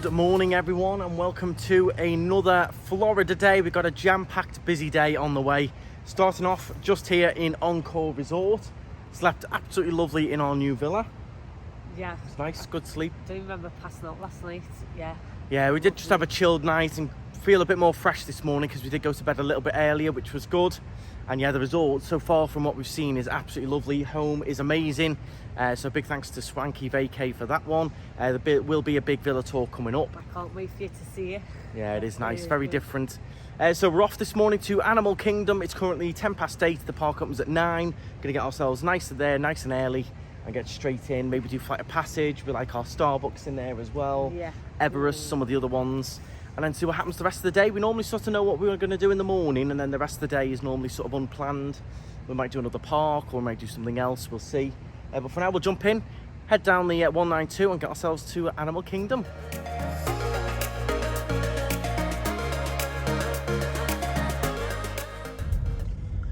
Good morning everyone and welcome to another Florida day. We've got a jam-packed busy day on the way. Starting off just here in Encore Resort. Slept absolutely lovely in our new villa. Yeah. It's nice, good sleep. I don't remember passing out last night, yeah. Yeah, we did just have a chilled night and feel a bit more fresh this morning because we did go to bed a little bit earlier, which was good. And yeah, the resort so far from what we've seen is absolutely lovely. Home is amazing. So big thanks to Swanky Vacay for that one. There will be a big villa tour coming up. I can't wait for you to see it. Yeah, it is nice, very different. So we're off this morning to Animal Kingdom. It's currently 8:10. The park opens at 9. Gonna get ourselves nice there, nice and early, and get straight in. Maybe do Flight of Passage. We like our Starbucks in there as well. Yeah. Everest, some of the other ones. And then see what happens the rest of the day. We normally sort of know what we were going to do in the morning, and then the rest of the day is normally sort of unplanned. We might do another park, or we might do something else, we'll see. But for now, we'll jump in, head down the 192 and get ourselves to Animal Kingdom.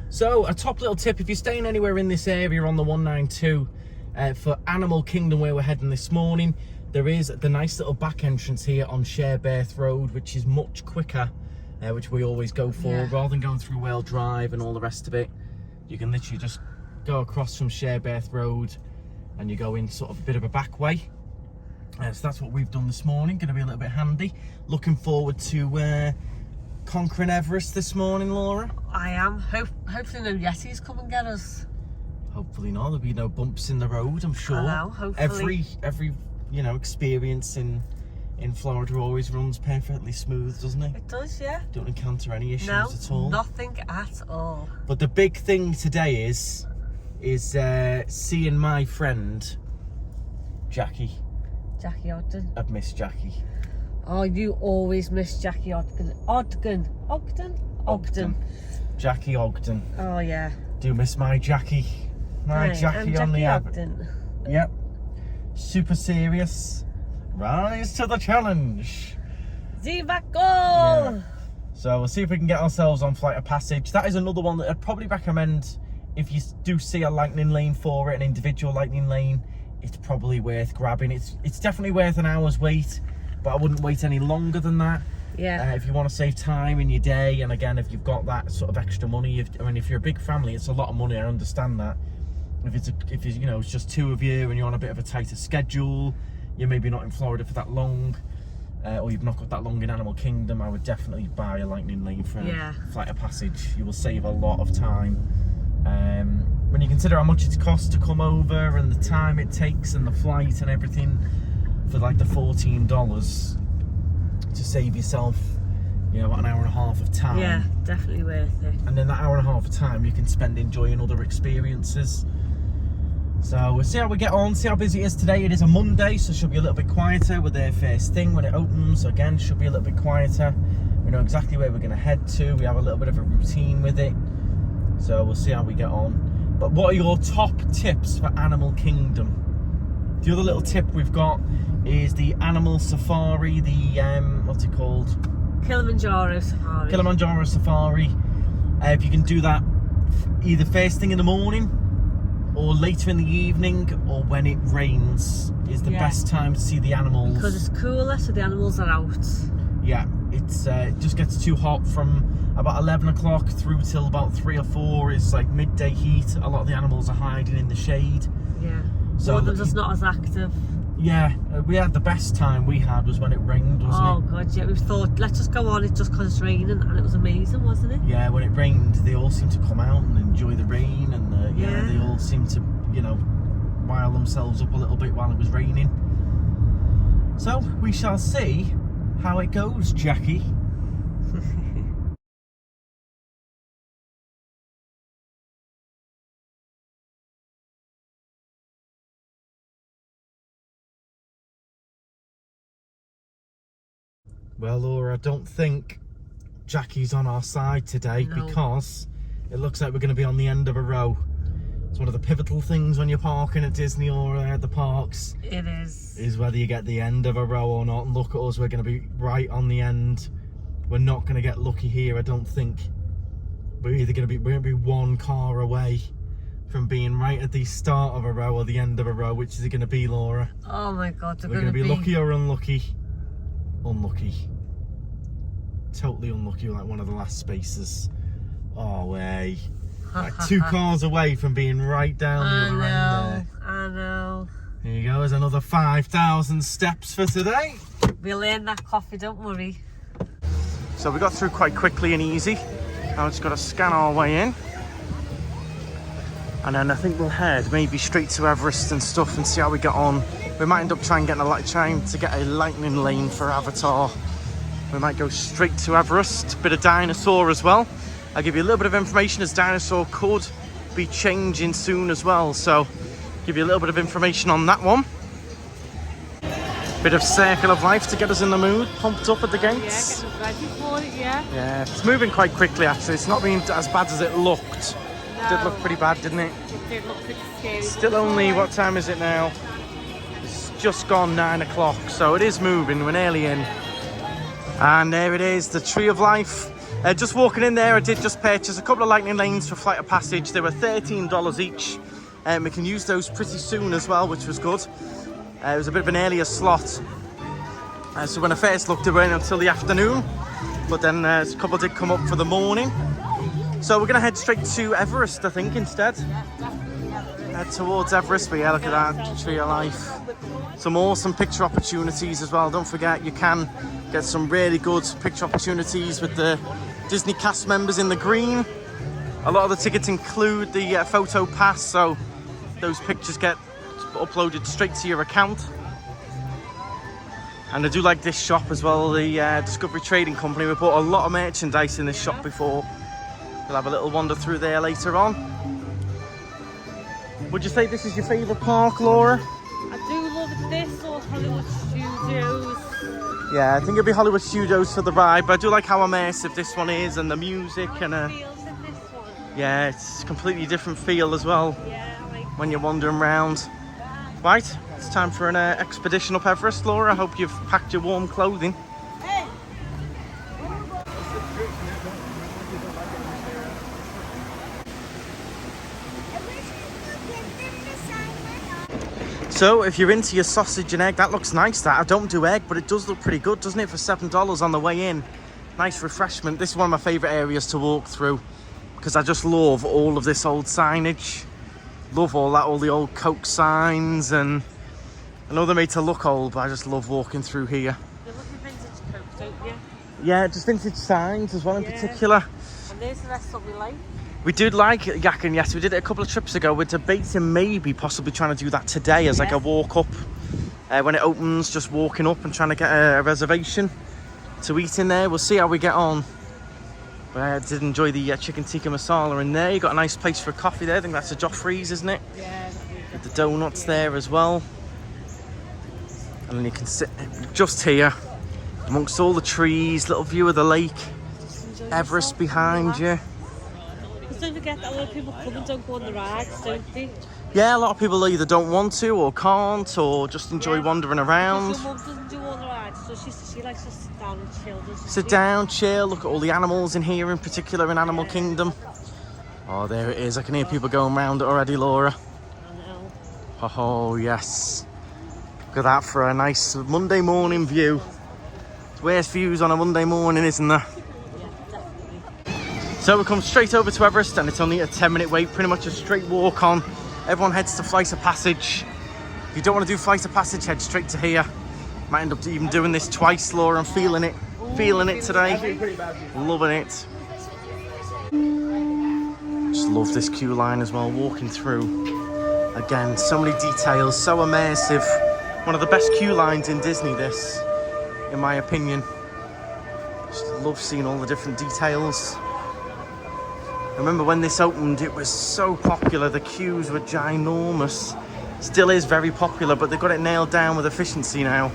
So, a top little tip, if you're staying anywhere in this area on the 192 for Animal Kingdom where we're heading this morning, there is the nice little back entrance here on Sherbeth Road, which is much quicker, which we always go for, rather than going through Whale Drive and all the rest of it. You can literally just go across from Sherbeth Road and you go in sort of a bit of a back way. So that's what we've done this morning, going to be a little bit handy. Looking forward to conquering Everest this morning, Laura. I am. Hopefully no Yetis come and get us. Hopefully not, there'll be no bumps in the road, I'm sure. I know, hopefully. Every experience in Florida always runs perfectly smooth, doesn't it? It does, yeah. Don't encounter any issues at all. Nothing at all. But the big thing today is seeing my friend Jackie. Jackie Ogden. I've missed Jackie. Oh, you always miss Jackie Ogden. Ogden. Jackie Ogden. Oh yeah. Do miss my Jackie. Jackie on the app. Ogden. Yep. Super serious. Rise to the challenge. Ziva goal! Yeah. So we'll see if we can get ourselves on Flight of Passage. That is another one that I'd probably recommend if you do see a lightning lane for it, an individual lightning lane. It's probably worth grabbing. It's definitely worth an hour's wait, but I wouldn't wait any longer than that. Yeah. If you want to save time in your day, and again, if you've got that sort of extra money, if you're a big family, it's a lot of money. I understand that. If it's just two of you and you're on a bit of a tighter schedule, you're maybe not in Florida for that long, or you've not got that long in Animal Kingdom, I would definitely buy a lightning lane for a Flight of Passage. You will save a lot of time. When you consider how much it costs to come over and the time it takes and the flight and everything, for like the $14 to save yourself, about an hour and a half of time. Yeah, definitely worth it. And then that hour and a half of time you can spend enjoying other experiences. So we'll see how we get on, see how busy it is today. It is a Monday, so it should be a little bit quieter. We're there first thing when it opens. Again, should be a little bit quieter. We know exactly where we're going to head to. We have a little bit of a routine with it. So we'll see how we get on. But what are your top tips for Animal Kingdom? The other little tip we've got is the Animal Safari, the, what's it called? Kilimanjaro Safari. Kilimanjaro Safari. If you can do that either first thing in the morning or later in the evening, or when it rains, is the best time to see the animals. Because it's cooler, so the animals are out. Yeah, it just gets too hot from about 11 o'clock through till about 3 or 4 is like midday heat. A lot of the animals are hiding in the shade. Yeah, so they're just not as active. Yeah, we had the best time we had was when it rained, wasn't it? Oh god, yeah, we thought let's just go on it just because it's raining, and it was amazing, wasn't it? Yeah, when it rained they all seemed to come out and enjoy the rain, and they all seemed to rile themselves up a little bit while it was raining. So we shall see how it goes, Jackie. Well, Laura, I don't think Jackie's on our side today because it looks like we're going to be on the end of a row. It's one of the pivotal things when you're parking at Disney or at the parks. It is. Is whether you get the end of a row or not. And look at us, we're going to be right on the end. We're not going to get lucky here, I don't think. We're going to be one car away from being right at the start of a row or the end of a row. Which is it going to be, Laura? Oh my God, we're going to be lucky or unlucky. unlucky. Totally unlucky, like one of the last spaces. Oh, way. Like 2 cars away from being right down the other end there. I know. Here you go, there's another 5,000 steps for today. We'll earn that coffee, don't worry. So we got through quite quickly and easy. Now we've just got to scan our way in. And then I think we'll head maybe straight to Everest and stuff and see how we get on. We might end up trying to get a lightning lane for Avatar. We might go straight to Everest. Bit of Dinosaur as well. I'll give you a little bit of information as Dinosaur could be changing soon as well. So give you a little bit of information on that one. Bit of Circle of Life to get us in the mood, pumped up at the gates. Yeah, getting ready for it, yeah. Yeah, it's moving quite quickly actually. It's not been as bad as it looked. No. It did look pretty bad, didn't it? It did look pretty scary. Still only, what time is it now? It's just gone 9 o'clock, so it is moving, we're nearly in. And there it is, the Tree of Life. Just walking in there, I did just purchase a couple of lightning lanes for Flight of Passage. They were $13 each. We can use those pretty soon as well, which was good. It was a bit of an earlier slot. So when I first looked, they weren't until the afternoon. But then a couple did come up for the morning. So we're going to head straight to Everest, I think, instead. Head towards Everest, but yeah, look at that, Tree of Life. Some awesome picture opportunities as well. Don't forget, you can get some really good picture opportunities with the Disney cast members in the green. A lot of the tickets include the photo pass, so those pictures get uploaded straight to your account. And I do like this shop as well, the Discovery Trading Company. We bought a lot of merchandise in this shop before. We'll have a little wander through there later on. Would you say this is your favourite park, Laura? I do love this or Hollywood Studios. Yeah, I think it'd be Hollywood Studios for the ride, but I do like how immersive this one is and the music and Feels in this one. yeah, it's a completely different feel as well Yeah, I like when you're wandering around. Right, it's time for an expedition up Everest, Laura. I hope you've packed your warm clothing. So if you're into your sausage and egg, that looks nice. That I don't do egg, but it does look pretty good, doesn't it, for $7 on the way in? Nice refreshment. This is one of my favourite areas to walk through because I just love all of this old signage. Love all that, all the old Coke signs, and I know they're made to look old, but I just love walking through here. You're looking vintage Coke, don't you? Yeah, just vintage signs as well in particular. And there's the rest that we like. We did like Yak and Yes, we did it a couple of trips ago. We're debating maybe possibly trying to do that today as like a walk up. When it opens, just walking up and trying to get a reservation to eat in there. We'll see how we get on. I did enjoy the chicken tikka masala in there. You got a nice place for a coffee there. I think that's a Joffrey's, isn't it? Yeah. With the donuts there as well. And then you can sit just here amongst all the trees, little view of the lake. Everest behind you. Because don't forget that a lot of people come and don't go on the rides, don't they? Yeah, a lot of people either don't want to or can't or just enjoy wandering around. Because your mum doesn't do all the rides, so she likes to sit down and chill, doesn't she? Sit down, chill, look at all the animals in here, in particular in Animal Kingdom. Oh, there it is. I can hear people going around it already, Laura. I know. Oh, yes. Look at that for a nice Monday morning view. It's worst views on a Monday morning, isn't there? Yeah, definitely. So we come straight over to Everest and it's only a 10-minute wait, pretty much a straight walk on. Everyone heads to Flight of Passage. If you don't want to do Flight of Passage, head straight to here. Might end up even doing this twice, Laura. I'm feeling it. Feeling it today. Loving it. Just love this queue line as well, walking through. Again, so many details, so immersive. One of the best queue lines in Disney, this, in my opinion. Just love seeing all the different details. I remember when this opened, it was so popular. The queues were ginormous. Still is very popular, but they've got it nailed down with efficiency now.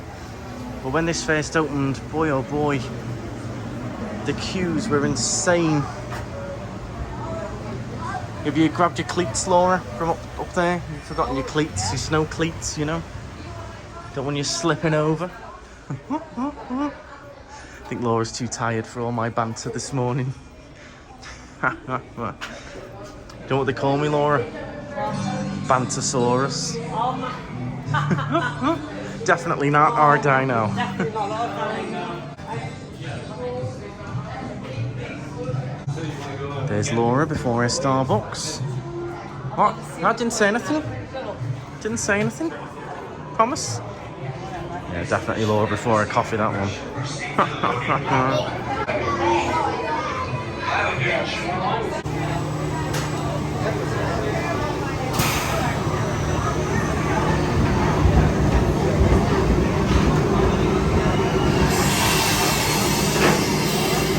But when this first opened, boy oh boy, the queues were insane. Have you grabbed your cleats, Laura, from up there? You've forgotten your cleats, your snow cleats, you know? Don't want you slipping over. I think Laura's too tired for all my banter this morning. Do you know what they call me, Laura? Bantosaurus. definitely not our dino. Definitely not our dino. There's Laura before her Starbucks. What? I didn't say anything. Didn't say anything. Promise? Yeah, definitely Laura before her coffee, that one.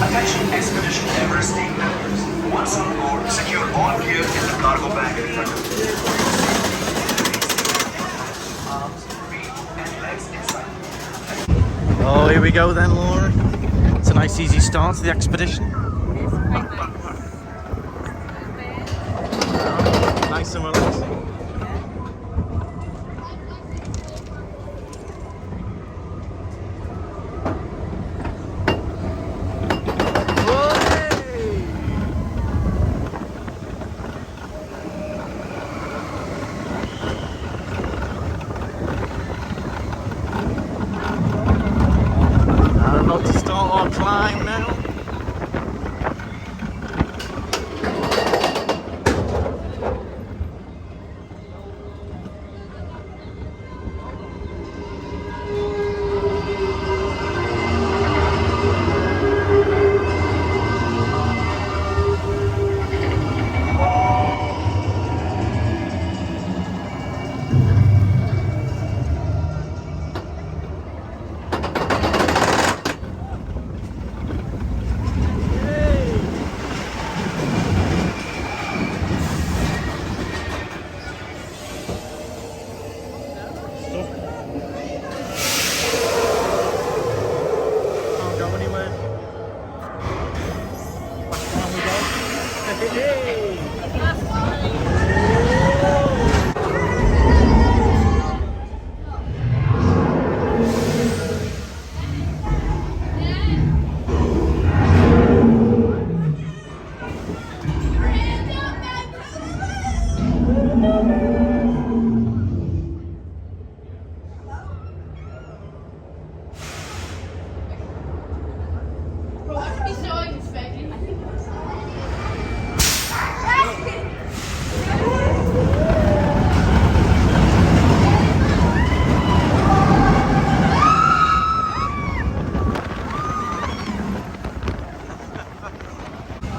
Attention Expedition Everest team members. Once on board, secure all gear in the cargo bag in front of you. Arms, feet, and legs inside. Oh, here we go then, Laura. It's a nice easy start to the expedition. It's quite nice. Nice and relaxing. About to start our climb now.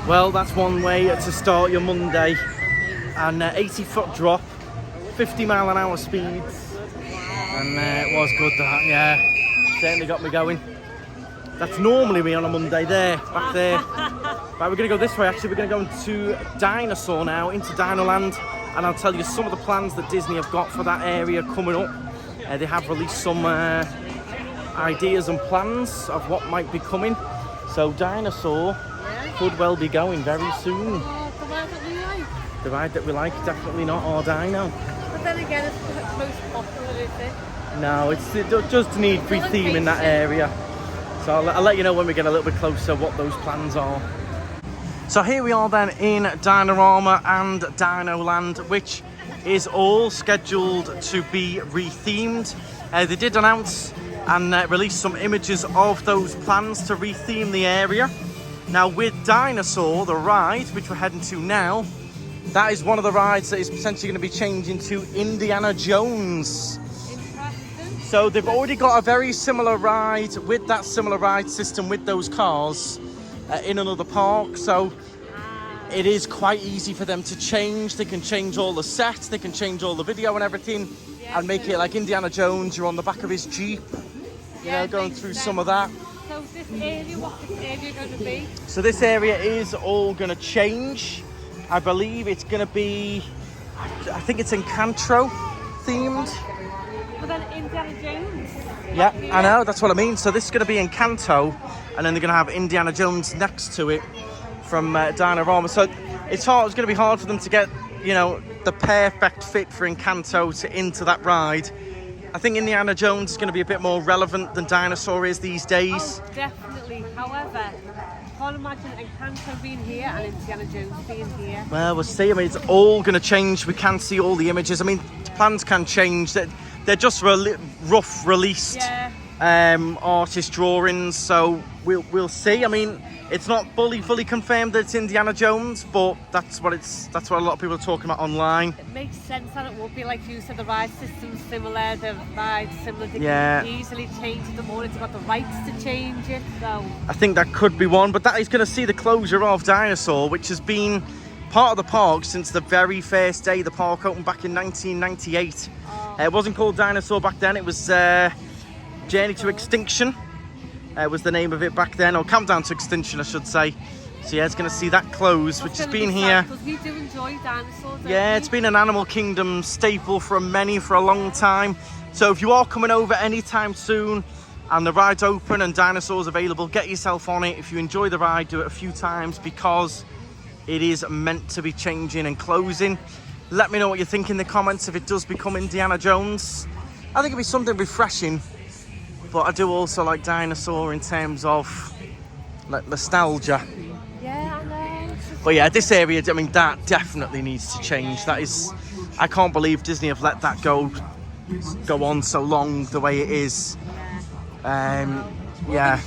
Well, that's one way to start your Monday. An 80-foot drop, 50-mile-an-hour speeds, and it was good that, yeah, certainly got me going. That's normally me on a Monday there, back there. Right, we're gonna go this way actually. We're gonna go into Dinosaur now, into Dinoland, and I'll tell you some of the plans that Disney have got for that area coming up. They have released some ideas and plans of what might be coming. So Dinosaur could well be going very soon. Oh, the ride that we like. The ride that we like, definitely not our dino. But then again, it's the most popular, is it? No, it does need free theme in that area. So I'll let you know when we get a little bit closer what those plans are. So here we are then in Dinorama and Dinoland, which is all scheduled to be rethemed. They did announce and release some images of those plans to retheme the area. Now with Dinosaur, the ride, which we're heading to now, that is one of the rides that is potentially going to be changing to Indiana Jones. Interesting. So they've already got a very similar ride with that similar ride system with those cars in another park. So it is quite easy for them to change. They can change all the sets, they can change all the video and everything, and make it like Indiana Jones. You're on the back of his Jeep, you know, going through some of that. So this area, what's this area going to be? So this area is all going to change. I believe it's going to be, I think it's Encanto themed. But then Indiana Jones. Yeah, I know, that's what I mean. So this is going to be Encanto, and then they're going to have Indiana Jones next to it from Dinorama. So it's hard. It's going to be hard for them to get, you know, the perfect fit for Encanto into that ride. I think Indiana Jones is going to be a bit more relevant than Dinosaur is these days. Oh, definitely. However, I can't imagine Encanto being here and Indiana Jones being here. Well, we'll see. I mean, it's all going to change. We can see all the images. I mean, plans can change. That they're just rough released artist drawings, so we'll see. I mean, it's not fully confirmed that it's Indiana Jones, but that's what a lot of people are talking about online. It makes sense that it would be, like you said, the ride system's similar, the ride's similar. They Yeah. can easily change it the more it's got the rights to change it. So I think that could be one, but that is going to see the closure of Dinosaur, which has been part of the park since the very first day the park opened back in 1998. It wasn't called Dinosaur back then, it was Journey to Extinction was the name of it back then, or Countdown to Extinction I should say. So yeah, it's going to see that close, which has been here. Because we do enjoy dinosaurs. Yeah, it's been an Animal Kingdom staple for a long time. So if you are coming over anytime soon and the ride's open and Dinosaur's available, get yourself on it. If you enjoy the ride, do it a few times because it is meant to be changing and closing. Let me know what you think in the comments if it does become Indiana Jones. I think it'd be something refreshing, but I do also like Dinosaur in terms of like nostalgia. Yeah, I know. But yeah, this area, I mean, that definitely needs to change. That is, I can't believe Disney have let that go on so long the way it is. Yeah.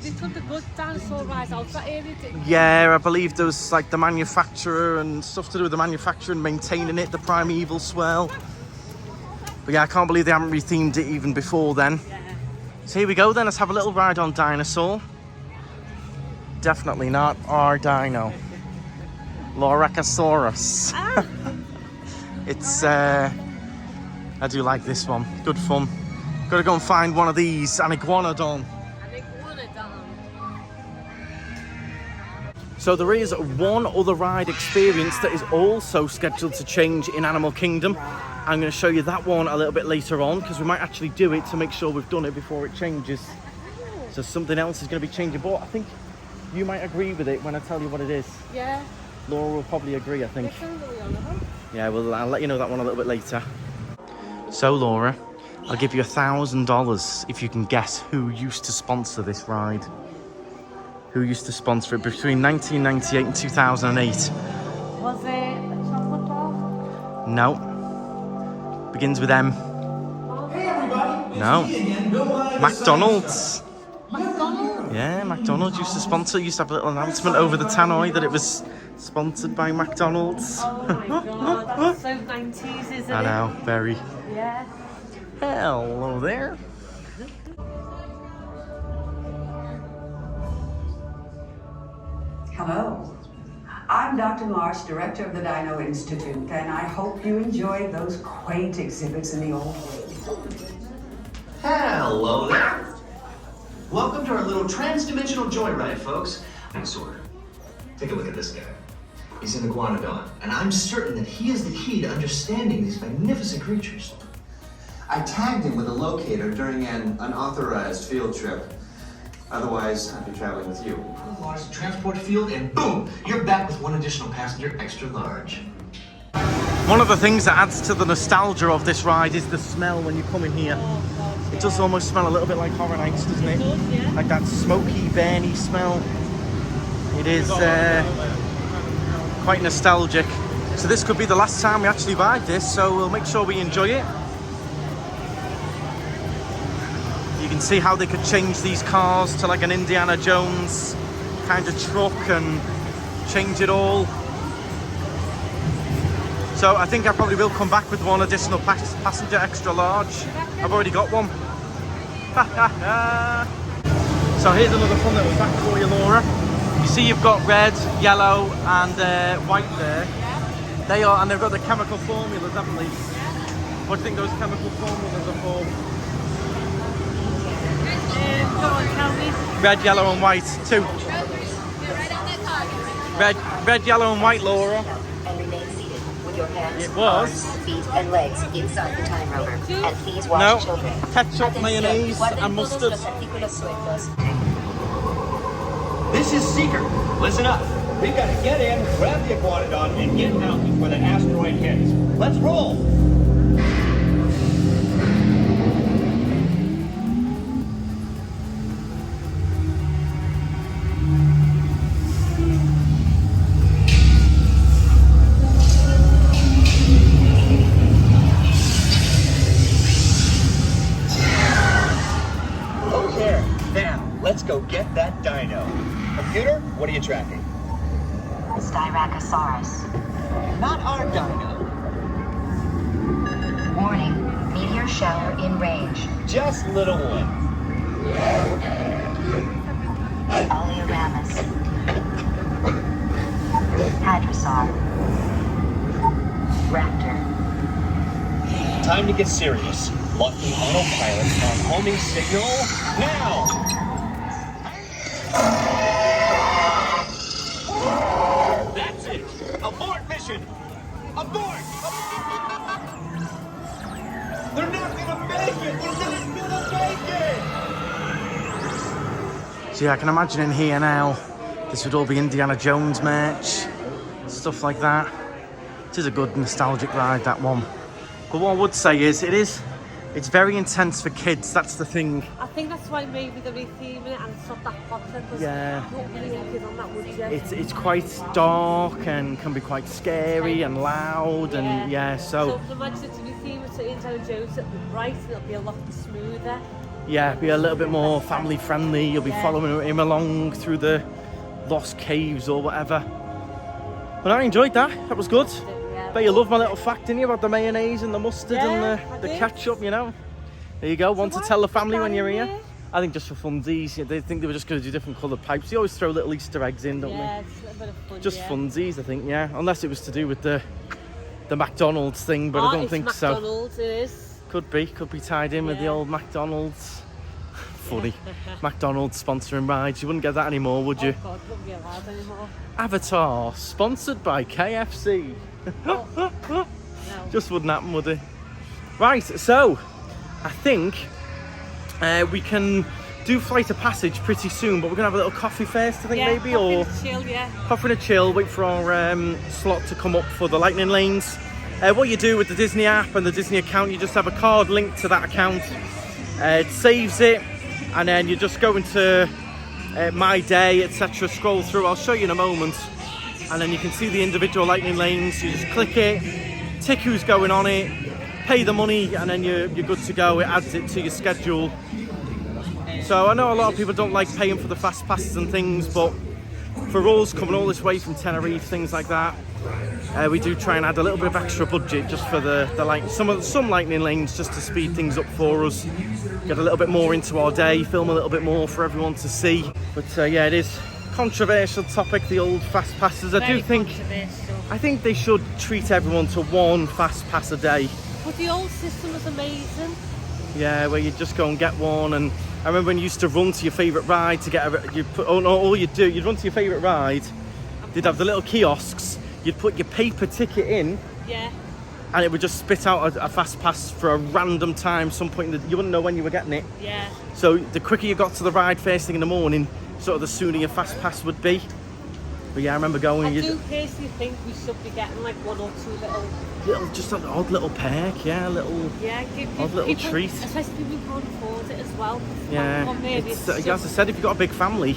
They took the good dinosaur rides out that area, didn't they? Yeah, I believe there was like the manufacturer and stuff to do with the manufacturer and maintaining it, the Primeval swell. But yeah, I can't believe they haven't rethemed it even before then. Yeah. So here we go then, let's have a little ride on Dinosaur. Definitely not our dino. Lorcasaurus. It's, I do like this one, good fun. Gotta go and find one of these, an iguanodon. So there is one other ride experience that is also scheduled to change in Animal Kingdom. I'm going to show you that one a little bit later on because we might actually do it to make sure we've done it before it changes. So something else is going to be changing, but I think you might agree with it when I tell you what it is. Yeah. Laura will probably agree, I think. Yeah, well, I'll let you know that one a little bit later. So Laura, I'll give you $1,000 if you can guess who used to sponsor this ride. Who used to sponsor it between 1998 and 2008? Was it a chocolate bar? No. Begins with M. Hey everybody! No. It's me again, Bill Nye, the McDonald's. McDonald's? Yeah, McDonald's used to sponsor. Used to have a little announcement over the tannoy that it was sponsored by McDonald's. Oh my god, that's so 90s, isn't it? I know, very. Yeah. Hello there. Hello. I'm Dr. Marsh, director of the Dino Institute, and I hope you enjoyed those quaint exhibits in the old world. Hello there. Welcome to our little trans-dimensional joyride, folks. Dinosaur. Take a look at this guy. He's an iguanodon, and I'm certain that he is the key to understanding these magnificent creatures. I tagged him with a locator during an unauthorized field trip. Otherwise, I'd be traveling with you. Large transport field, and boom, you're back with one additional passenger, extra large. One of the things that adds to the nostalgia of this ride is the smell when you come in here. It does almost smell a little bit like Horror Nights, doesn't it? It does, yeah. Like that smoky, burny smell. It is quite nostalgic. So this could be the last time we actually ride this, so we'll make sure we enjoy it. You can see how they could change these cars to like an Indiana Jones kind of truck and change it all. So I think I probably will come back with one additional passenger extra large. I've already got one. So here's another fun little fact for you, Laura. You see you've got red, yellow and white there. They are, and they've got the chemical formulas, haven't they? What do you think those chemical formulas are for? Go on, tell me. Red, yellow and white, two. Red, yellow and white, Laura. And remain seated with your hands, It was. arms, feet, and legs inside the time rover. And please watch No, children. ketchup, mayonnaise and mustard. This is Seeker. Listen up. We've got to get in, grab the iguanodon, and get out before the asteroid hits. Let's roll! not our dino. Warning, meteor shower in range. Just little one. Oleoramus. Hadrosaur. Raptor. Time to get serious. Lock the autopilot on homing signal now. That's it. Abort mission. Abort. They're not gonna make it. They're not gonna make it. So yeah, I can imagine in here now, this would all be Indiana Jones merch, stuff like that. It is a good nostalgic ride, that one. But what I would say is, it's very intense for kids, that's the thing. I think that's why maybe they're retheming it and it's not that popular, because Yeah. you won't really get kids on that, would you? It's quite dark and can be quite scary and loud and yeah, So imagine it to retheme it to Indiana Jones, it'll be bright and it'll be a lot smoother. yeah, be a little bit more family friendly. You'll be following him along through the lost caves or whatever. But I enjoyed that. That was good. Yeah. Bet you love my little fact, didn't you, about the mayonnaise and the mustard Yeah, and I the did. ketchup, you know? There you go. Want to why tell the did you family put when that you're in here? there? I think just for funsies. They think they were just going to do different coloured pipes. They always throw little Easter eggs in, don't Yeah, it's a bit of fun. they? Just yeah. funsies, I think, yeah. Unless it was to do with the McDonald's thing, but I don't it's think so. McDonald's, it is. Could be tied in with the Yeah. old McDonald's. Funny. McDonald's sponsoring rides. You wouldn't get that anymore, would you? Oh God, wouldn't be allowed anymore. Avatar, sponsored by KFC. No. Just wouldn't happen, would it? Right, so I think we can do Flight of Passage pretty soon, but we're gonna have a little coffee first, I think, Yeah, maybe, coffee or and chill, yeah. coffee and a chill. Wait for our slot to come up for the lightning lanes. What you do with the Disney app and the Disney account, you just have a card linked to that account. It saves it, and then you just go into My Day, etc. Scroll through. I'll show you in a moment, and then you can see the individual lightning lanes. You just click it, tick who's going on it, pay the money, and then you're good to go. It adds it to your schedule. So I know a lot of people don't like paying for the fast passes and things, but for us coming all this way from Tenerife, things like that, we do try and add a little bit of extra budget just for the some lightning lanes, just to speed things up for us, get a little bit more into our day, film a little bit more for everyone to see. But yeah, it is controversial topic, the old fast passes. I think they should treat everyone to one fast pass a day. But the old system was amazing. Yeah, where you just go and get one. And I remember when you used to run to your favourite ride to get you'd run to your favourite ride. They'd have the little kiosks. You'd put your paper ticket in, Yeah. and it would just spit out a fast pass for a random time, some point you wouldn't know when you were getting it. Yeah. So the quicker you got to the ride first thing in the morning, sort of the sooner your fast pass would be. But yeah, I remember going. I do personally think we should be getting like one or two just an odd little perk, yeah, give odd little people, treat. especially people who can't afford it as well. Yeah, Or maybe it's, it's as I just- said, if you've got a big family,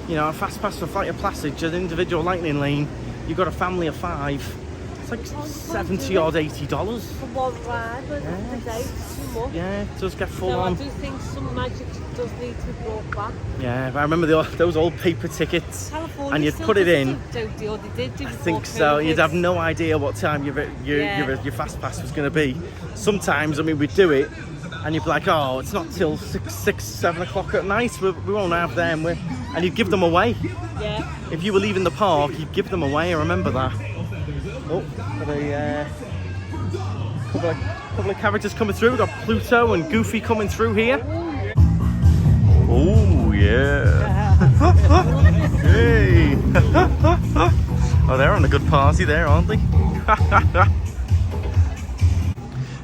you know, a fast pass for Flight of Passage, an individual lightning lane, you've got a family of 5. It's like $70 odd $80. For one ride, but the day it's too much. Yeah, it does get full So I on. do think some magic does need to be brought back. Yeah, but I remember those old paper tickets, California and you'd still put it does in. They did I think so. You'd have no idea what time your fast pass was going to be. Sometimes, I mean, we'd do it, and you'd be like, "Oh, it's not till 6, 7 o'clock at night. We won't have them." And you'd give them away. Yeah. If you were leaving the park, you'd give them away. I remember that. Oh, got a couple of characters coming through. We've got Pluto and Goofy coming through here. Oh yeah. Hey. Oh, they're on a good party there, aren't they?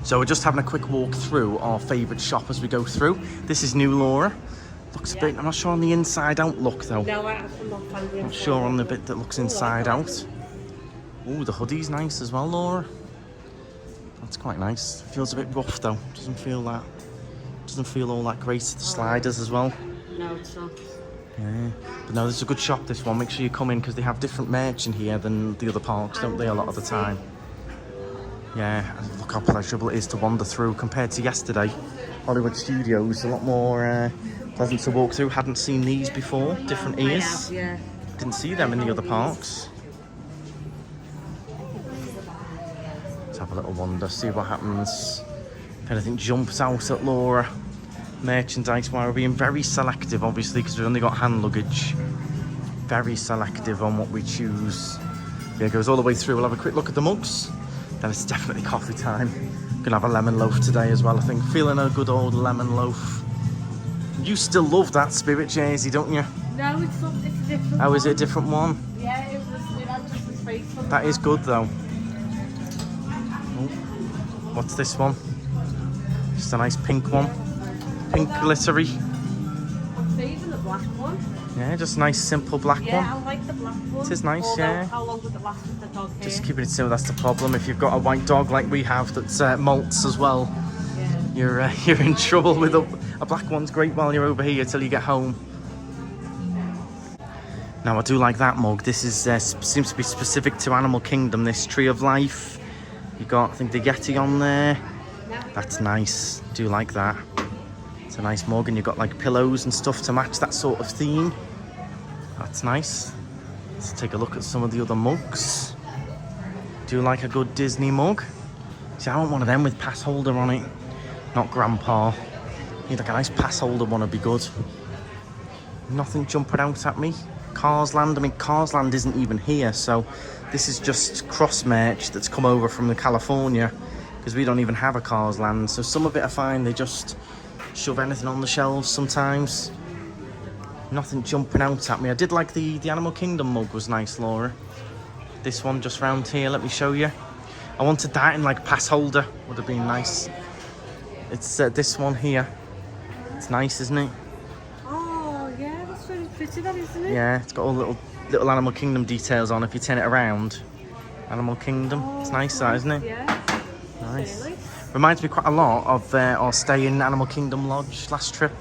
So we're just having a quick walk through our favourite shop as we go through. This is new, Laura. Looks a bit, I'm not sure on the inside out look though. No, I'm not finding I'm sure on the bit that looks inside out. Oh, the hoodie's nice as well, Laura. That's quite nice. Feels a bit rough though. Doesn't feel all that great. The sliders as well. No, it's not. Yeah. But no, this is a good shop, this one. Make sure you come in because they have different merch in here than the other parks, don't they, a lot of the time? Yeah, and look how pleasurable it is to wander through compared to yesterday. Hollywood Studios, a lot more pleasant to walk through. Hadn't seen these before. Different ears. Yeah. Didn't see them in the other parks. have a little wander, see what happens. If anything jumps out at Laura. Merchandise, while we're being very selective, obviously, because we've only got hand luggage. Very selective on what we choose. Yeah, it goes all the way through. We'll have a quick look at the mugs. Then it's definitely coffee time. Gonna have a lemon loaf today as well, I think. Feeling a good old lemon loaf. You still love that Spirit jersey, don't you? No, it's not. It's a different one. Oh, is it a different one? Yeah, it had just a space on That is good though. Oh, what's this one? Just a nice pink one. Pink glittery. I'm saving the black one. Yeah, just a nice simple black Yeah, one. I like the black one. It is nice, Although, yeah. How long would it last with the dog here? Just keeping it simple, that's the problem. If you've got a white dog like we have that's molts as well, Yeah. you're in trouble with a black one's great while you're over here till you get home. Now I do like that mug. This is seems to be specific to Animal Kingdom, this Tree of Life. You got, I think, the Yeti on there. That's nice. Do like that. It's a nice mug, and you've got like pillows and stuff to match that sort of theme. That's nice. Let's take a look at some of the other mugs. Do like a good Disney mug. See, I want one of them with pass holder on it. Not Grandpa. Need like a nice pass holder one would be good. Nothing jumping out at me. Cars Land, I mean Cars Land isn't even here, so this is just cross merch that's come over from the California, because we don't even have a Cars Land. So some of it I find they just shove anything on the shelves sometimes. Nothing jumping out at me. I did like the Animal Kingdom mug was nice, Laura. This one just round here, let me show you. I wanted that in like pass holder, would have been nice. It's this one here. It's nice, isn't it? Oh, yeah, that's very pretty, that, isn't it? Yeah, it's got all little Animal Kingdom details on if you turn it around. Animal Kingdom, it's nice that, isn't it? Yeah. Nice. Really? Reminds me quite a lot of our stay in Animal Kingdom Lodge last trip.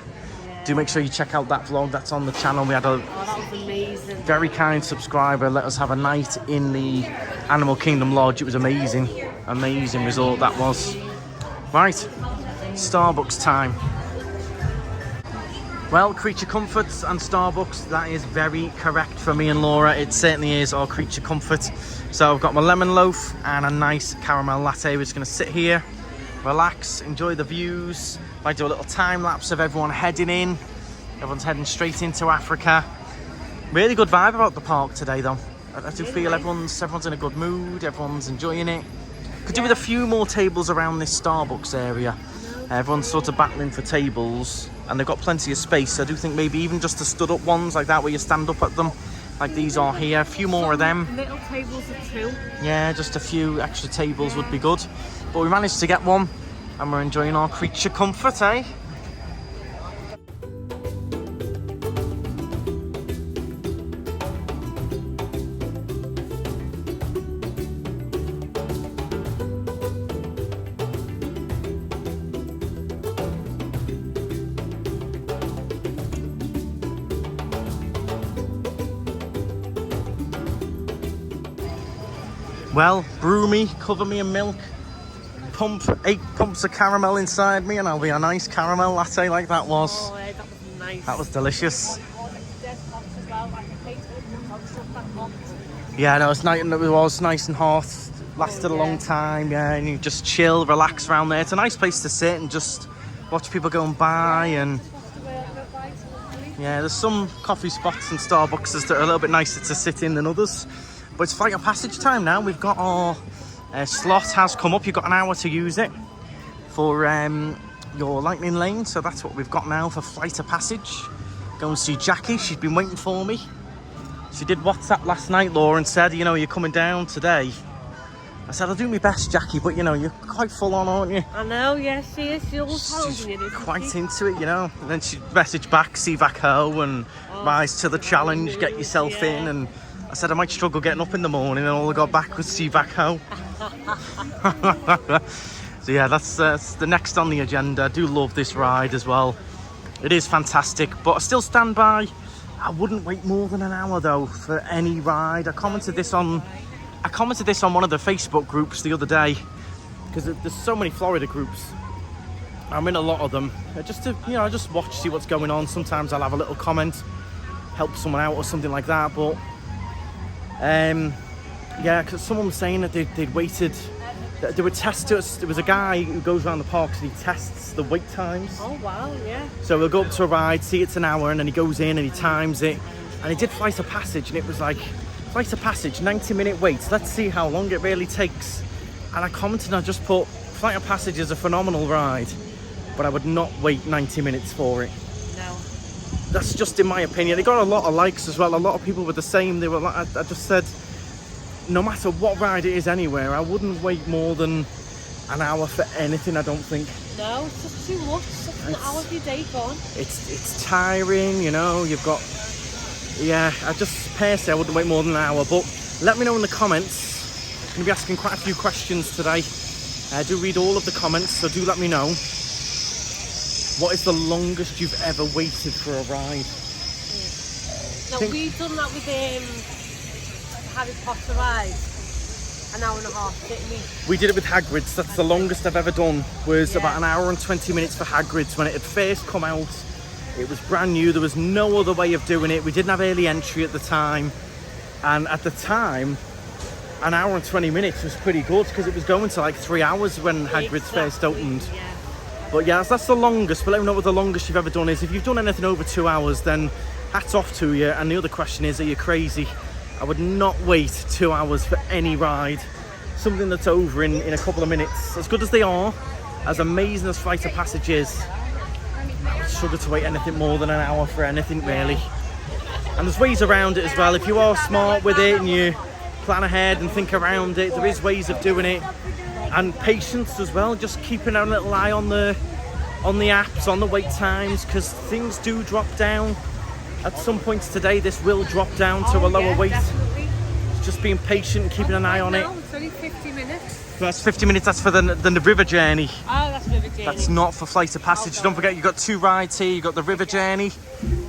Do make sure you check out that vlog, that's on the channel. We had a Oh, that was amazing. very kind subscriber let us have a night in the Animal Kingdom Lodge. It was amazing. Amazing resort that was. Right, Starbucks time. Well, Creature Comforts and Starbucks, that is very correct for me and Laura. It certainly is our Creature Comfort. So I've got my lemon loaf and a nice caramel latte. We're just going to sit here, relax, enjoy the views. Might do a little time lapse of everyone heading in. Everyone's heading straight into Africa. Really good vibe about the park today though. I do feel everyone's in a good mood, everyone's enjoying it. Could do with a few more tables around this Starbucks area. Everyone's sort of battling for tables and they've got plenty of space. So I do think maybe even just the stood up ones like that where you stand up at them, like these are here. A few more of them. Little tables of 2. Yeah, just a few extra tables would be good. But we managed to get one and we're enjoying our Creature Comfort, eh? Well, brew me, cover me in milk, pump 8 pumps of caramel inside me and I'll be a nice caramel latte like that was. Oh, yeah, that was nice. That was delicious. Oh, it's dead hot as well. I can taste it. It's not that hot. Yeah, no, it was nice and hot. Lasted a long time, yeah, and you just chill, relax around there. It's a nice place to sit and just watch people going by and yeah, there's some coffee spots and Starbucks that are a little bit nicer to sit in than others. But it's flight of passage time now. We've got our slot has come up. You've got an hour to use it for your lightning lane. So that's what we've got now for flight of passage. Go and see Jackie. She's been waiting for me. She did WhatsApp last night, Laura, and said, you know, you're coming down today. I said, I'll do my best, Jackie, but you know, you're quite full on, aren't you? I know, yes, she is. She always tells me She's quite into it, you know. And then she messaged back, see back home and rise to the challenge, get yourself in. And I said I might struggle getting up in the morning, and all I got back was see back home. So yeah, that's the next on the agenda. I do love this ride as well. It is fantastic, but I still stand by. I wouldn't wait more than an hour though for any ride. I commented this on one of the Facebook groups the other day, because there's so many Florida groups. I'm in a lot of them. Just to, you know, I just watch, see what's going on. Sometimes I'll have a little comment, help someone out or something like that. But yeah, because someone was saying that they'd waited They would test us. There was a guy who goes around the parks and he tests the wait times. Oh wow, yeah. So we'll go up to a ride, see it's an hour, and then he goes in and he times it. And he did Flight of Passage, and it was like, Flight of Passage, 90-minute wait. Let's see how long it really takes. And I commented and I just put, Flight of Passage is a phenomenal ride, but I would not wait 90 minutes for it. No. That's just in my opinion. It got a lot of likes as well. A lot of people were the same. They were like, I just said, no matter what ride it is anywhere, I wouldn't wait more than an hour for anything, I don't think. No, it's just too much. It's an hour of your day gone. It's tiring, you know, you've got... Yeah, I just personally, I wouldn't wait more than an hour, but let me know in the comments. I'm going to be asking quite a few questions today. I do read all of the comments, so do let me know. What is the longest you've ever waited for a ride? Now, we've done that with Harry Potter ride. An hour and a half, didn't we? We did it with Hagrid's. That's the longest I've ever done. Was about an hour and 20 minutes for Hagrid's when it had first come out. It was brand new. There was no other way of doing it. We didn't have early entry at the time. And at the time, an hour and 20 minutes was pretty good because it was going to like 3 hours when Hagrid's first opened. Yeah. But yeah, that's the longest. But let me know what the longest you've ever done is. If you've done anything over 2 hours, then hats off to you. And the other question is, are you crazy? I would not wait 2 hours for any ride. Something that's over in a couple of minutes. As good as they are, as amazing as Flight of Passage is, I would struggle to wait anything more than an hour for anything, really. And there's ways around it as well. If you are smart with it and you plan ahead and think around it, there is ways of doing it. And patience as well, just keeping a little eye on the apps, on the wait times, because things do drop down. At some points today, this will drop down to a lower weight. Definitely. Just being patient and keeping an eye on it. No, it's only 50 minutes. That's 50 minutes, that's for the river journey. Oh, that's River Journey. That's not for Flight of Passage. Don't forget, you've got 2 rides here. You've got the river journey,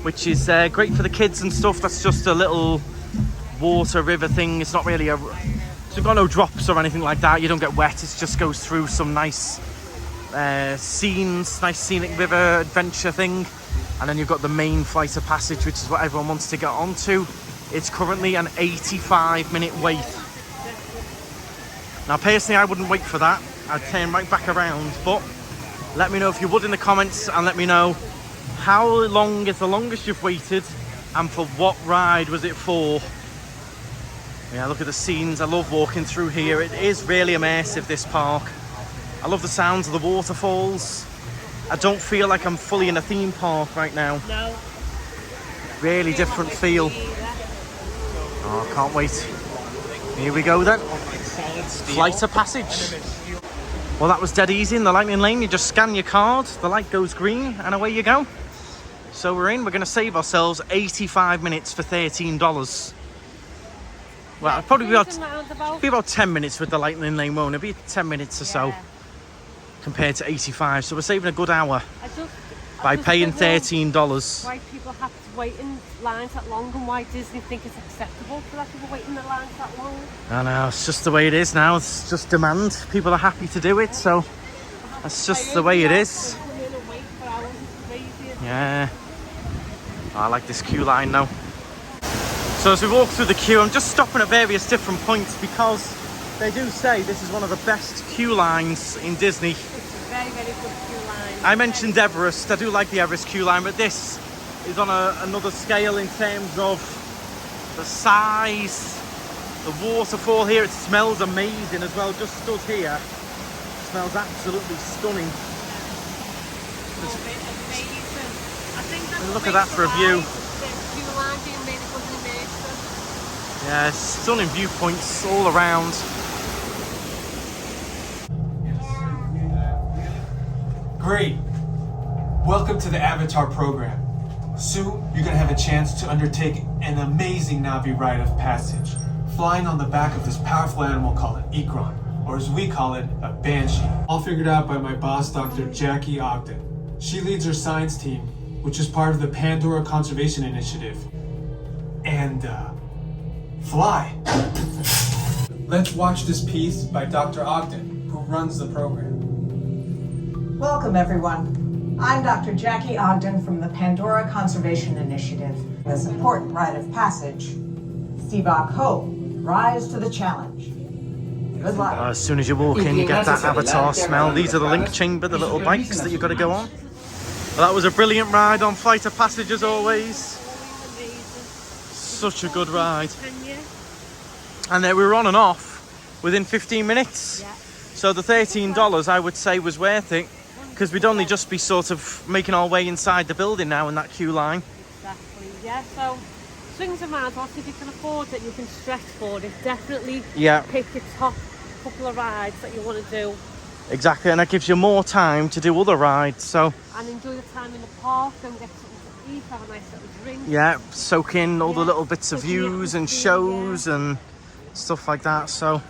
which is great for the kids and stuff. That's just a little water river thing. It's not really so you've got no drops or anything like that. You don't get wet. It just goes through some nice scenes, nice scenic river adventure thing. And then you've got the main Flight of Passage, which is what everyone wants to get onto. It's currently an 85-minute wait. Now, personally, I wouldn't wait for that. I'd turn right back around. But let me know if you would in the comments, and let me know how long is the longest you've waited, and for what ride was it for? Yeah, look at the scenes. I love walking through here. It is really immersive, this park. I love the sounds of the waterfalls. I don't feel like I'm fully in a theme park right now. No. Really different feel. Oh, I can't wait. Here we go then. Flight of Passage. Well, that was dead easy in the lightning lane. You just scan your card, the light goes green, and away you go. So we're in. We're going to save ourselves 85 minutes for $13. Well, it'll probably be about 10 minutes with the lightning lane, won't it? Be 10 minutes or so compared to 85. So we're saving a good hour by paying $13. Why people have to wait in lines that long, and why Disney think it's acceptable for that people wait in the lines that long. I know, it's just the way it is now. It's just demand. People are happy to do it, so that's just the way it is. Yeah. Oh, I like this queue line now. So as we walk through the queue, I'm just stopping at various different points because they do say this is one of the best queue lines in Disney. It's a very, very good queue line. I mentioned Everest. I do like the Everest queue line, but this is on another scale in terms of the size, the waterfall here. It smells amazing as well. Just stood here, it smells absolutely stunning. Look at that for a view. Yeah, stunning viewpoints all around. Great. Welcome to the Avatar program. Soon, you're going to have a chance to undertake an amazing Na'vi rite of passage, flying on the back of this powerful animal called an Ikron, or as we call it, a Banshee. All figured out by my boss, Dr. Jackie Ogden. She leads our science team, which is part of the Pandora Conservation Initiative. And, fly. Let's watch this piece by Dr. Ogden, who runs the program. Welcome, everyone. I'm Dr. Jackie Ogden from the Pandora Conservation Initiative. This important rite of passage, Sivak Ho, rise to the challenge. As soon as you walk in, you get that Avatar smell. These are the link chamber, the little bikes that you've got to go on. Well, that was a brilliant ride on Flight of Passage as always. Such a good ride. And then we were on and off within 15 minutes. Yeah. So the $13 I would say was worth it, because we'd only just be sort of making our way inside the building now in that queue line. Exactly, yeah. So swings and roundabouts, if you can afford it, you can stretch for it. Definitely pick your top couple of rides that you want to do. Exactly, and that gives you more time to do other rides. So and enjoy the time in the park and get something to eat, have a nice little drink. Yeah, soak in all the little bits of views and shows and stuff like that. So,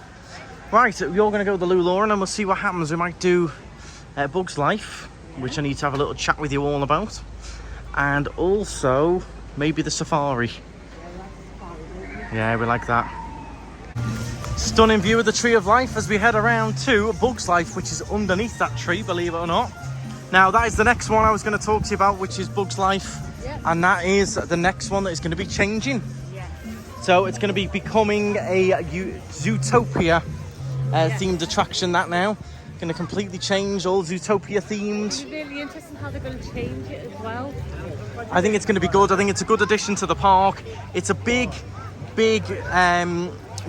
right, you're going to go to the Lou Lauren and we'll see what happens. We might do Bugs Life, which I need to have a little chat with you all about. And also, maybe the safari. Yeah, we like that. Stunning view of the Tree of Life as we head around to Bugs Life, which is underneath that tree, believe it or not. Now, that is the next one I was going to talk to you about, which is Bugs Life. And that is the next one that is going to be changing. So it's going to be becoming a Zootopia themed attraction, that now. Going to completely change, all Zootopia themed. It's really interesting how they're going to change it as well. I think it's going to be good. I think it's a good addition to the park. It's a big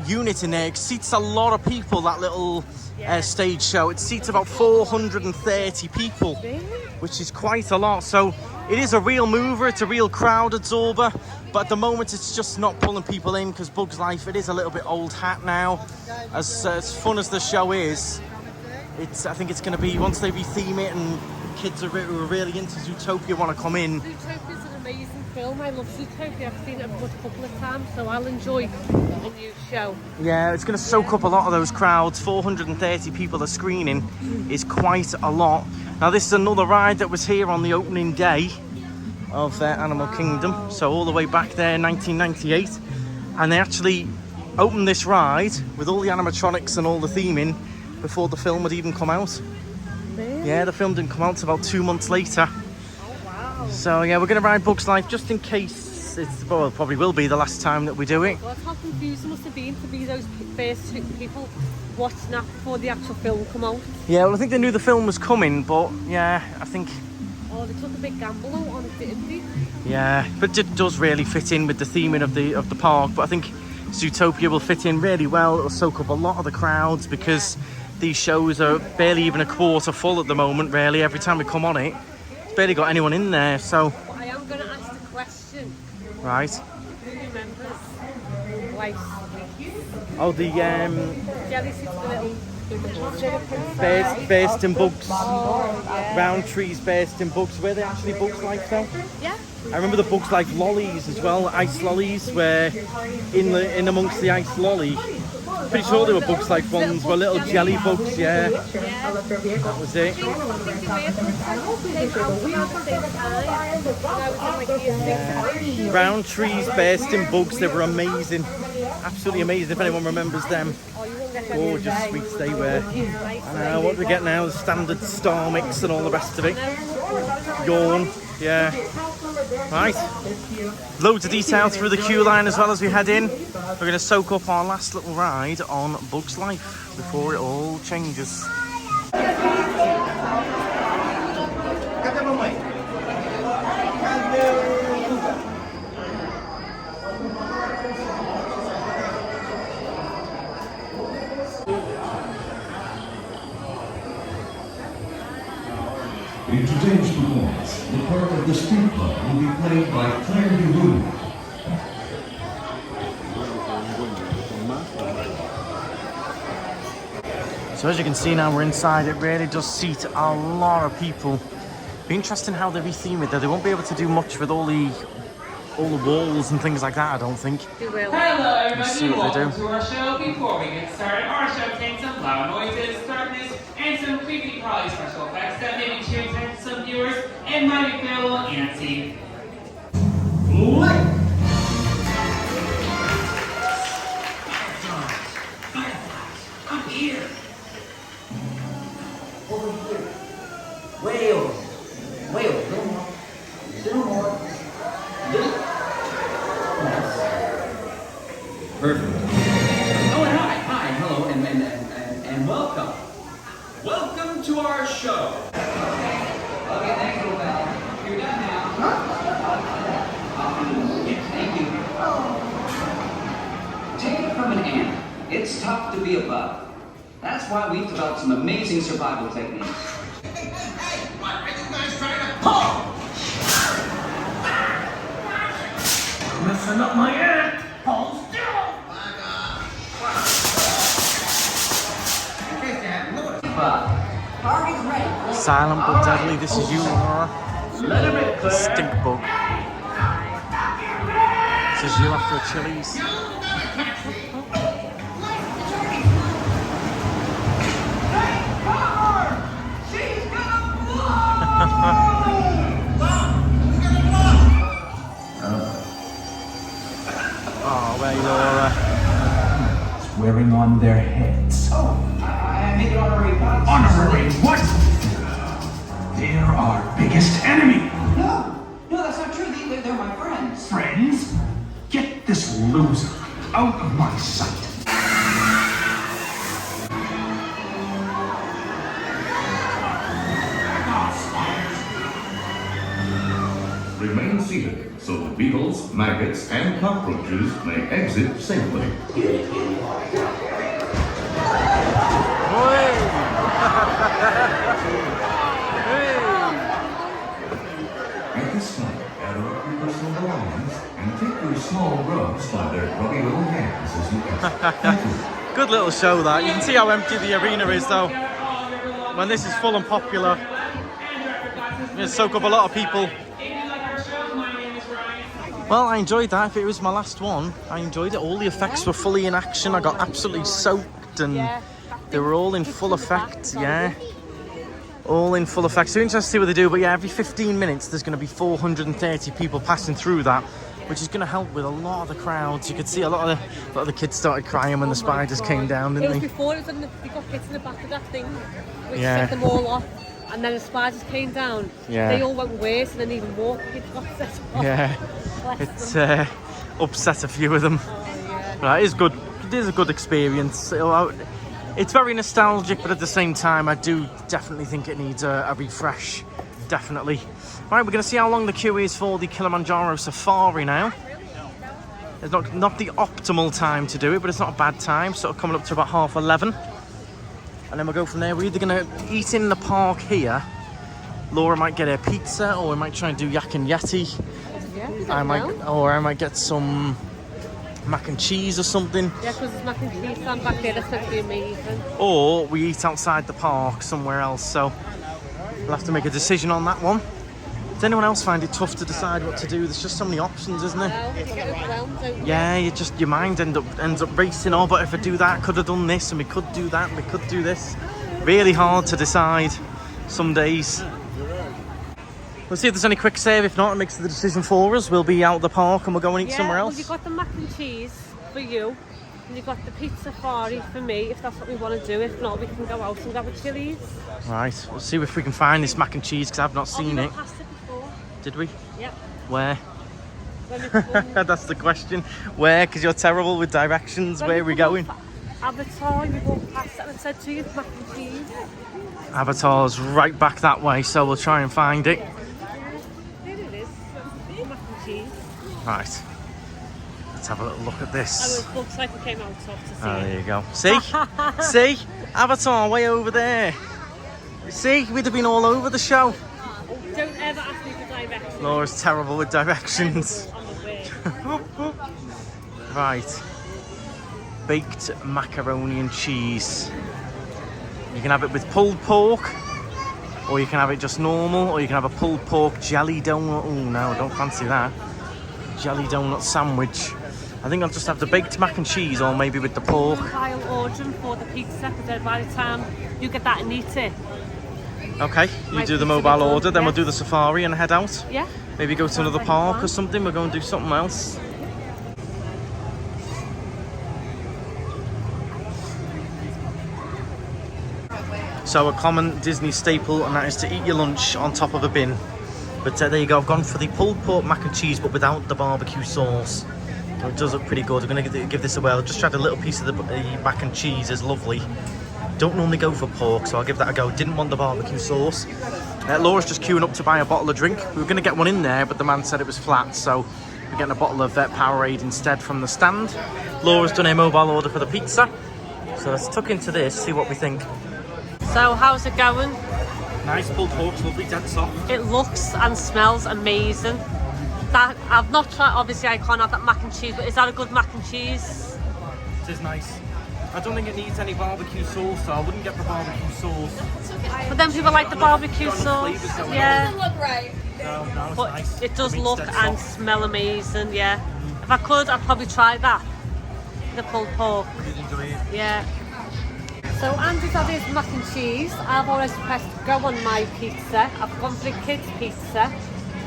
unit in there. It seats a lot of people, that little stage show. It seats about 430 people, which is quite a lot. So it is a real mover. It's a real crowd absorber. But at the moment, it's just not pulling people in because Bugs Life, it is a little bit old hat now. As fun as the show is, I think it's going to be, once they retheme it and kids who are really into Zootopia want to come in. Zootopia's an amazing film. I love Zootopia. I've seen it a couple of times, so I'll enjoy the new show. Yeah, it's going to soak up a lot of those crowds. 430 people are screening is quite a lot. Now, this is another ride that was here on the opening day of Animal Kingdom, so all the way back there in 1998, and they actually opened this ride with all the animatronics and all the theming before the film had even come out. Really? Yeah, the film didn't come out until about 2 months later. Oh wow. So yeah, we're going to ride Bugs Life just in case it probably will be the last time that we do it. God, how confused it must have been to be those first two people watching that before the actual film come out. Yeah, well, I think they knew the film was coming, but yeah, I think... Oh, they took a big gamble on it, didn't they? Yeah, but it does really fit in with the theming of the park. But I think Zootopia will fit in really well. It'll soak up a lot of the crowds because these shows are barely even a quarter full at the moment, really. Every time we come on it, it's barely got anyone in there, so... But I am going to ask the question. Right. Who remembers Life? Oh, the... Jelly seats, the little... Based in Bugs. Oh, yeah. Round trees based in Bugs. Were they actually Bugs Life though? Yeah. I remember the Bugs Life lollies as well, ice lollies, where in amongst the ice lolly, pretty sure they were Bugs Life ones, were little jelly bugs, yeah. That was it. Yeah. Round trees based in Bugs, they were amazing. Absolutely amazing if anyone remembers them. Gorgeous sweets they were. And what do we get now? The standard Star Mix and all the rest of it. Yawn, yeah. Right. Loads of detail through the queue line as well as we head in. We're going to soak up our last little ride on Bugs Life before it all changes. In today's performance, the part of the Street Club will be played by Claire DeLune. So as you can see now, we're inside. It really does seat a lot of people. Be interesting how they retheme it though. They won't be able to do much with all the walls and things like that, I don't think. They will. Hello everybody, see what they welcome do. to our show. Before we get started, our show takes some loud noises, darkness, and some creepy crawly special effects that may be too intense to some viewers and might make them a little antsy. Up here. Over here. Way over. Way over. Little more. Little more. Little. Perfect. Oh, and hi, hello, and welcome. Welcome to our show. Okay, thanks, little pal. You're done now. Yes, thank you. Take it from an ant. It's tough to be a bug. That's why we've developed some amazing survival techniques. Hey, what are you guys trying to pull? Messing up my ant. Hold still. Target's ready. Silent but deadly. This is you, Laura. Let him in, Claire. Stink bug. This is you after a Chili's. Oh, where you Laura? Swearing on their heads. Oh, I made honorary points. Honorary what? They're our biggest enemy. No, that's not true. They're my friends. Friends? Get this loser out of my sight. Remain seated so the beetles, maggots, and cockroaches may exit safely. At this time, gather up your personal belongings and take your small grubs by their grubby little hands as you exit. Thank you. Good little show that. You can see how empty the arena is though. When this is full and popular, it'll soak up a lot of people. Well, I enjoyed that. If it was my last one, I enjoyed it. All the effects were fully in action. I got absolutely soaked and they were all in full effect. Yeah. All in full effect. So interesting to see what they do. But yeah, every 15 minutes there's going to be 430 people passing through that, which is going to help with a lot of the crowds. You could see a lot of the kids started crying when the spiders came down, didn't they? It was before it was they got hit in the back of that thing, which set them all off. And then the spiders came down. They all went worse, and then even more kids got set off. Yeah. It's upset a few of them. Right, it is good. It is a good experience. It's very nostalgic, but at the same time, I do definitely think it needs a refresh. Definitely. Right, we're going to see how long the queue is for the Kilimanjaro Safari now. It's not the optimal time to do it, but it's not a bad time. Sort of coming up to about 11:30. And then we'll go from there. We're either going to eat in the park here. Laura might get a pizza, or we might try and do Yak and Yeti. I might get some mac and cheese or something. Yeah, because there's mac and cheese stand back there. That's going to be amazing. Or we eat outside the park somewhere else. So we'll have to make a decision on that one. Does anyone else find it tough to decide what to do? There's just so many options, isn't there? You get overwhelmed, don't you? Yeah, your mind ends up racing. Oh, but if I do that, I could have done this, and we could do that, and we could do this. Really hard to decide some days. We'll see if there's any quick save. If not, it makes the decision for us. We'll be out of the park and we'll go and eat somewhere else. Well, you've got the mac and cheese for you, and you've got the pizza safari for me, if that's what we want to do. If not, we can go out and grab a Chili's. Right, we'll see if we can find this mac and cheese, because I've not seen it. Passed it before. Did we? Yep. Where? That's the question. Where? Because you're terrible with directions. Where are we going? Avatar, you walk past it and it said to you, mac and cheese. Avatar's right back that way, so we'll try and find it. There it is. Mac and cheese. Right. Let's have a little look at this. It looks like it came out of to see. Oh, there you go. See? See? Avatar way over there. See? We'd have been all over the show. Don't ever ask me for directions. Laura's terrible with directions. Right. Baked macaroni and cheese. You can have it with pulled pork, or you can have it just normal, or you can have a pulled pork jelly donut. Oh no, I don't fancy that. Jelly donut sandwich. I think I'll just have the baked mac and cheese, or maybe with the pork. I'll order for the pizza, because by the time you get that and eat it. Okay, you do the mobile order, then we'll do the safari and head out. Yeah. Maybe go to another park or something. We'll go and do something else. So a common Disney staple, and that is to eat your lunch on top of a bin. But there you go, I've gone for the pulled pork mac and cheese, but without the barbecue sauce. It does look pretty good. I'm going to give this a whirl. Just tried a little piece of the mac and cheese, is lovely. Don't normally go for pork, so I'll give that a go. Didn't want the barbecue sauce. Laura's just queuing up to buy a bottle of drink. We were going to get one in there, but the man said it was flat, so we're getting a bottle of Powerade instead from the stand. Laura's done a mobile order for the pizza. So let's tuck into this, see what we think. So how's it going? Nice pulled pork, lovely, dead soft. It looks and smells amazing. That I've not tried, obviously I can't have that mac and cheese, but is that a good mac and cheese? It is nice. I don't think it needs any barbecue sauce, so I wouldn't get the barbecue sauce. But then people like the barbecue sauce. Yeah. It doesn't look right. No, it's but nice. It does The meat's look dead and soft. smell amazing, yeah. If I could, I'd probably try that. The pulled pork. You'd enjoy it. Yeah. So Andrew's had his mac and cheese. I've already pressed go on my pizza. I've gone for the kids' pizza.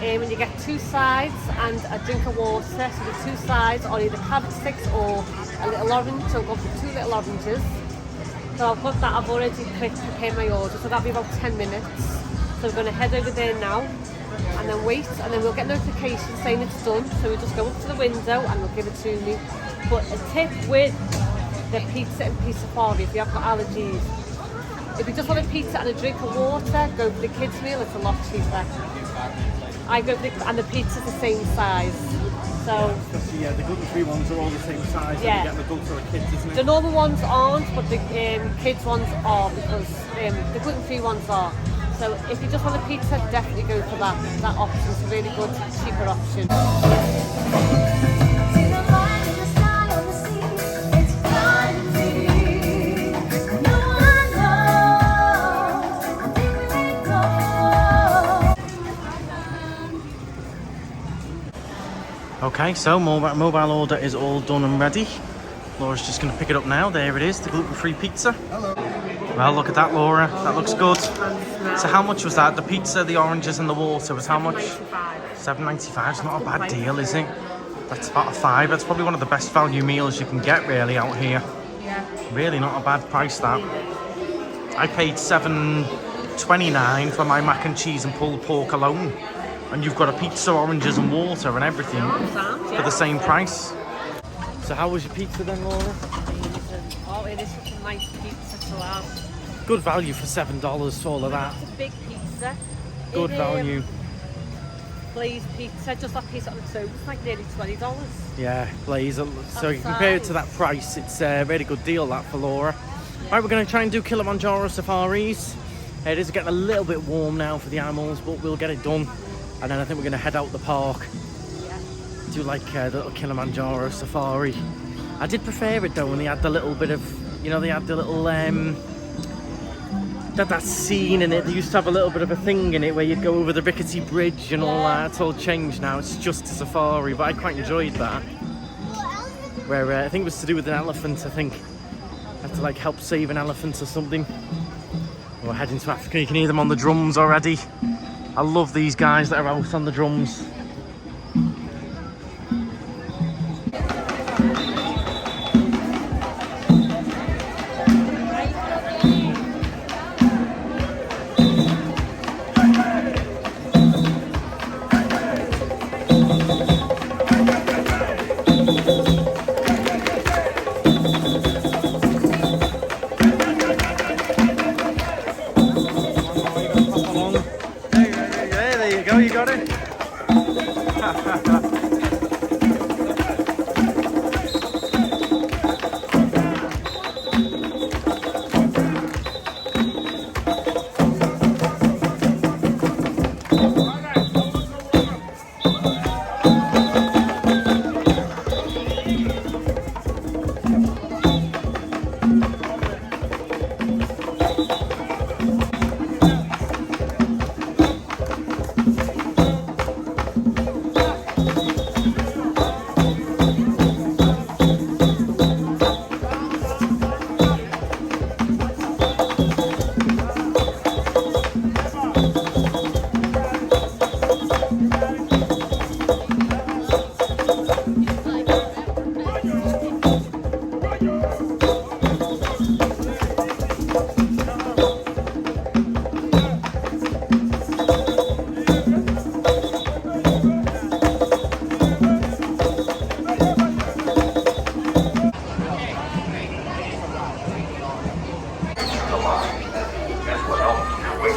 And you get 2 sides and a drink of water. So the 2 sides are either cabbage sticks or a little orange. So I've gone for 2 little oranges. So I've got that. I've already clicked prepare my order. So that'll be about 10 minutes. So we're going to head over there now and then wait, and then we'll get notification saying it's done. So we'll just go up to the window and they'll give it to me. But a tip with the pizza and pizza party, if you have got allergies, if you just want a pizza and a drink of water, go for the kids meal. It's a lot cheaper. I go for the, and the pizza's the same size. So yeah, the gluten-free ones are all the same size. Yeah. And you get the adults or kids, isn't it? The normal ones aren't, but the kids ones are, because the gluten-free ones are. So if you just want a pizza, definitely go for that. That option's a really good, cheaper option. Okay, so mobile order is all done and ready. Laura's just going to pick it up now. There it is, the gluten-free pizza. Hello. Well, look at that, Laura. That looks good. So how much was that? The pizza, the oranges and the water was how much? $7.95. It's not a bad deal, is it? That's about a $5. That's probably one of the best value meals you can get really out here. Yeah. Really not a bad price, that. I paid $7.29 for my mac and cheese and pulled pork alone. And you've got a pizza, oranges and water and everything for the same price. So how was your pizza then, Laura? Oh, it is such a nice pizza to have. Good value for $7 for all of that. It's a big pizza. Good value. Glazed pizza, just that pizza on its own, it's like nearly $20. Yeah, Blaze. So you compare it to that price, it's a really good deal that for Laura. Right, we're going to try and do Kilimanjaro safaris. It is getting a little bit warm now for the animals, but we'll get it done. And then I think we're going to head out the park. Yeah. Do like the little Kilimanjaro safari. I did prefer it though when they had the little bit of, you know, they had the little that scene in it. They used to have a little bit of a thing in it where you'd go over the rickety bridge and all that. It's all changed now. It's just a safari, but I quite enjoyed that. Where I think it was to do with an elephant. I think I had to like help save an elephant or something. We're heading to Africa. You can hear them on the drums already. I love these guys that are out on the drums. You got it?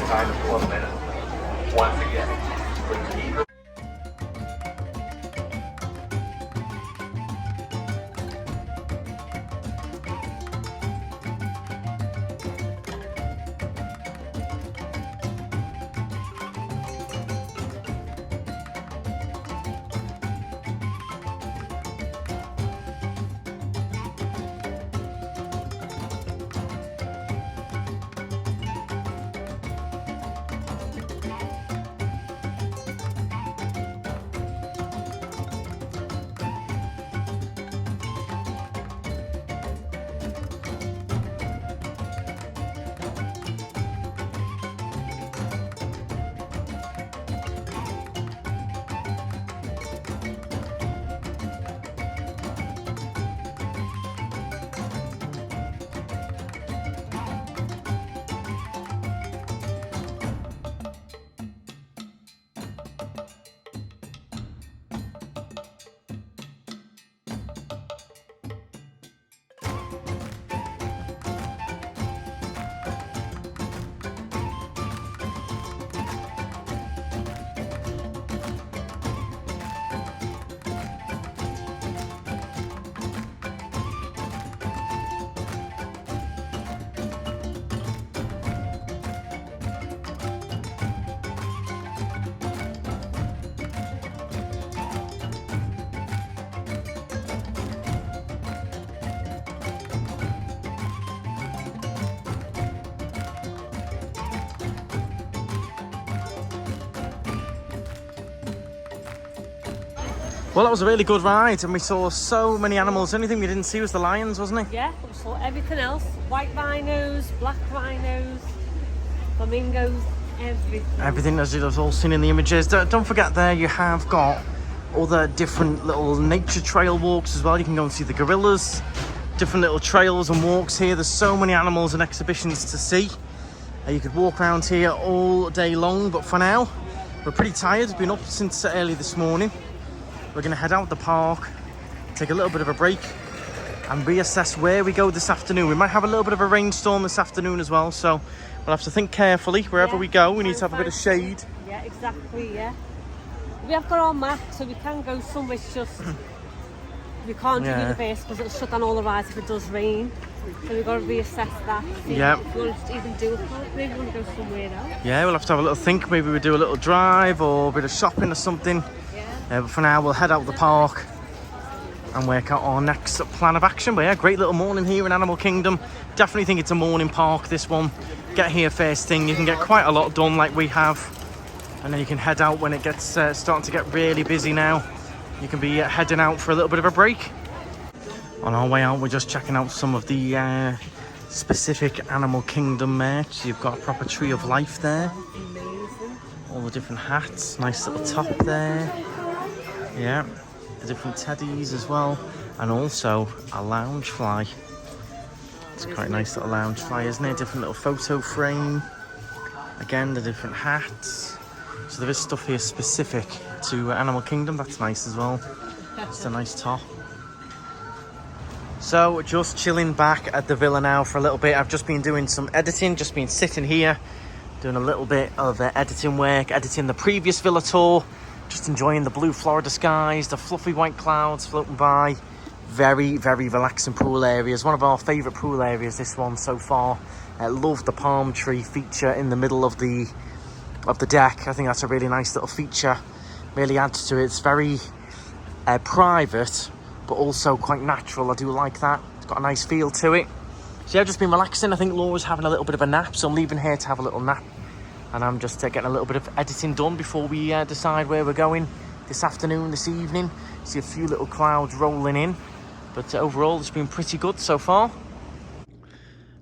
Dinosaur minutes. Once again, please keep it. Well, that was a really good ride, and we saw so many animals. The only thing we didn't see was the lions, wasn't it? Yeah, we saw everything else. White rhinos, black rhinos, flamingos, everything. Everything as you've all seen in the images. Don't forget there you have got other different little nature trail walks as well. You can go and see the gorillas, different little trails and walks here. There's so many animals and exhibitions to see. You could walk around here all day long, but for now, we're pretty tired. We've been up since early this morning. We're going to head out the park, take a little bit of a break, and reassess where we go this afternoon. We might have a little bit of a rainstorm this afternoon as well, so we'll have to think carefully. Wherever we go, we need to have a bit of shade. Yeah, exactly, yeah. We have got our map, so we can go somewhere. It's just we can't do the base because it'll shut down all the rides if it does rain. So we've got to reassess that. Yeah. If we want to even do a park, maybe we want to go somewhere else. Yeah, we'll have to have a little think. Maybe we do a little drive or a bit of shopping or something. But for now, we'll head out the park and work out our next plan of action. But yeah, great little morning here in Animal Kingdom. Definitely think it's a morning park, this one. Get here first thing. You can get quite a lot done like we have. And then you can head out when it gets starting to get really busy now. You can be heading out for a little bit of a break. On our way out, we're just checking out some of the specific Animal Kingdom merch. You've got a proper Tree of Life there. All the different hats. Nice little top there. Yeah, the different teddies as well, and also a lounge fly. It's quite a nice little lounge fly, isn't it? Different little photo frame. Again, the different hats. So there is stuff here specific to Animal Kingdom. That's nice as well. It's a nice top. So just chilling back at the villa now for a little bit. I've just been doing some editing, just been sitting here doing a little bit of editing work, editing the previous villa tour. Just enjoying the blue Florida skies, the fluffy white clouds floating by. Very, very relaxing pool areas. One of our favourite pool areas, this one so far. I love the palm tree feature in the middle of the deck. I think that's a really nice little feature. Really adds to it. It's very private, but also quite natural. I do like that. It's got a nice feel to it. So yeah, I've just been relaxing. I think Laura's having a little bit of a nap, so I'm leaving here to have a little nap. And I'm just getting a little bit of editing done before we decide where we're going this afternoon, this evening. See a few little clouds rolling in. But overall, it's been pretty good so far.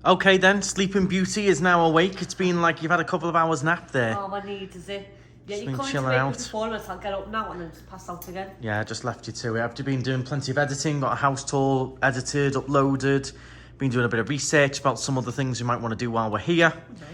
Okay then, Sleeping Beauty is now awake. It's been like you've had a couple of hours nap there. Oh, I need is it? Yeah, Just you been come chilling into out. before minutes, I'll get up now and then just pass out again. Yeah, I just left you to it. I've been doing plenty of editing, got a house tour edited, uploaded. Been doing a bit of research about some other things we might want to do while we're here. Nice.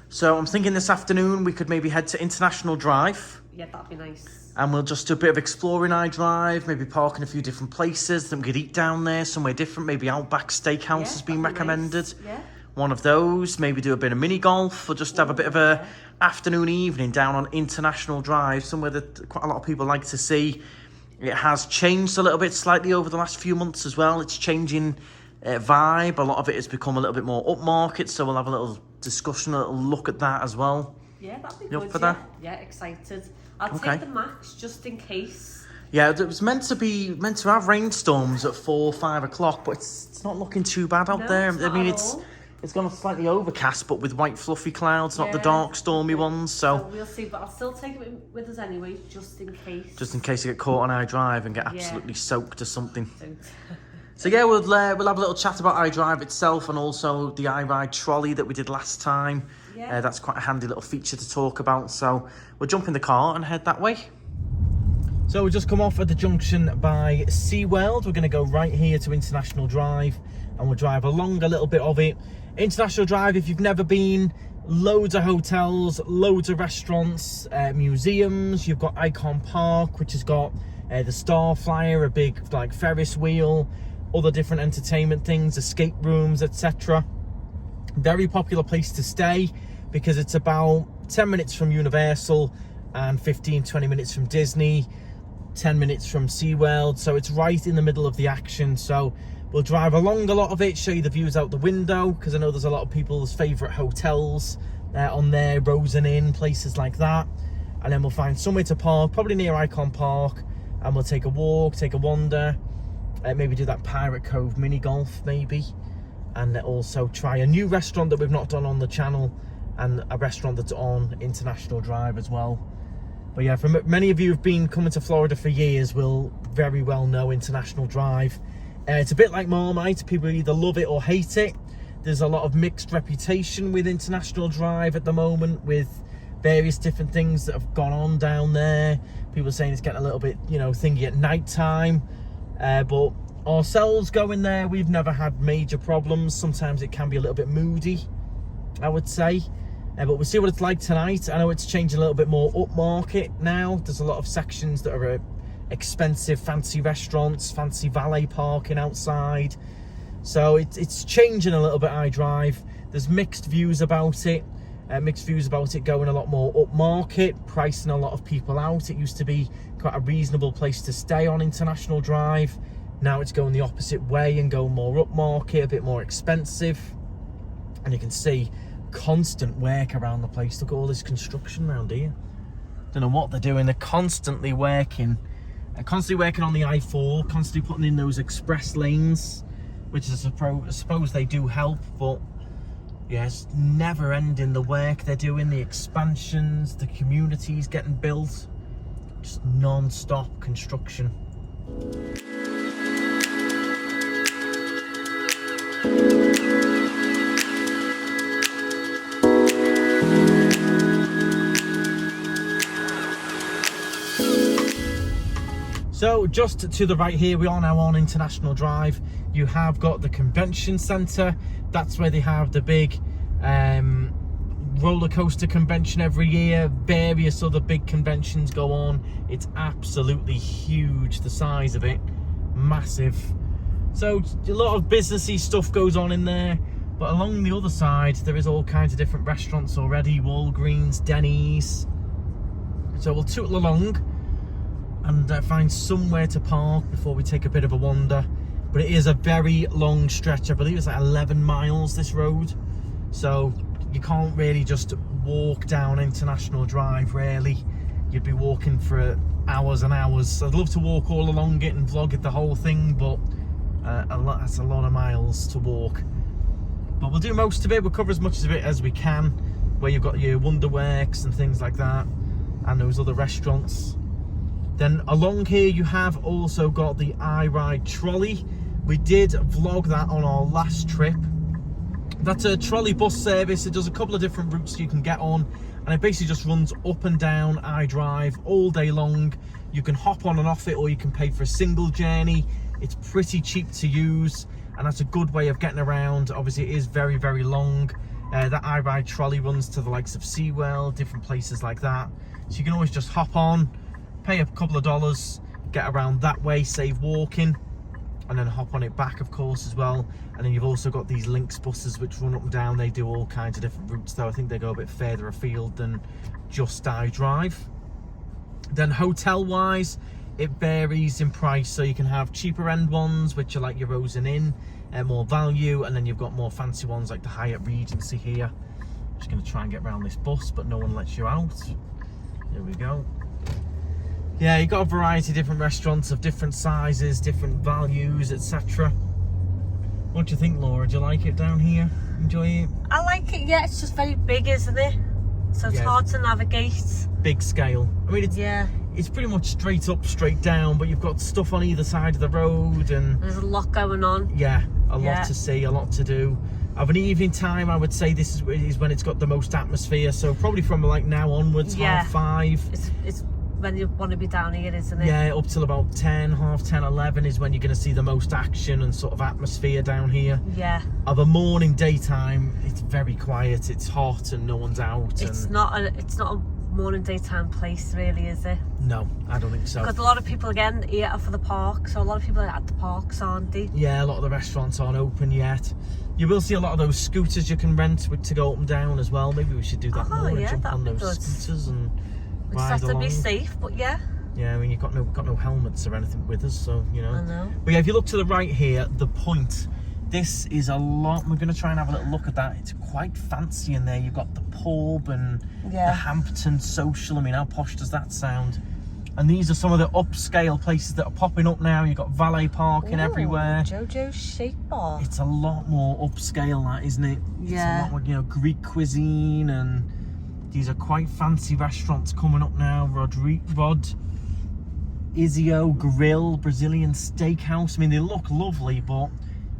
So I'm thinking this afternoon we could maybe head to International Drive. Yeah, that'd be nice. And we'll just do a bit of exploring drive, maybe park in a few different places. Then we could eat down there, somewhere different. Maybe Outback Steakhouse has been recommended. Nice. Yeah. one of those, maybe do a bit of mini golf, or just have a bit of a afternoon, evening down on International Drive, somewhere that quite a lot of people like to see. It has changed a little bit slightly over the last few months as well. It's changing vibe. A lot of it has become a little bit more upmarket, so we'll have a little discussion, a little look at that as well. Yeah, that'd be You good. up for that? Yeah, excited. I'll Okay. take the max just in case. Yeah, it was meant to have rainstorms at 4 or 5 o'clock, but it's not looking too bad out No, there. it's I not mean, at it's all. it's gone slightly overcast, but with white fluffy clouds, not the Yeah. dark stormy ones. So we'll see, but I'll still take it with us anyway, just in case. Just in case you get caught on iDrive and get Yeah. absolutely soaked or something. Don't. So yeah, we'll have a little chat about iDrive itself and also the iRide trolley that we did last time. Yeah. That's quite a handy little feature to talk about. So we'll jump in the car and head that way. So we just come off at the junction by SeaWorld. We're going to go right here to International Drive and we'll drive along a little bit of it. International Drive, if you've never been, loads of hotels, loads of restaurants, museums. You've got Icon Park, which has got the Star Flyer, a big like Ferris wheel, other different entertainment things, escape rooms, etc. Very popular place to stay because it's about 10 minutes from Universal and 15-20 minutes from Disney, 10 minutes from SeaWorld, so it's right in the middle of the action. So we'll drive along a lot of it, show you the views out the window, because I know there's a lot of people's favourite hotels on there, Rosen Inn, places like that. And then we'll find somewhere to park, probably near Icon Park, and we'll take a walk, take a wander, maybe do that Pirate Cove mini golf maybe, and also try a new restaurant that we've not done on the channel, and a restaurant that's on International Drive as well. But yeah, for many of you who've been coming to Florida for years will very well know International Drive. It's a bit like Marmite. People either love it or hate it. There's a lot of mixed reputation with International Drive at the moment, with various different things that have gone on down there. People are saying it's getting a little bit, you know, thingy at night time. But ourselves going there, we've never had major problems. Sometimes it can be a little bit moody, I would say. But we'll see what it's like tonight. I know it's changing a little bit more upmarket now. There's a lot of sections that are expensive, fancy restaurants, fancy valet parking outside. So it's changing a little bit, iDrive. There's mixed views about it. Going a lot more upmarket, pricing a lot of people out. It used to be quite a reasonable place to stay on International Drive. Now it's going the opposite way and going more upmarket, a bit more expensive. And you can see constant work around the place. Look at all this construction around here. Don't know what they're doing. They're constantly working on the I-4, constantly putting in those express lanes, which I suppose they do help, but yeah, it's never ending, the work they're doing, the expansions, the communities getting built, just non-stop construction. So just to the right here, we are now on International Drive. You have got the convention centre. That's where they have the big roller coaster convention every year. Various other big conventions go on. It's absolutely huge, the size of it, massive. So a lot of businessy stuff goes on in there. But along the other side, there is all kinds of different restaurants already. Walgreens, Denny's. So we'll tootle along and find somewhere to park before we take a bit of a wander. But it is a very long stretch. I believe it's like 11 miles, this road. So you can't really just walk down International Drive, really. You'd be walking for hours and hours. I'd love to walk all along it and vlog it the whole thing, but that's a lot of miles to walk. But we'll do most of it. We'll cover as much of it as we can, where you've got your Wonderworks and things like that, and those other restaurants. Then along here you have also got the iRide trolley. We did vlog that on our last trip. That's a trolley bus service. It does a couple of different routes you can get on, and it basically just runs up and down iDrive all day long. You can hop on and off it, or you can pay for a single journey. It's pretty cheap to use, and that's a good way of getting around. Obviously it is very, very long. That iRide trolley runs to the likes of SeaWorld, different places like that. So you can always just hop on, pay a couple of dollars, get around that way, save walking. and then hop on it back, of course, as well. And then you've also got these Lynx buses which run up and down. They do all kinds of different routes, though. I think they go a bit further afield than just I Drive. Then hotel wise, it varies in price, so you can have cheaper end ones which are like your Rosen Inn, more value, and then you've got more fancy ones like the Hyatt Regency here. I'm just going to try and get around this bus, but no one lets you out. There we go. Yeah, you've got a variety of different restaurants of different sizes, different values, etc. What do you think, Laura? Do you like it down here? Enjoy it? I like it, yeah. It's just very big, isn't it? So it's hard to navigate. Big scale. I mean, it's pretty much straight up, straight down, but you've got stuff on either side of the road, and there's a lot going on. Yeah, a lot to see, a lot to do. Of an evening time, I would say this is when it's got the most atmosphere. So probably from like now onwards, 5:30. It's when you want to be down here, isn't it? Yeah, up till about 10, half 10, 11 is when you're going to see the most action and sort of atmosphere down here. Yeah. Of a morning, daytime, it's very quiet. It's hot and no one's out. It's not a morning, daytime place, really, is it? No, I don't think so. Because a lot of people, again, here are for the park, so a lot of people are at the parks, aren't they? Yeah, a lot of the restaurants aren't open yet. You will see a lot of those scooters you can rent to go up and down as well. Maybe we should do that more and jump on those scooters and we just have to be safe, but yeah. Yeah, I mean, you've got no helmets or anything with us, so, you know. I know. But yeah, if you look to the right here, the Pointe. This is a lot. We're going to try and have a little look at that. It's quite fancy in there. You've got the pub and the Hampton Social. I mean, how posh does that sound? And these are some of the upscale places that are popping up now. You've got valet parking everywhere. Jojo's Shake Bar. It's a lot more upscale, that, isn't it? Yeah. It's a lot more, you know, Greek cuisine, and these are quite fancy restaurants coming up now. Izio Grill, Brazilian Steakhouse. I mean, they look lovely, but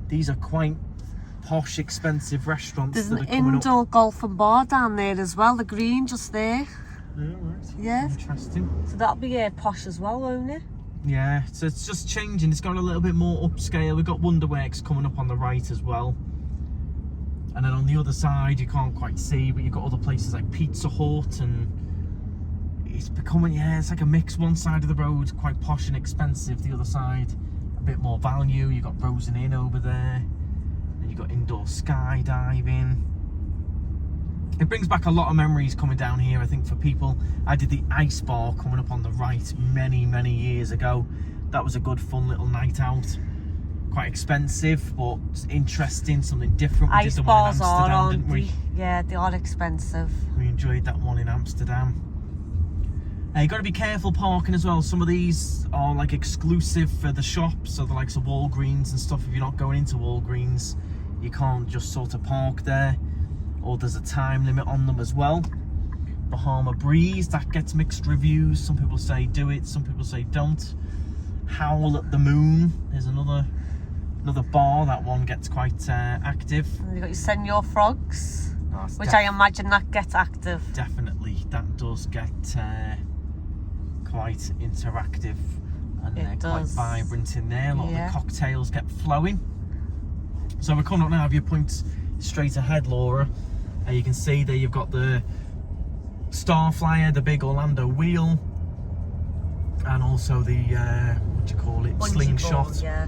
these are quite posh, expensive restaurants. There's an indoor golf and bar down there as well. The green just there. Yeah, right. Yeah. Interesting. So that'll be posh as well, won't it? Yeah, so it's just changing. It's got a little bit more upscale. We've got Wonderworks coming up on the right as well. And then on the other side, you can't quite see, but you've got other places like Pizza Hut, and it's becoming, it's like a mix. One side of the road, quite posh and expensive. The other side, a bit more value. You've got Rosen Inn over there. And you've got indoor skydiving. It brings back a lot of memories coming down here, I think, for people. I did the ice bar coming up on the right many, many years ago. That was a good, fun little night out. Quite expensive, but interesting, something different. We did the one in Amsterdam, didn't we? Yeah, they are expensive. We enjoyed that one in Amsterdam. You've got to be careful parking as well. Some of these are like exclusive for the shops, so the likes of Walgreens and stuff. If you're not going into Walgreens, you can't just sort of park there. Or there's a time limit on them as well. Bahama Breeze, that gets mixed reviews. Some people say do it, some people say don't. Howl at the Moon, there's another bar. That one gets quite active. And you've got your Senor Frogs, which I imagine that gets active. Definitely, that does get quite interactive, and they're quite vibrant in there. A lot of the cocktails get flowing. So we're coming up now. If you point straight ahead, Laura, you can see there you've got the Starflyer, the big Orlando wheel, and also the what do you call it, slingshot. Yeah.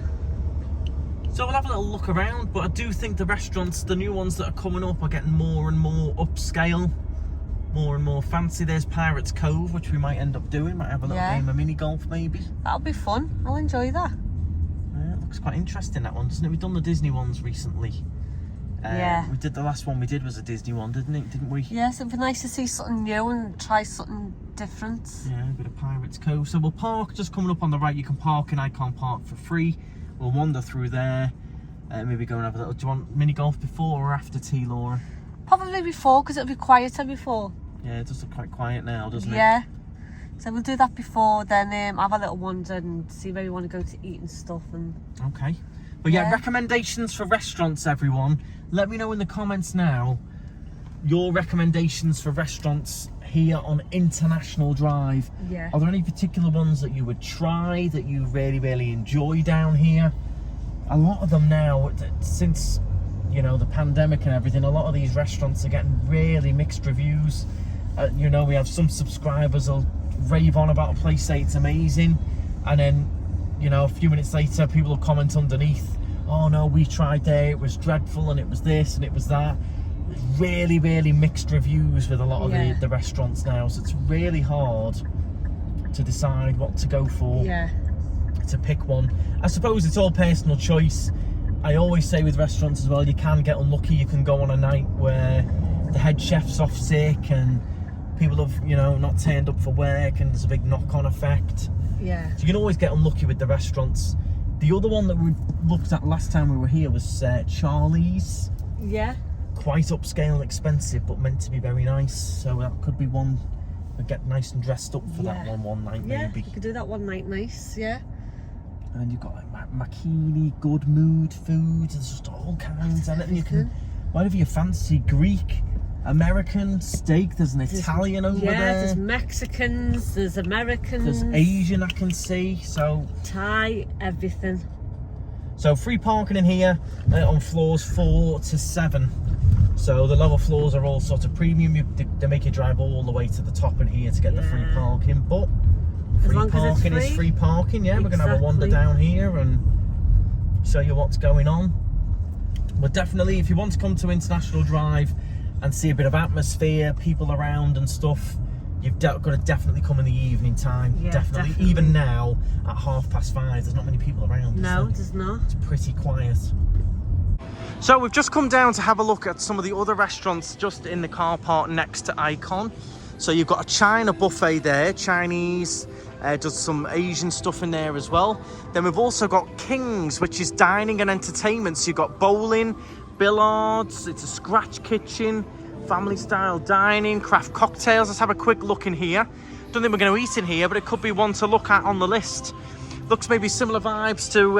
So we'll have a little look around, but I do think the restaurants, the new ones that are coming up, are getting more and more upscale, more and more fancy. There's Pirates Cove, which we might end up doing. Might have a little game of mini golf, maybe. That'll be fun. I'll enjoy that. It looks quite interesting, that one, doesn't it? We've done the Disney ones recently. We did, the last one we did was a Disney one, didn't we? Yes, it'd be nice to see something new and try something different. Yeah, a bit of Pirates Cove. So we'll park just coming up on the right. You can park in Icon Park for free. We'll wander through there. Maybe go and have a little. Do you want mini golf before or after tea, Laura? Probably before, because it'll be quieter before. Yeah, it does look quite quiet now, doesn't it? Yeah. So we'll do that before, then have a little wander and see where we want to go to eat and stuff. And okay. But yeah, recommendations for restaurants, everyone. Let me know in the comments now your recommendations for restaurants here on International Drive. Yeah. Are there any particular ones that you would try, that you really, really enjoy down here? A lot of them now, since, you know, the pandemic and everything, a lot of these restaurants are getting really mixed reviews. You know, we have some subscribers will rave on about a place, say it's amazing, and then you know, a few minutes later, people will comment underneath, oh no, we tried there, it was dreadful, and it was this, and it was that. Really, really mixed reviews with a lot of the restaurants now, so it's really hard to decide what to go for, to pick one. I suppose it's all personal choice. I always say with restaurants as well, you can get unlucky. You can go on a night where the head chef's off sick and people have, you know, not turned up for work, and there's a big knock-on effect. Yeah. So you can always get unlucky with the restaurants. The other one that we looked at last time we were here was Charlie's. Yeah. Quite upscale and expensive, but meant to be very nice. So that could be one. We'd get nice and dressed up for that one night, maybe. Yeah, you could do that one night nice, yeah. And then you've got like Makini, Good Mood Food. There's just all kinds. Anything you can, whatever you fancy. Greek, American, steak. There's an Italian over there. Yeah, there's Mexicans, there's Americans. There's Asian, I can see. So Thai, everything. So free parking in here on floors 4 to 7. So the lower floors are all sort of premium. They make you drive all the way to the top in here to get the free parking. But free parking is free parking. Yeah, we're going to have a wander down here and show you what's going on. But definitely, if you want to come to International Drive and see a bit of atmosphere, people around and stuff, you've got to definitely come in the evening time. Yeah, definitely. Even now at 5:30, there's not many people around. No, there's not. It's pretty quiet. So we've just come down to have a look at some of the other restaurants just in the car park next to Icon. So you've got a China buffet there, Chinese, does some Asian stuff in there as well. Then we've also got King's, which is dining and entertainment. So you've got bowling, billiards, it's a scratch kitchen, family style dining, craft cocktails. Let's have a quick look in here. Don't think we're going to eat in here, but it could be one to look at on the list. Looks maybe similar vibes to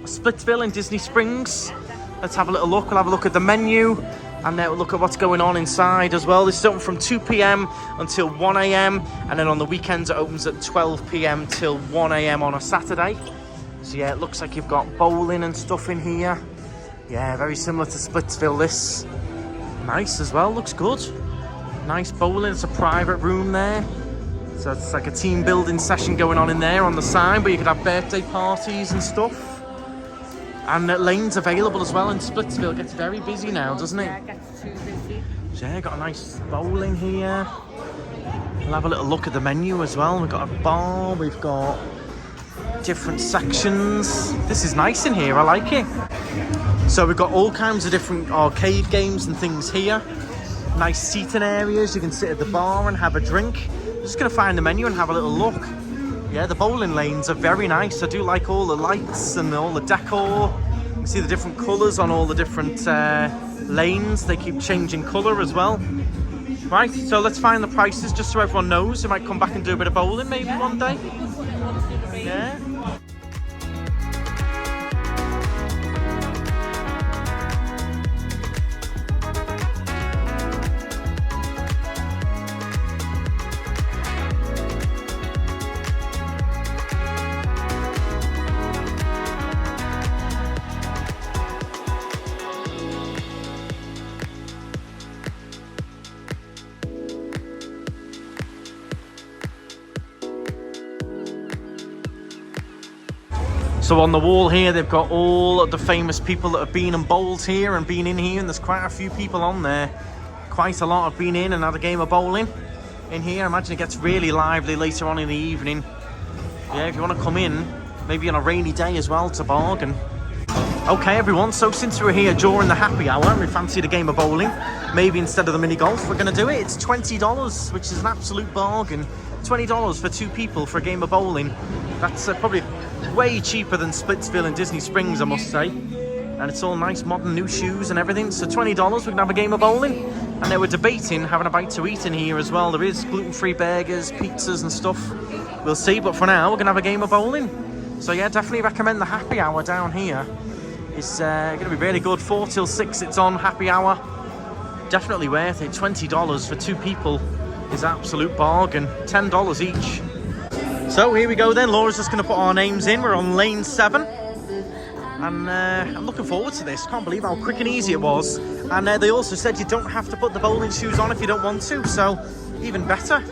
Splitsville and Disney Springs. Let's have a little look. We'll have a look at the menu and then we'll look at what's going on inside as well. This is open from 2 p.m. until 1 a.m. and then on the weekends it opens at 12 p.m. till 1 a.m. on a Saturday. So yeah, it looks like you've got bowling and stuff in here. Yeah, very similar to Splitsville this. Nice as well, looks good. Nice bowling, it's a private room there. So it's like a team building session going on in there on the side, but you could have birthday parties and stuff. And lanes available as well in Splitsville. It gets very busy now, doesn't it? Yeah, it gets too busy. So yeah, got a nice bowling here. We'll have a little look at the menu as well. We've got a bar, we've got different sections. This is nice in here, I like it. So we've got all kinds of different arcade games and things here. Nice seating areas, you can sit at the bar and have a drink. I'm just gonna find the menu and have a little look. Yeah, the bowling lanes are very nice. I do like all the lights and all the decor. You can see the different colours on all the different lanes. They keep changing colour as well. Right, so let's find the prices just so everyone knows. We might come back and do a bit of bowling maybe one day. Yeah. So on the wall here, they've got all the famous people that have been and bowled here and been in here, and there's quite a few people on there. Quite a lot have been in and had a game of bowling in here. I imagine it gets really lively later on in the evening. Yeah, if you want to come in, maybe on a rainy day as well, to bargain. Okay everyone, so since we're here during the happy hour and we fancied a game of bowling, maybe instead of the mini golf, we're going to do it. It's $20, which is an absolute bargain. $20 for 2 people for a game of bowling. That's probably way cheaper than Splitsville and Disney Springs, I must say. And it's all nice modern new shoes and everything. So $20, we can have a game of bowling. And then we're debating having a bite to eat in here as well. There is gluten-free burgers, pizzas and stuff. We'll see, but for now we're going to have a game of bowling. So yeah, definitely recommend the happy hour down here. It's going to be really good. 4 till 6 it's on, happy hour. Definitely worth it. $20 for 2 people is absolute bargain. $10 each. So here we go then. Laura's just going to put our names in. We're on lane 7. And I'm looking forward to this. Can't believe how quick and easy it was. And they also said you don't have to put the bowling shoes on if you don't want to. So even better.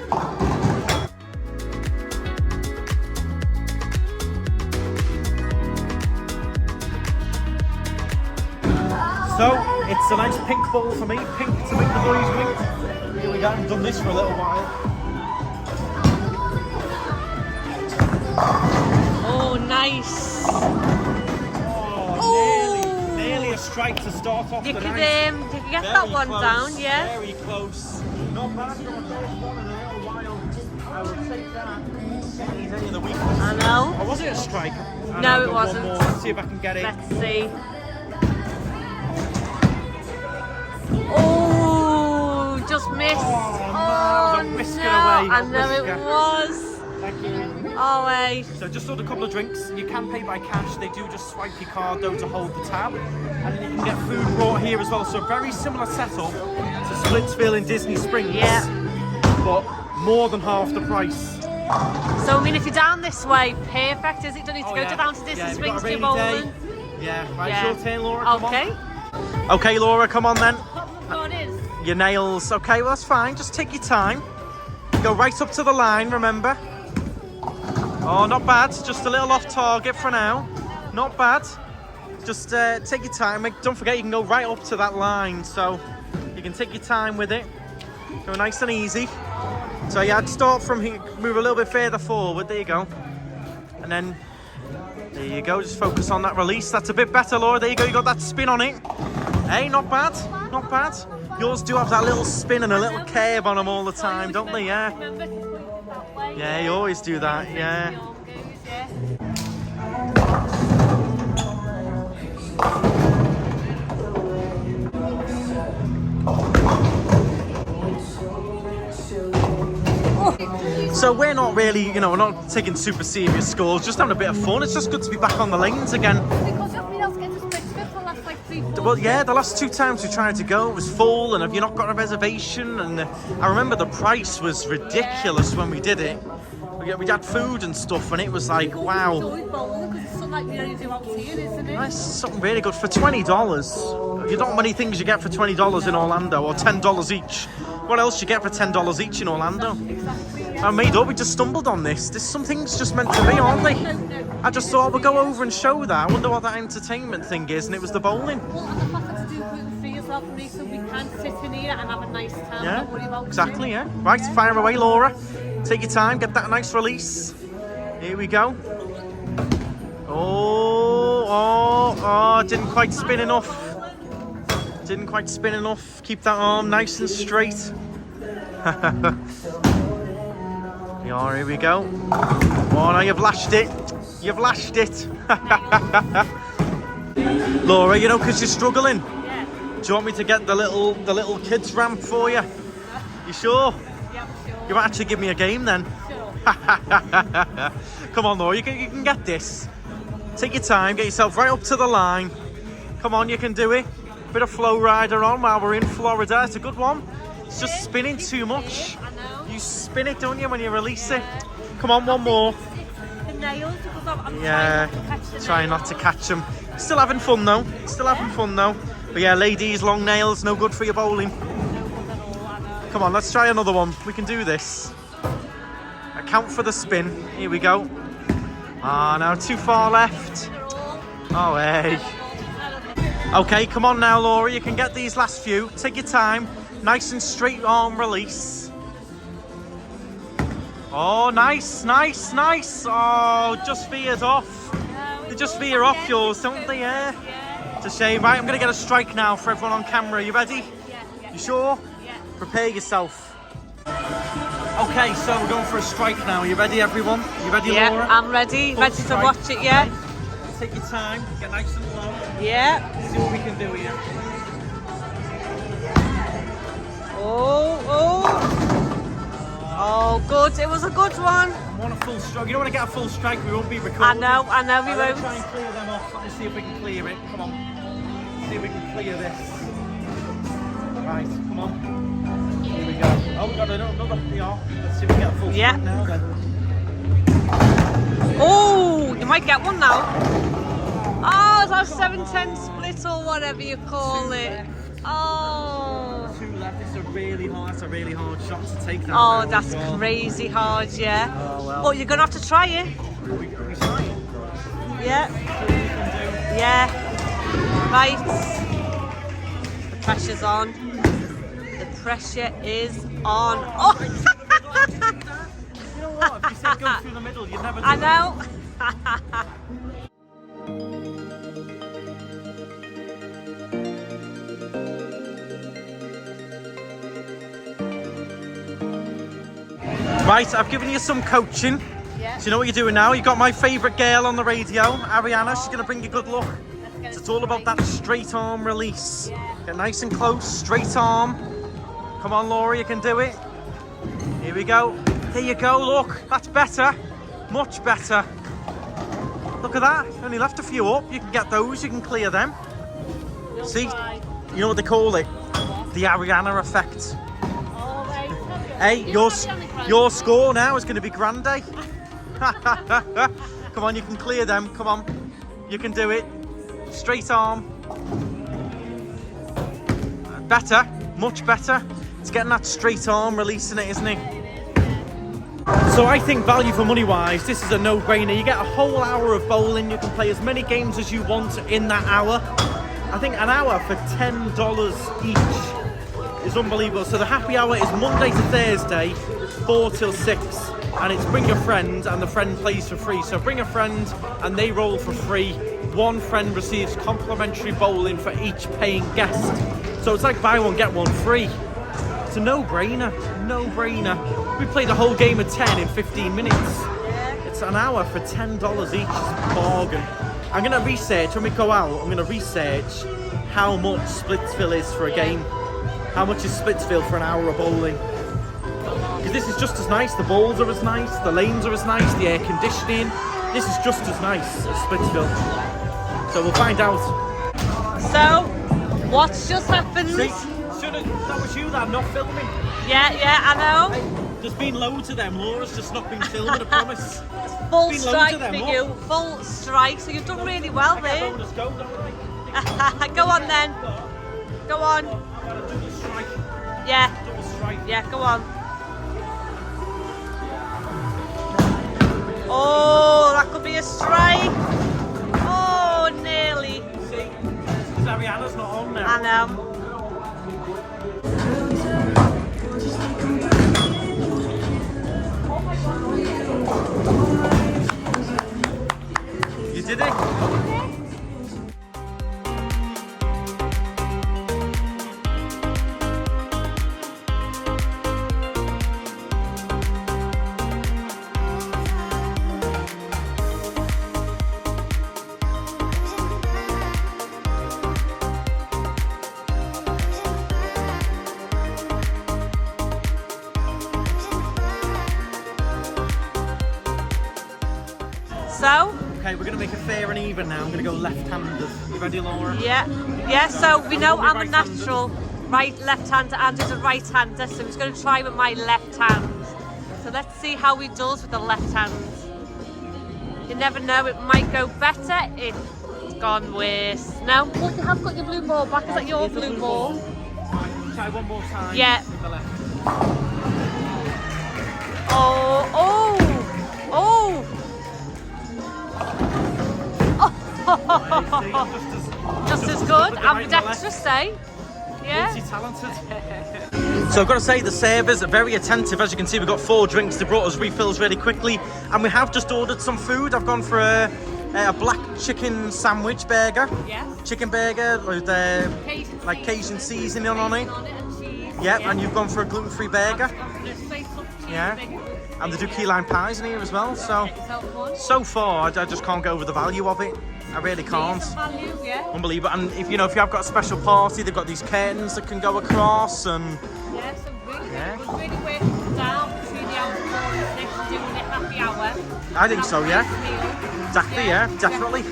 So, it's a nice pink bowl for me, pink to make the boys wink. Here we go, I've done this for a little while. Oh, nice. Oh, nearly a strike to start off You the could, night. you could get that one close, down, yeah. Very close. Not bad for my first one in a little while. I would take that. Any day of the week. I know. Or was it a strike? No, it wasn't. One more. Let's see if I can get it. Let's see. Oh, just missed. Oh, no, whisker away. I know it was. Thank you. Oh, wait. So just ordered a couple of drinks. You can pay by cash. They do just swipe your card though to hold the tab. And then you can get food brought here as well. So very similar setup to Splitsville in Disney Springs. Yeah. But more than half the price. So, I mean, if you're down this way, perfect, is it? Don't need to go down to Disney Springs to bowling. Yeah, right, Yeah. your turn, Laura. Come Okay. on. Okay, Laura, come on then. What is? Your nails. Okay, well, that's fine. Just take your time. Go right up to the line, remember. Oh, not bad. Just a little off target for now. Not bad. Just take your time. Don't forget, you can go right up to that line. So you can take your time with it. Go nice and easy. So yeah, I'd start from here, move a little bit further forward. There you go. And then, there you go. Just focus on that release. That's a bit better, Laura. There you go. You got that spin on it. Hey, not bad. Not bad. Yours do have that little spin and a little curve on them all the time, don't they? Yeah. Yeah, you always do that. Yeah. So we're not really, you know, we're not taking super serious scores, just having a bit of fun. It's just good to be back on the lanes again. Because everybody else gets to Splitsville for the last like 3 4 Well, yeah, the last 2 times we tried to go, it was full, and have you not got a reservation? And I remember the price was ridiculous when we did it. We had food and stuff, and it was like, wow. That's something really good for $20. You don't know many things you get for $20 in Orlando, or $10 each. What else you get for $10 each in Orlando? I made up, we just stumbled on this. Some things just meant to be, aren't they? I just thought we'll go over and show that. I wonder what that entertainment thing is, and it was the bowling. Well, and the fact that to do gluten free as well for me, so we can sit in here and have a nice time. Yeah, Don't worry about exactly, yeah. Right, fire away, Laura. Take your time, get that nice release. Here we go. Oh, didn't quite spin enough. Didn't quite spin enough. Keep that arm nice and straight. Here we go. Oh, now you've lashed it. You've lashed it. Laura, you know, because you're struggling. Yeah. Do you want me to get the little kids ramp for you? You sure? Yeah, sure. You might actually give me a game then. Sure. Come on, Laura, you can get this. Take your time, get yourself right up to the line. Come on, you can do it. Bit of flow rider on while we're in Florida. It's a good one. It's just spinning too much. I know. You spin it, don't you, when you release it? Come on, one more. The nails, because I'm Trying not to catch them. Still having fun though. But yeah, ladies, long nails, no good for your bowling. Come on, let's try another one. We can do this. Account for the spin. Here we go. Ah, now too far left. Oh, hey. Okay, come on now, Laura. You can get these last few. Take your time. Nice and straight arm release. Oh, nice. Oh, just veered off. They just veer off yours, don't they? Yeah. It's a shame. Right, I'm going to get a strike now for everyone on camera. You ready? You sure? Yeah. Prepare yourself. Okay, so we're going for a strike now. You ready, everyone? You ready, Yeah, Laura? I'm ready. Full Ready to strike. watch it, yeah? Take your time. Get nice and low. Yeah. See what we can do here. Oh, good. It was a good one. I want a full strike. You don't want to get a full strike, we won't be recording. I know, we I'm won't. gonna try and clear them off. Let me see if we can clear it. Come on. See if we can clear this. Right, come on. Here we go. Oh, we got another PR. Let's see if we get a full strike now then. Oh, you might get one now. Oh, it's our 7-10 split or whatever you call it. Oh. 2 left. That's a really hard shot to take that. Oh, that's crazy hard, yeah. Oh, well. But you're going to have to try it. We try it. Yeah. Yeah. Right. pressure's on. The pressure is on. Oh! You know what? If you said go through the middle, you'd never do I know. Right, I've given you some coaching. Yeah. So you know what you're doing now? You've got my favourite girl on the radio, Ariana. She's going to bring you good luck. So it's all about that straight arm release. Yeah. Get nice and close, straight arm. Come on, Laura, you can do it. Here we go. There you go, look. That's better. Much better. Look at that. Only left a few up. You can get those, you can clear them. See? You know what they call it? The Ariana effect. Hey, your score now is going to be grande. Come on, you can clear them. Come on. You can do it. Straight arm. Better. Much better. It's getting that straight arm, releasing it, isn't it? So I think value for money wise, this is a no-brainer. You get a whole hour of bowling. You can play as many games as you want in that hour. I think an hour for $10 each is unbelievable. So the happy hour is Monday to Thursday, 4 till 6. And it's bring a friend and the friend plays for free. So bring a friend and they roll for free. One friend receives complimentary bowling for each paying guest. So it's like buy one, get one free. It's a no-brainer, no-brainer. We played a whole game of 10 in 15 minutes. It's an hour for $10 each, it's a bargain. I'm gonna research, when we go out, I'm gonna research how much Splitsville is for a game. How much is Splitsville for an hour of bowling? Because this is just as nice, the balls are as nice, the lanes are as nice, the air conditioning. This is just as nice as Splitsville. So we'll find out. So, what's just happened? See? That was you that, not filming. Yeah, I know. Hey, there's been loads of them. Laura's just not been filming, I promise. Full strike for you. Full strike. So you've done really well there. Bonus go, don't I? Go on then. Go on. Double strike. Yeah. Double strike. Yeah, go on. Oh, that could be a strike. Oh, nearly. See, because Ariana's not on now. I know. You did it? So? Okay, we're going to make it fair and even now. I'm going to go left-handed. You ready, Laura? Yeah, so we know I'm a natural left-hander and he's a right-hander, so he's going to try with my left hand. So let's see how he does with the left hand. You never know, it might go better if it's gone worse. No? Look, you have got your blue ball back. Is that your blue ball? Try one more time. Yeah. With the left. Just as good, ambidextrous, eh? Yeah. Multi-talented. So I've got to say, the servers are very attentive. As you can see, we've got 4 drinks. They brought us refills really quickly. And we have just ordered some food. I've gone for a black chicken sandwich burger. Yeah. Chicken burger with Cajun seasoning on it. Yep, and you've gone for a gluten-free burger. Yeah. And they do key lime pies in here as well. So far, I just can't get over the value of it. I really can't. Unbelievable. And if you have got a special party, they've got these curtains that can go across and. Yeah, so really working down between the hours 4 and 6 doing it happy hour. I think so, yeah. Exactly, yeah, definitely.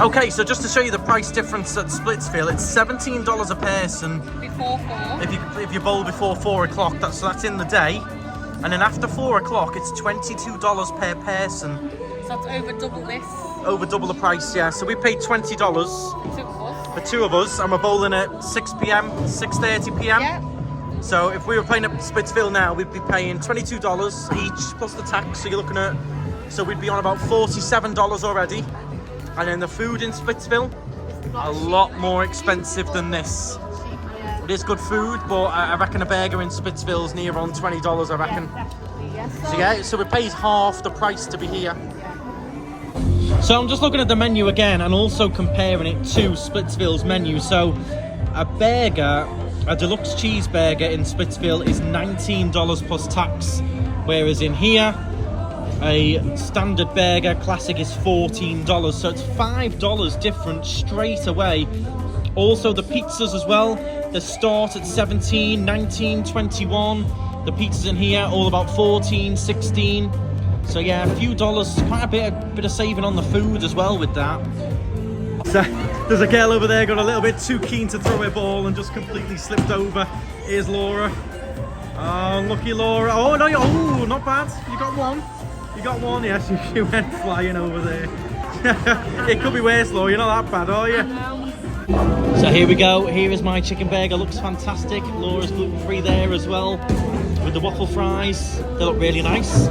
Okay, so just to show you the price difference at Splitsville, it's $17 a person. Before 4. If you bowl before 4 o'clock, that's in the day. And then after 4 o'clock, it's $22 per person. So that's over double this. Over double the price, yeah. So we paid $20 for 2 of us, and we're bowling at 6 p.m, 6:30 p.m. Yeah. So if we were playing at Splitsville now, we'd be paying $22 each plus the tax. So you're looking at, so we'd be on about $47 already. And then the food in Splitsville, a lot more expensive than this. is good food, but I reckon a burger in Spitsville's near on $20, I reckon. Yeah, definitely, yes. So yeah, so we paid half the price to be here. So I'm just looking at the menu again and also comparing it to Splitsville's menu. So a burger, a deluxe cheeseburger in Splitsville is $19 plus tax, whereas in here, a standard burger classic is $14. So it's $5 different straight away. Also the pizzas as well, they start at $17, $19, $21. The pizzas in here all about $14, $16. So yeah, a few dollars, quite a bit of saving on the food as well with that. So there's a girl over there got a little bit too keen to throw a ball and just completely slipped over. Here's Laura. Oh, lucky Laura. Oh no, oh, not bad. You got one. You got one. Yes, you went flying over there. It could be worse, Laura. You're not that bad, are you? So here we go. Here is my chicken burger. Looks fantastic. Laura's gluten-free there as well, with the waffle fries. They look really nice.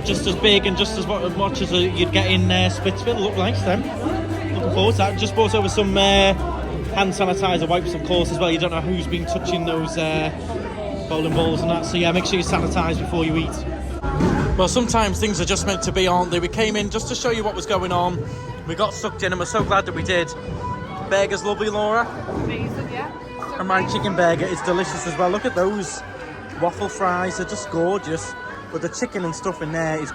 Just as big and just as much as you'd get in Splitsville. Look nice then. Looking forward to that. Just brought over some hand sanitizer wipes, of course, as well. You don't know who's been touching those bowling balls and that. So yeah, make sure you sanitize before you eat. Well, sometimes things are just meant to be, aren't they? We came in just to show you what was going on. We got sucked in and we're so glad that we did. Burger's lovely, Laura. Amazing, yeah. And my chicken burger is delicious as well. Look at those waffle fries. They're just gorgeous. But the chicken and stuff in there is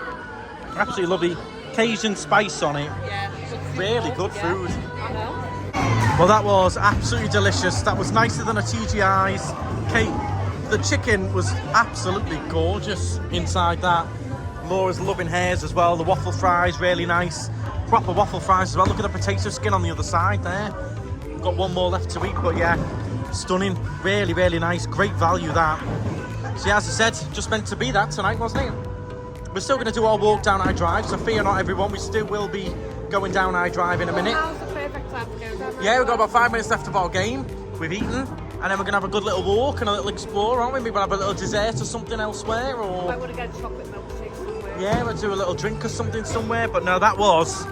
absolutely lovely. Cajun spice on it. Yeah. Really good food. I know. Well, that was absolutely delicious. That was nicer than a TGI's. The chicken was absolutely gorgeous inside that. Laura's loving hers as well. The waffle fries, really nice. Proper waffle fries as well. Look at the potato skin on the other side there. Got one more left to eat, but yeah, stunning. Really, really nice. Great value, that. So yeah, as I said, just meant to be that tonight, wasn't it? We're still going to do our walk down I Drive, so fear not, everyone. We still will be going down I Drive in a minute. Now's the perfect time to go down. Yeah, we've got about 5 minutes left of our game. We've eaten, and then we're going to have a good little walk and a little explore, aren't we? Maybe we'll have a little dessert or something elsewhere, or... I would have got a chocolate milkshake somewhere. Yeah, we'll do a little drink or something somewhere, but no, that was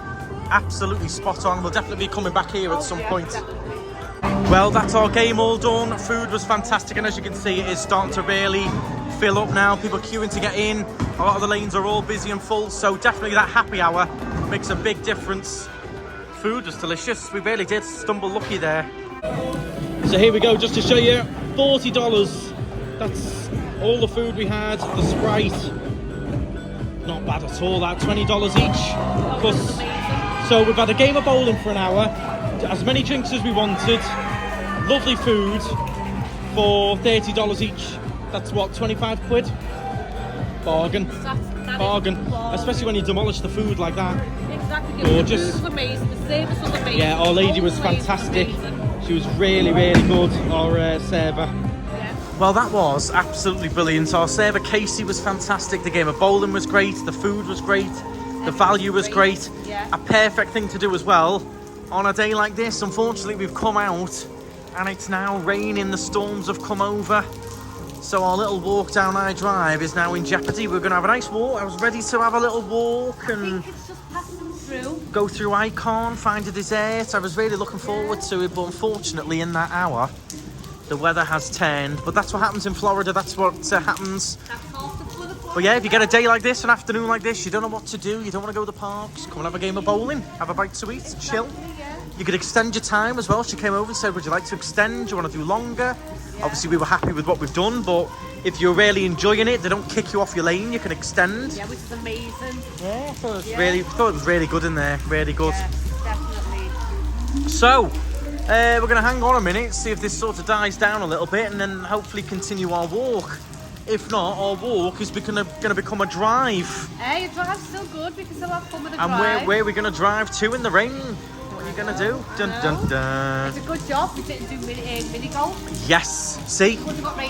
absolutely spot on. We'll definitely be coming back here at some point. Definitely. Well, that's our game all done. Food was fantastic, and as you can see, it is starting to really fill up now. People queuing to get in. A lot of the lanes are all busy and full, so definitely that happy hour makes a big difference. Food was delicious. We really did stumble lucky there. So here we go, just to show you, $40. That's all the food we had. The Sprite, not bad at all. That $20 each. Plus, so we've had a game of bowling for an hour, as many drinks as we wanted, lovely food for $30 each. That's what, 25 quid? Bargain. Bargain. Especially when you demolish the food like that. Exactly. Gorgeous. The food was amazing. The service was amazing. Yeah, our lady was fantastic. She was really, really good, our server. Yeah. Well, that was absolutely brilliant. Our server Casey was fantastic. The game of bowling was great. The food was great. The value was great. Yeah. A perfect thing to do as well on a day like this. Unfortunately, we've come out and it's now raining. The storms have come over. So our little walk down I Drive is now in jeopardy. We're going to have a nice walk. I was ready to have a little walk and I think it's just passing through. Go through Icon, find a dessert. I was really looking forward to it, but unfortunately in that hour, the weather has turned. But that's what happens in Florida. That's what happens. But yeah, if you get a day like this, an afternoon like this, you don't know what to do. You don't want to go to the parks. Come and have a game of bowling. Have a bite to eat. Chill. You could extend your time as well. She came over and said, would you like to extend? Do you want to do longer? Obviously, we were happy with what we've done, but if you're really enjoying it, they don't kick you off your lane. You can extend. Yeah, which is amazing. Yeah, I thought it was really good in there. Really good. Yeah, definitely. So, we're going to hang on a minute, see if this sort of dies down a little bit, and then hopefully continue our walk. If not, our walk is going to become a drive. Hey, a drive's still good. We can still have fun with a drive. And where are we going to drive to in the rain? What are you going to do? Dun, dun, dun. It's a good job. We didn't do mini golf. Yes. See,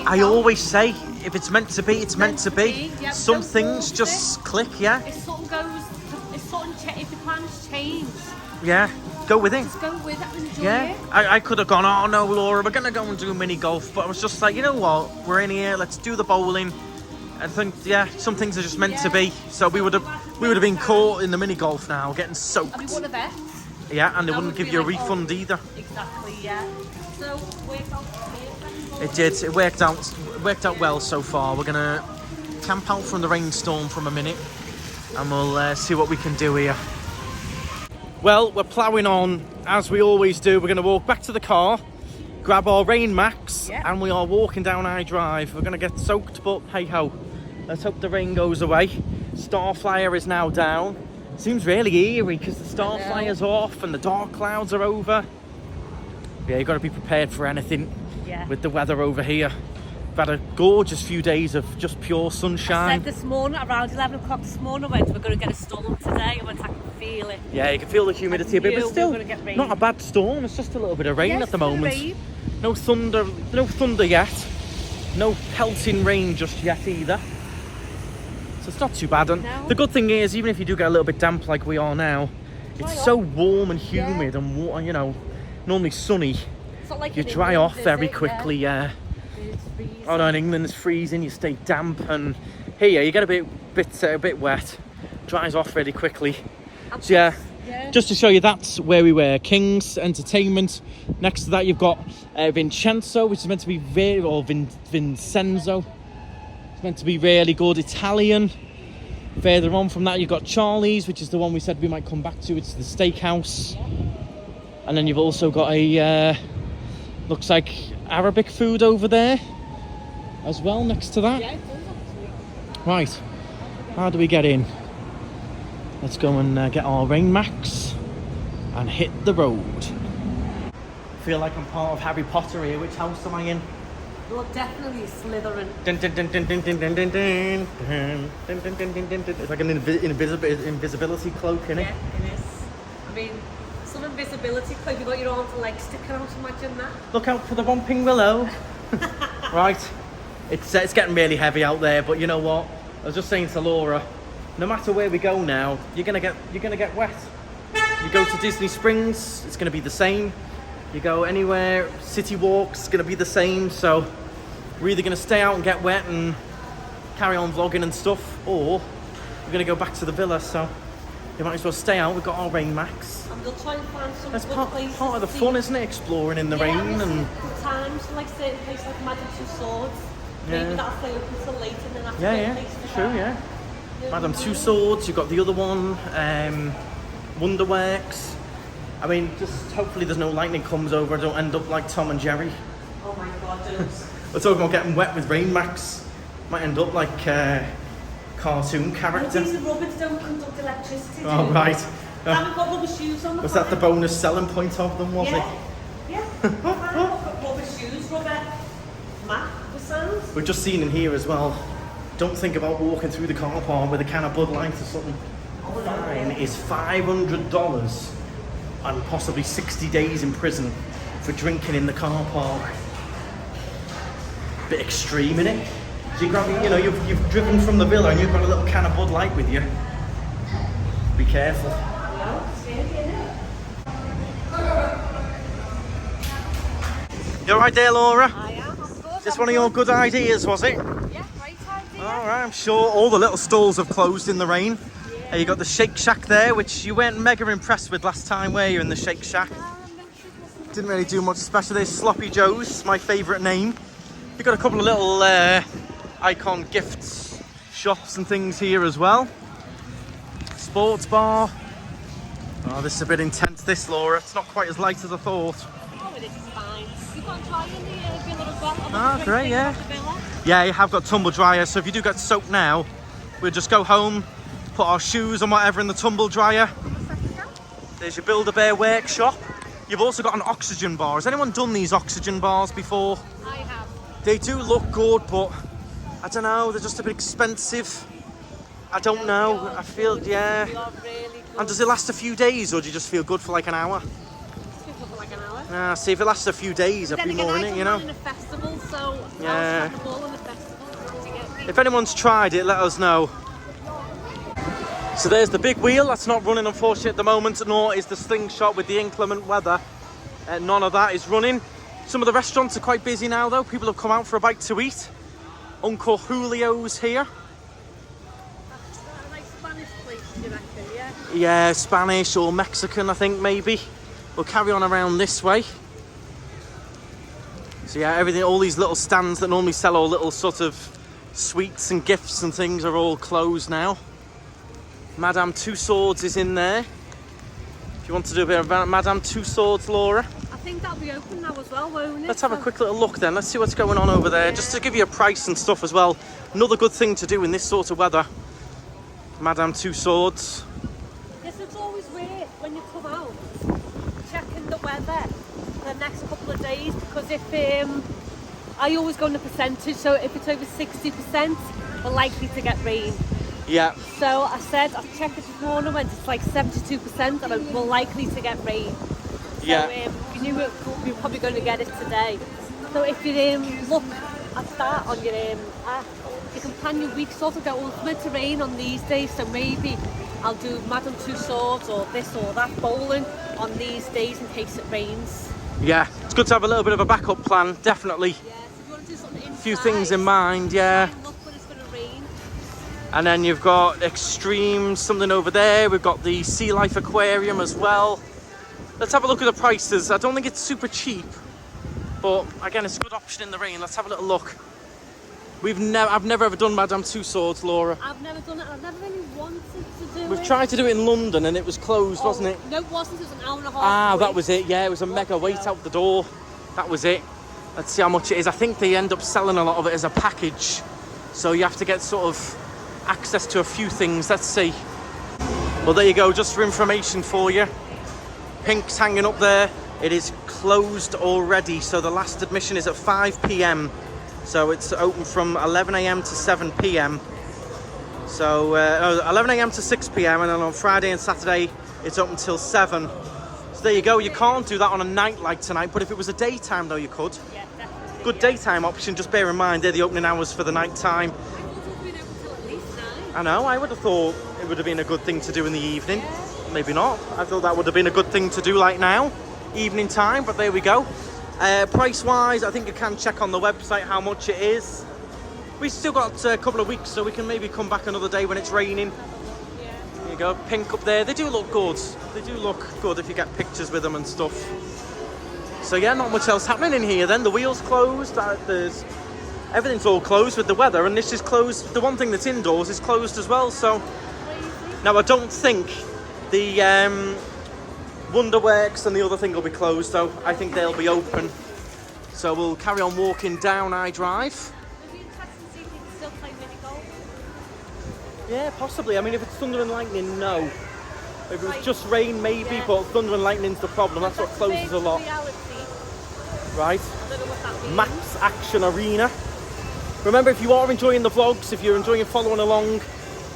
I always say, if it's meant to be, it's meant to be. Yeah, some things just click, yeah? If the plans change. Yeah, go with it. Just go with it and enjoy Yeah, it. I could have gone, oh no, Laura, we're going to go and do mini golf. But I was just like, you know what? We're in here, let's do the bowling. I think, yeah, some things are just meant to be. So we would have been caught in the mini golf now, getting soaked. And we would have bet. Yeah, and they wouldn't give you a refund either. Exactly, yeah. So we're going to It did. It worked out well so far. We're gonna camp out from the rainstorm for a minute, and we'll see what we can do here. Well, we're ploughing on as we always do. We're gonna walk back to the car, grab our rain max, and we are walking down I Drive. We're gonna get soaked, but hey ho, let's hope the rain goes away. Starflyer is now down. Seems really eerie because the Starflyer's off and the dark clouds are over. Yeah, you got to be prepared for anything with the weather over here. We've had a gorgeous few days of just pure sunshine. I said this morning, around 11 o'clock this morning, we're going to get a storm today. I can feel it. Yeah, you can feel the humidity a bit, but still not a bad storm. It's just a little bit of rain at the moment. No thunder yet. No pelting rain just yet either. So it's not too bad. And the good thing is, even if you do get a little bit damp like we are now, it's so warm and humid and, you know, normally sunny. It's not like you dry off very quickly, yeah. Oh no, in England it's freezing, you stay damp, and here you get a bit wet. Dries off really quickly. So yeah, just to show you, that's where we were. King's Entertainment. Next to that you've got Vincenzo, which is meant to be Vincenzo. It's meant to be really good Italian. Further on from that you've got Charlie's, which is the one we said we might come back to. It's the steakhouse. And then you've also got a looks like Arabic food over there as well next to that. Right, how do we get in? Let's go and get our rain max and hit the road. I feel like I'm part of Harry Potter here. Which house am I in? Well, definitely Slytherin. It's like an invisibility cloak, innit? Yeah, it is. I mean, some invisibility cloak. You've got your arms and legs sticking out, imagine that. Look out for the Whomping Willow. Right, it's getting really heavy out there, but you know what? I was just saying to Laura, no matter where we go now, you're gonna get wet. You go to Disney Springs, it's gonna be the same. You go anywhere, city walks, it's gonna be the same. So we're either gonna stay out and get wet and carry on vlogging and stuff, or we're gonna go back to the villa. So you might as well stay out. We've got our rain max. And we'll try and find some That's good places. part of the fun, isn't it? Exploring in the rain and times, like certain places like Madame Tussauds. Maybe that'll stay open until later, and then that's true, yeah. Madame Tussauds. You've got the other one, Wonderworks. I mean, just hopefully there's no lightning comes over. I don't end up like Tom and Jerry. Oh my God, We're talking about getting wet with rain max. Might end up like cartoon character. These robots don't conduct electricity. Oh right. I haven't got rubber shoes on the Was that the bonus selling point of them, was it? Yeah. I've got rubber shoes, rubber mat with sounds. We've just seen in here as well. Don't think about walking through the car park with a can of Bud Light or something. Fine is $500 and possibly 60 days in prison for drinking in the car park. Bit extreme, innit? So you've driven from the villa and you've got a little can of Bud Light with you. Be careful. You alright there, Laura? I am, I'm good. Just one of your good ideas, was it? Yeah, great idea. Alright, I'm sure all the little stalls have closed in the rain. Yeah. You got the Shake Shack there, which you weren't mega impressed with last time, were you, in the Shake Shack? Didn't really do much special. There's Sloppy Joe's, my favourite name. You've got a couple of little icon gifts shops and things here as well. Sports bar. Oh, this is a bit intense, this, Laura. It's not quite as light as I thought. Oh, it is fine. You've got a dryer in the villa as well. Ah, great, yeah. Yeah, you have got tumble dryer, so if you do get soaked now, we'll just go home, put our shoes and whatever in the tumble dryer. There's your Build-A-Bear workshop. You've also got an oxygen bar. Has anyone done these oxygen bars before? I have. They do look good, but I don't know, they're just a bit expensive. I don't know. I feel, yeah. And does it last a few days, or do you just feel good for like an hour? Like an hour. Yeah, see, if it lasts a few days, I'd be more in it, you know? In a festival, so yeah. in a festival. If anyone's tried it, let us know. So there's the big wheel. That's not running, unfortunately, at the moment, nor is the slingshot with the inclement weather. None of that is running. Some of the restaurants are quite busy now, though. People have come out for a bite to eat. Uncle Julio's here. That's a nice Spanish place, do you reckon, yeah? Yeah, Spanish or Mexican, I think, maybe. We'll carry on around this way. So yeah, everything, all these little stands that normally sell all little sort of sweets and gifts and things are all closed now. Madame Tussauds is in there. If you want to do a bit of Madame Tussauds, Laura. I think that'll be open now as well, won't it? Let's have a quick little look then. Let's see what's going on over there, just to give you a price and stuff as well. Another good thing to do in this sort of weather. Madame Tussauds. Yes, it's always weird when you come out, checking the weather for the next couple of days, because if I always go on the percentage, so if it's over 60%, we're likely to get rain. Yeah. So I said, I've checked it this morning when it's like 72% and we're likely to get rain. So, yeah. You knew we're probably going to get it today. So if you look at that on your app, you can plan your week sort of go, well, it's meant to rain on these days, so maybe I'll do Madame Tussauds or this or that bowling on these days in case it rains. Yeah, it's good to have a little bit of a backup plan, definitely. Yeah, so if you want to do something inside, a few things in mind, yeah. Look when it's going to rain. And then you've got Extreme, something over there. We've got the Sea Life Aquarium as well. Let's have a look at the prices. I don't think it's super cheap, but again, it's a good option in the rain. Let's have a little look. I've never ever done Madame Tussauds, Laura. I've never done it. I've never really wanted to do it. We've tried to do it in London and it was closed, wasn't it? No, it wasn't. It was an hour and a half. Ah, that was it. Yeah, it was a mega wait out the door. That was it. Let's see how much it is. I think they end up selling a lot of it as a package, so you have to get sort of access to a few things. Let's see. Well, there you go. Just for information for you. Pink's hanging up there. It is closed already, so the last admission is at 5 p.m. So it's open from 11 a.m. to 7 p.m. So 11 a.m. to 6 p.m. and then on Friday and Saturday it's open till 7. So there you go. You can't do that on a night like tonight, but if it was a daytime though, you could. Yeah, definitely. Good daytime option. Just bear in mind they're the opening hours for the night time. I know. I would have thought it would have been a good thing to do in the evening. Yeah. Maybe not. I thought that would have been a good thing to do like now, evening time. But there we go. Price-wise, I think you can check on the website how much it is. We've still got a couple of weeks, so we can maybe come back another day when it's raining. There you go, Pink up there. They do look good. They do look good if you get pictures with them and stuff. So yeah, not much else happening in here then. The wheel's closed. Everything's all closed with the weather, and this is closed. The one thing that's indoors is closed as well. So now I don't think the Wonderworks and the other thing will be closed though. I think they'll be open. So we'll carry on walking down I Drive. Maybe interesting to see if you can still play mini golf. Yeah, possibly. I mean, if it's thunder and lightning, no. If it was just rain, maybe, yeah. But thunder and lightning's the problem. That's what closes a lot. Reality. Right. I don't know what that means. Max Action Arena. Remember, if you are enjoying the vlogs, if you're enjoying following along,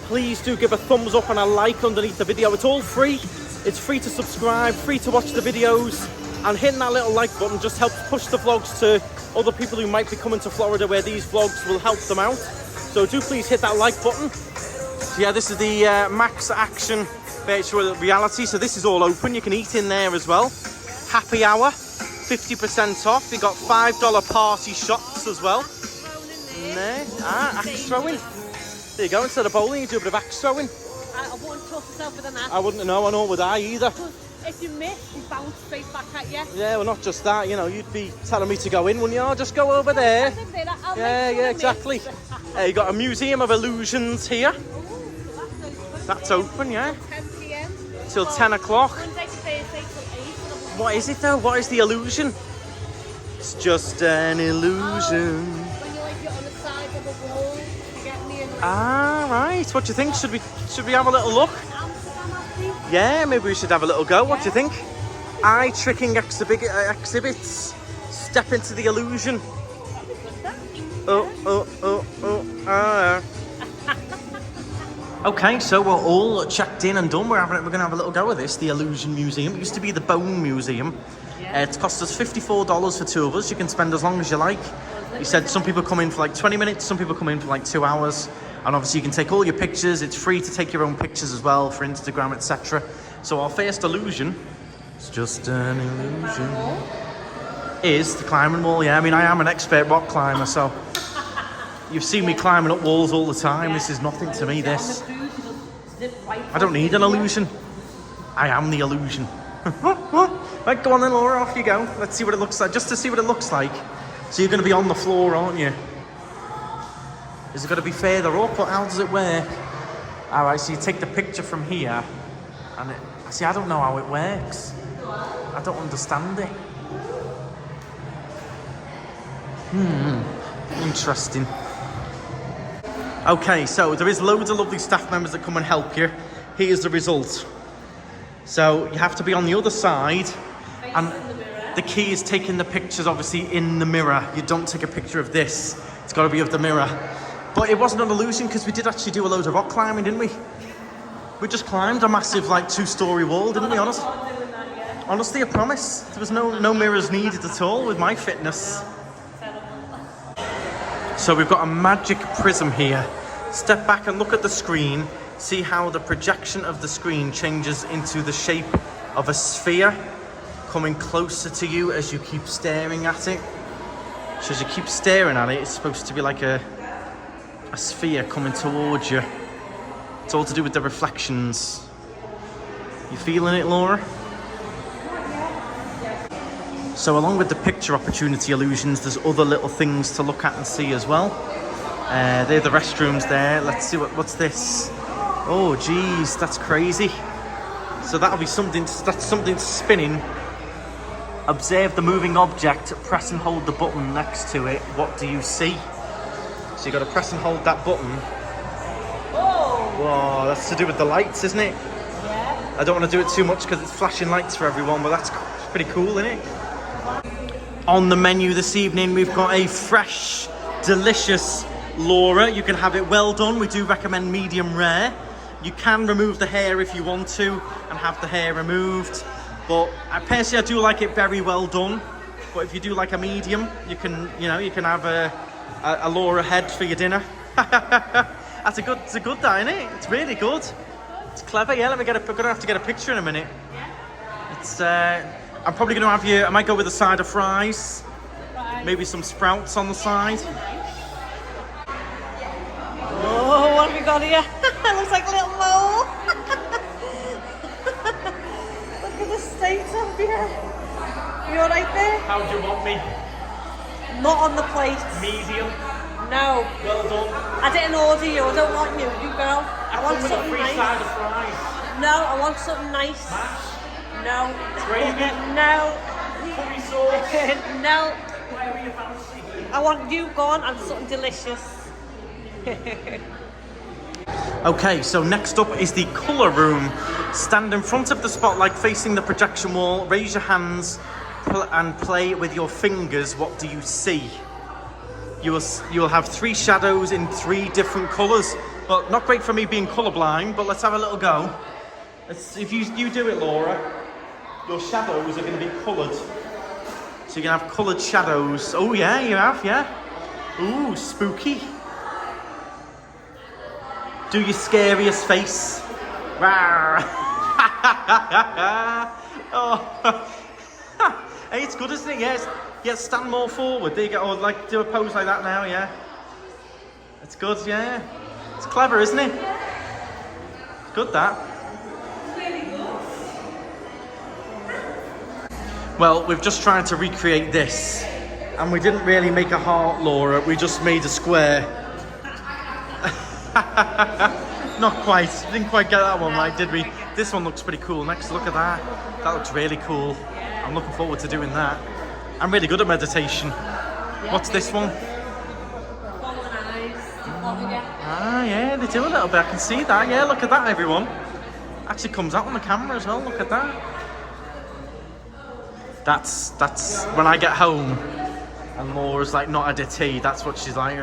please do give a thumbs up and a like underneath the video. It's all free. It's free to subscribe, free to watch the videos, and hitting that little like button just helps push the vlogs to other people who might be coming to Florida where these vlogs will help them out. So do please hit that like button. So yeah, this is the Max Action Virtual Reality. So this is all open. You can eat in there as well. Happy hour, 50% off. You got $5 party shots as well. In there. Axe throwing. There you go. Instead of bowling, you do a bit of axe throwing. I wouldn't trust myself with an axe. I wouldn't know, nor would I either. If you miss, you bounce straight back at you. Yeah, well, not just that, you know, you'd be telling me to go in, wouldn't you? Oh, just go over there. Yeah, exactly. You got a Museum of Illusions here. That's open, yeah. 10 p.m. Till 10 o'clock. Monday to Thursday till 8. What is it though? What is the illusion? It's just an illusion. When you're on the side of a wall, you get me. Right. What do you think? Should we have a little look? Yeah, maybe we should have a little go. What do you think? Eye tricking exhibits. Step into the illusion. Okay, so we're all checked in and done. We're going to have a little go at this. The Illusion Museum. It used to be the Bone Museum. It's cost us $54 for two of us. You can spend as long as you like. He said some people come in for like 20 minutes, some people come in for like 2 hours. And obviously you can take all your pictures. It's free to take your own pictures as well for Instagram, etc. So our first illusion, it's just an illusion, is the climbing wall. Yeah, I mean, I am an expert rock climber, so you've seen me climbing up walls all the time. This is nothing to me, this. I don't need an illusion. I am the illusion. Right, go on then, Laura, off you go. Let's see what it looks like, just to see what it looks like. So you're going to be on the floor, aren't you? Is it going to be further up, or how does it work? All right, so you take the picture from here, and see, I don't know how it works. I don't understand it. Interesting. Okay, so there is loads of lovely staff members that come and help you. Here's the result. So you have to be on the other side, and the key is taking the pictures obviously in the mirror. You don't take a picture of this. It's got to be of the mirror. But it wasn't an illusion, because we did actually do a load of rock climbing, didn't we? We just climbed a massive, like, 2-story wall, didn't we? Honestly, I promise. There was no mirrors needed at all with my fitness. So we've got a magic prism here. Step back and look at the screen. See how the projection of the screen changes into the shape of a sphere, coming closer to you as you keep staring at it. So as you keep staring at it, it's supposed to be like a sphere coming towards you. It's all to do with the reflections. You feeling it, Laura? So along with the picture opportunity illusions, there's other little things to look at and see as well. They're the restrooms there. Let's see what's this. Oh geez, that's crazy. So that'll be something, that's something spinning. Observe the moving object, press and hold the button next to it. What do you see? So you got to press and hold that button. Whoa, that's to do with the lights, isn't it? Yeah. I don't want to do it too much because it's flashing lights for everyone, but that's pretty cool, isn't it? On the menu this evening, we've got a fresh, delicious Laura. You can have it well done. We do recommend medium rare. You can remove the hair if you want to and have the hair removed. But personally, I do like it very well done. But if you do like a medium, you can have a Laura head for your dinner. It's a good that, isn't it? It's really good. It's clever. Yeah, we're gonna have to get a picture in a minute. It's I'm probably gonna have I might go with a side of fries, maybe some sprouts on the side. Oh, what have we got here? It looks like a little mole. Look at the state of here. You all right there? How do you want me? Not on the plate. Medium. No. Well done. I didn't order you. I don't want you. You go. I want something nice. Side of fries. No, I want something nice. Mash. No. Gravy. No. Curry sauce. No. Whatever you fancy. I want you gone and something delicious. Okay, so next up is the colour room. Stand in front of the spotlight facing the projection wall, raise your hands and play with your fingers. What do you see? You will have 3 shadows in 3 different colours. Well, not great for me being colourblind, but let's have a little go. If you do it, Laura, your shadows are going to be coloured. So you're going to have coloured shadows. Oh yeah, you have, yeah. Ooh, spooky. Do your scariest face. Oh. Hey, it's good, isn't it? Yes. Yeah, stand more forward. There you go. Or like do a pose like that now, yeah. It's good, yeah. It's clever, isn't it? It's good, that. Well, we've just tried to recreate this, and we didn't really make a heart, Laura. We just made a square. Not quite. Didn't quite get that one right, did we? This one looks pretty cool. Next, look at that. That looks really cool. I'm looking forward to doing that. I'm really good at meditation. What's this one? Ah, yeah, they do a little bit. I can see that. Yeah, look at that, everyone. Actually comes out on the camera as well. Look at that. That's when I get home and Laura's like not had a tea. That's what she's like.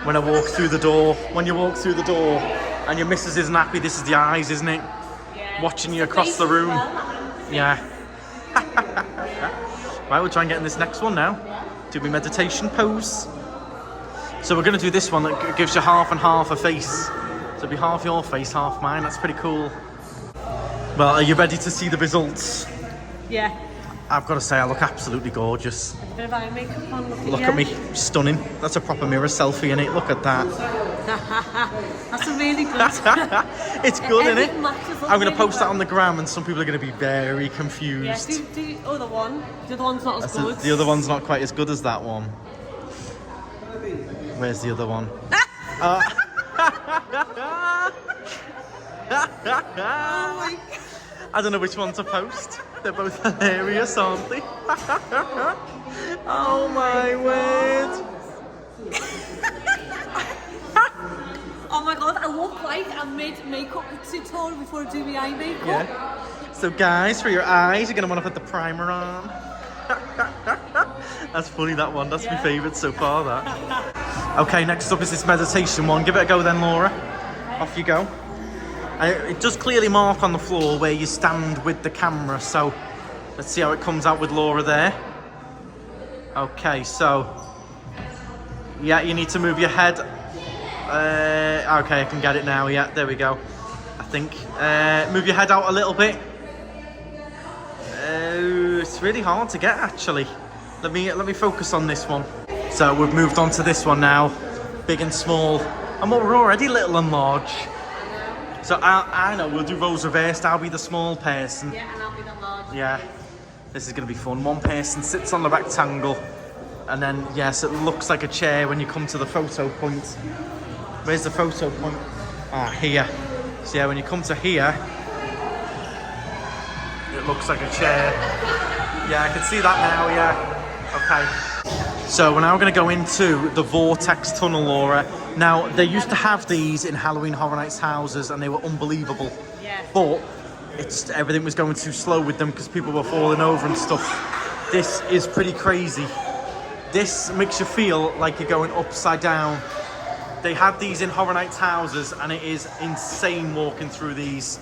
When I walk through the door. When you walk through the door and your missus isn't happy, this is the eyes, isn't it? Yeah. Watching you across the room. Yeah. Right, we'll try and get in this next one now. Do my meditation pose. So we're going to do this one that gives you half and half a face. So it'll be half your face, half mine. That's pretty cool. Well, are you ready to see the results? Yeah. I've got to say, I look absolutely gorgeous. A bit of eye makeup on. Look at me, stunning. That's a proper mirror selfie, innit? Look at that. That's a really good. It's good, isn't it? It matches up I'm going to really post that well. on the gram, and some people are going to be very Yeah, confused. do the other one. The other one's not as good. The other one's not quite as good as that one. Where's the other one? Oh my. I don't know which one to post. They're both hilarious, aren't they? Oh my word. Oh my god, I look like I made makeup tutorial before I do my eye makeup. Yeah. So guys, for your eyes, you're going to want to put the primer on. That's funny, that one. That's my favourite so far, that. Okay, next up is this meditation one. Give it a go then, Laura. Off you go. It does clearly mark on the floor where you stand with the camera, so let's see how it comes out with Laura there. Okay, so yeah, you need to move your head. Okay, I can get it now. Yeah, there we go. I think move your head out a little bit. It's really hard to get, actually. Let me focus on this one. So we've moved on to this one now, big and small, and we're already little and large. So I know we'll do roles reversed. I'll be the small person. Yeah, and I'll be the large. Yeah, this is going to be fun. One person sits on the rectangle, and then yes, it looks like a chair when you come to the photo point. Where's the photo point? Ah, here. So yeah, when you come to here, it looks like a chair. Yeah, I can see that now. Yeah. Okay. So we're now going to go into the Vortex Tunnel, Laura. Now, they used to have these in Halloween Horror Nights houses, and they were unbelievable. Yeah. But everything was going too slow with them because people were falling over and stuff. This is pretty crazy. This makes you feel like you're going upside down. They had these in Horror Nights houses, and it is insane walking through these.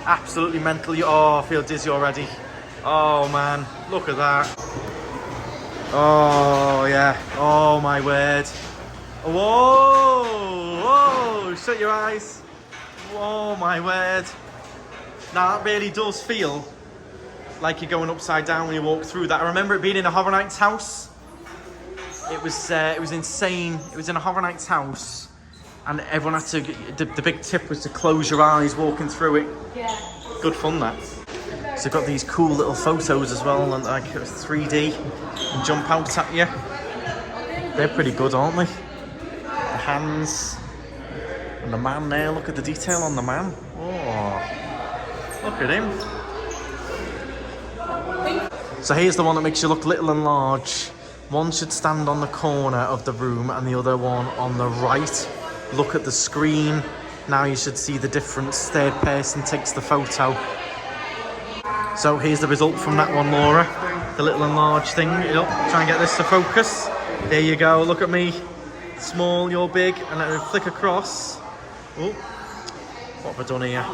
Absolutely mentally. Oh, I feel dizzy already. Oh man, look at that. Oh yeah. Oh my word. Whoa! Whoa! Shut your eyes. Oh my word. Now that really does feel like you're going upside down when you walk through that. I remember it being in a Horror Nights house. It was insane. It was in a Horror Nights house, and everyone had to. The big tip was to close your eyes walking through it. Yeah. Good fun, that. So they've got these cool little photos as well, and like 3D and jump out at you. They're pretty good, aren't they? The hands and the man there. Look at the detail on the man. Oh, look at him. So here's the one that makes you look little and large. One should stand on the corner of the room and the other one on the right. Look at the screen. Now you should see the difference. Third person takes the photo. So here's the result from that one, Laura. The little and large thing. Try and get this to focus. There you go. Look at me. Small, you're big. And let me flick across. Oh, what have I done here?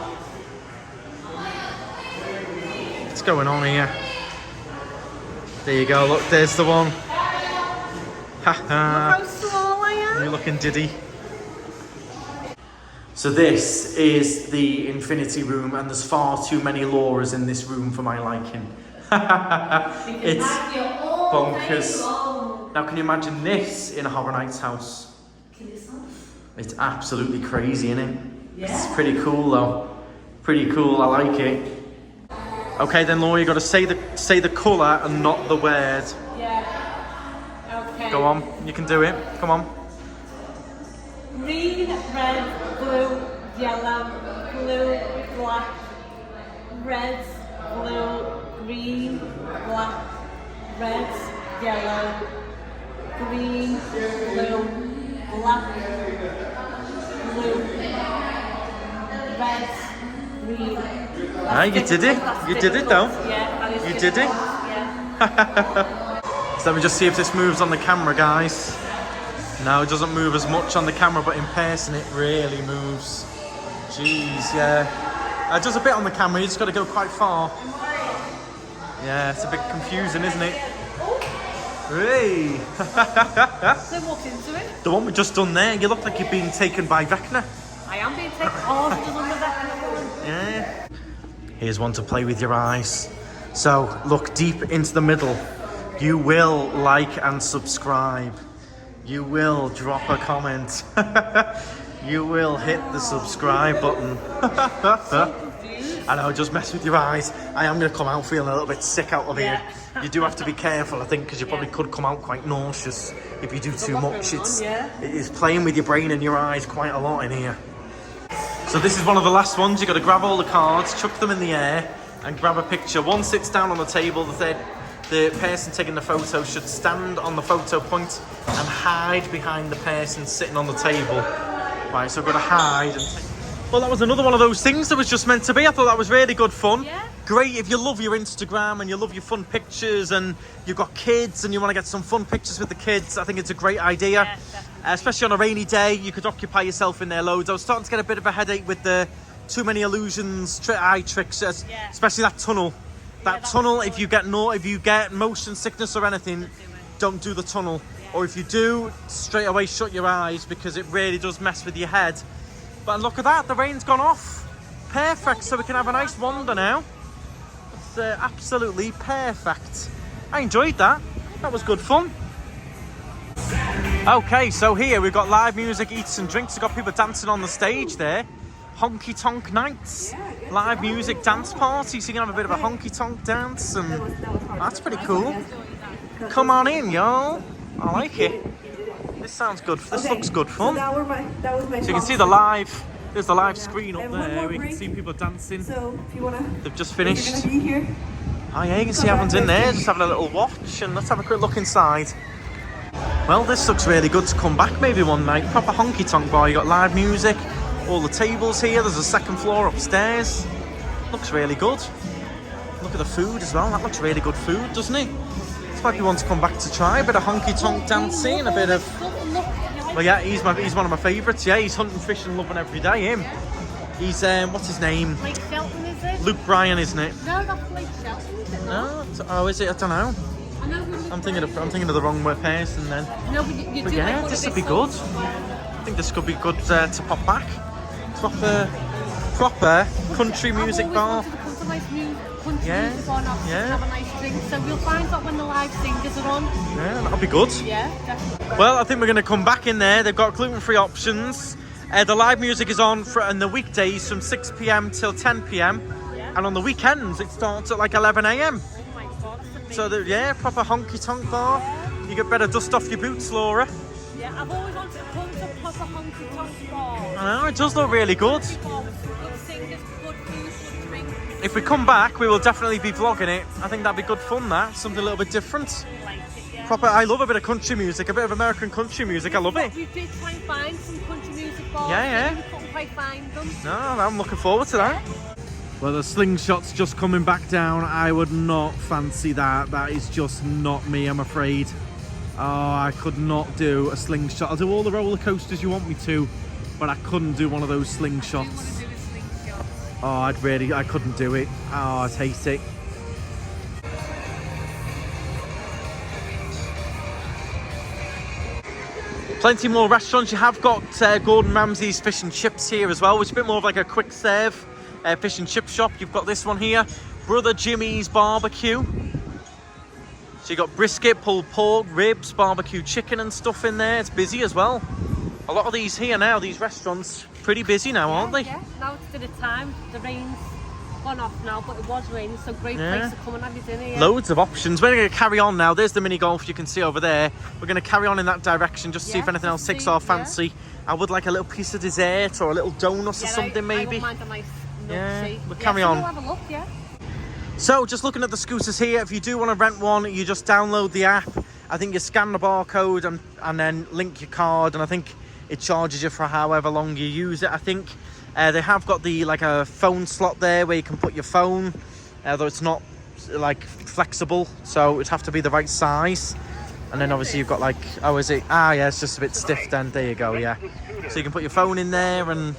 What's going on here? There you go. Look, there's the one. How small I am. You're looking diddy. So this is the Infinity Room, and there's far too many Lauras in this room for my liking. It's bonkers. Now can you imagine this in a Horror Nights house? It's absolutely crazy, isn't it? Yeah. It's pretty cool though. Pretty cool, I like it. Okay then, Laura, you got to say the colour and not the word. Yeah. Okay. Go on, you can do it. Come on. Green, red, blue, yellow, blue, black, red, blue, green, black, red, yellow, green, blue, black, blue, red, green. Ah, you did it. You did it though. Yeah, you did it. Yeah. So let me just see if this moves on the camera, guys. No, it doesn't move as much on the camera, but in person it really moves. Jeez, yeah. It does a bit on the camera, you just got to go quite far. Yeah, it's a bit confusing, isn't it? Hey! So walk into it. The one we just done there, you look like you're being taken by Vecna. I am being taken. Oh, it does on the Vecna one. Yeah. Here's one to play with your eyes. So, look deep into the middle. You will like and subscribe. you will drop a comment. You will hit the subscribe button. I know, just mess with your eyes. I am going to come out feeling a little bit sick out of here. You do have to be careful, I think, because you probably could come out quite nauseous if you do too much. It is playing with your brain and your eyes quite a lot in here. So this is one of the last ones. You've got to grab all the cards, chuck them in the air, and grab a picture. One sits down on the table. The person taking the photo should stand on the photo point and hide behind the person sitting on the table. Right, so I've got to hide and take... Well, that was another one of those things that was just meant to be. I thought that was really good fun. Yeah. Great if you love your Instagram and you love your fun pictures and you've got kids and you want to get some fun pictures with the kids. I think it's a great idea. Yeah, especially on a rainy day, you could occupy yourself in there loads. I was starting to get a bit of a headache with the too many illusions, eye tricks, especially that tunnel. That tunnel, if you get motion sickness or anything, don't do the tunnel. Yeah. Or if you do, straight away shut your eyes because it really does mess with your head. But look at that, the rain's gone off. Perfect, so we can have a nice wander now. It's absolutely perfect. I enjoyed that. That was good fun. Okay, so here we've got live music, eats and drinks. We've got people dancing on the stage there. Honky tonk nights. Live music dance party, so you can have a bit of a honky tonk dance, and that's pretty cool. Come on in, y'all. I like it. This sounds good. This looks good fun. So you can see the live. There's the live screen up there. We can see people dancing. So if you wanna, they've just finished. Oh yeah, you can see everyone's in there, just having a little watch, and let's have a quick look inside. Well, this looks really good to come back maybe one night. Proper honky tonk bar. You got live music. All the tables here. There's a second floor upstairs. Looks really good. Look at the food as well. That looks really good food, doesn't it? It's like you want to come back to try a bit of honky tonk dancing, a bit of... Well, yeah, he's one of my favourites. Yeah, he's hunting, fishing, loving every day. Him. He's what's his name? Blake Shelton, is it? Luke Bryan, isn't it? No, that's Blake Shelton. Is it not? No. Oh, is it? I don't know. I know who I'm thinking of the wrong person then. No, but you do. Yeah, this would be good. I think this could be good to pop back. Proper country music bar. Yeah. Have a nice drink. So we'll find out when the live singers are on. Yeah, that'll be good. Yeah, definitely. Well, I think we're going to come back in there. They've got gluten-free options. The live music is on on the weekdays from 6 p.m. till 10 p.m. Yeah. And on the weekends it starts at like 11 a.m. Oh my God, that's amazing. So yeah, proper honky-tonk bar. Yeah. You get better dust off your boots, Laura. Yeah, I've always wanted to come to a proper honky-tonk bar. I know, it does look really good. Good singers, good food, good drink. If we come back, we will definitely be vlogging it. I think that'd be good fun, that. Something a little bit different. Like it, yeah. Proper, I love a bit of country music, a bit of American country music. I love it. We did try and find some country music bars. Yeah. We couldn't quite find them. No, I'm looking forward to that. Well, the slingshot's just coming back down. I would not fancy that. That is just not me, I'm afraid. Oh, I could not do a slingshot. I'll do all the roller coasters you want me to, but I couldn't do one of those slingshots. Oh, I couldn't do it. Oh, I'd hate it. Plenty more restaurants. You have got Gordon Ramsay's Fish and Chips here as well, which is a bit more of like a quick serve fish and chip shop. You've got this one here, Brother Jimmy's Barbecue. So you got brisket, pulled pork, ribs, barbecue chicken and stuff in there. It's busy as well. A lot of these here now, these restaurants, pretty busy now, aren't they? Yeah, now it's to the time. The rain's gone off now, but it was raining, so great place to come and have your dinner. Yeah. Loads of options. We're going to carry on now. There's the mini golf you can see over there. We're going to carry on in that direction just to see if anything else takes our fancy. I would like a little piece of dessert or a little donut or something maybe. I wouldn't mind a nice milkshake. We'll carry on. We'll have a look, yeah. So just looking at the scooters here, if you do want to rent one, you just download the app. I think you scan the barcode and then link your card, and I think it charges you for however long you use it. I think they have got like a phone slot there where you can put your phone, though it's not like flexible, so it'd have to be the right size. And then obviously you've got like, yeah, it's just a bit stiff then. There you go, yeah. So you can put your phone in there and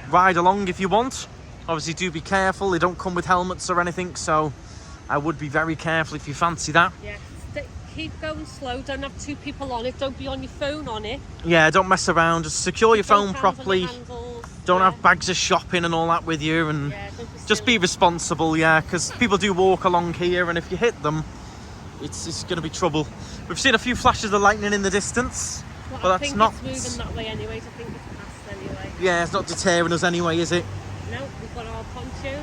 ride along if you want. Obviously do be careful, they don't come with helmets or anything, so I would be very careful if you fancy that. Yeah, keep going slow, don't have two people on it, don't be on your phone on it. Yeah, don't mess around, just secure your phone properly. Don't have bags of shopping and all that with you, and just be responsible, yeah, because people do walk along here, and if you hit them, it's going to be trouble. We've seen a few flashes of lightning in the distance. Well, but I that's think not. it's moving that way anyway, so I think it's past anyway. Yeah, it's not deterring us anyway, is it? No, we've got our ponchos.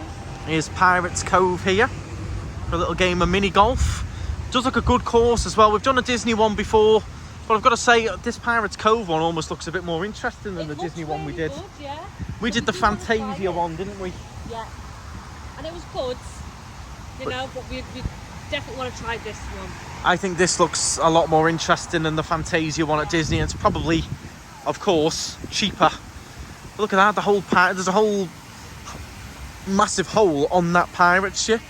Here's Pirates Cove here for a little game of mini golf. Does look a good course as well. We've done a Disney one before, but I've got to say this Pirates Cove one almost looks a bit more interesting than the Disney one we did. Good, yeah. We did the Fantasia one, didn't we? Yeah, and it was good, you know, but we definitely want to try this one. I think this looks a lot more interesting than the Fantasia one at Disney. It's probably, of course, cheaper. But look at that, the whole there's a whole massive hole on that pirate ship.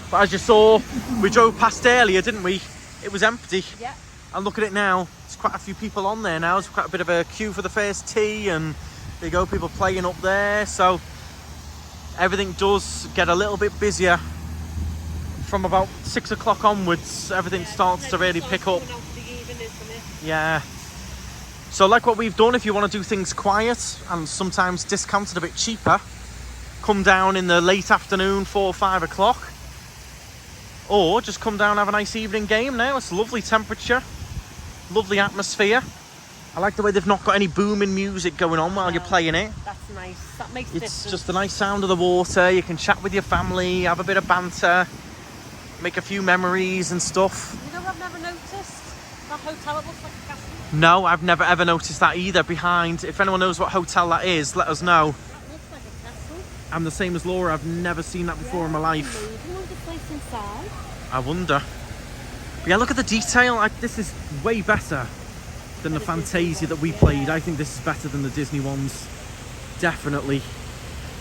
But as you saw, we drove past earlier, didn't we? It was empty. Yeah. And look at it now. There's quite a few people on there now. There's quite a bit of a queue for the first tee, and there you go, people playing up there. So everything does get a little bit busier from about 6 o'clock onwards. Everything starts to really pick up. Yeah. So like what we've done, if you want to do things quiet and sometimes discounted a bit cheaper, come down in the late afternoon, 4 or 5 o'clock. Or just come down and have a nice evening game now. It's lovely temperature, lovely atmosphere. I like the way they've not got any booming music going on while you're playing it. That's nice. That makes It's just a nice sound of the water. You can chat with your family, have a bit of banter, make a few memories and stuff. You know what I've never noticed? That hotel, it looks like a castle. No, I've never ever noticed that either behind. If anyone knows what hotel that is, let us know. That looks like a castle. I'm the same as Laura. I've never seen that before in my life. Amazing. What's the place inside? I wonder. But yeah, look at the detail. This is way better than the Fantasia that we played. I think this is better than the Disney ones. Definitely.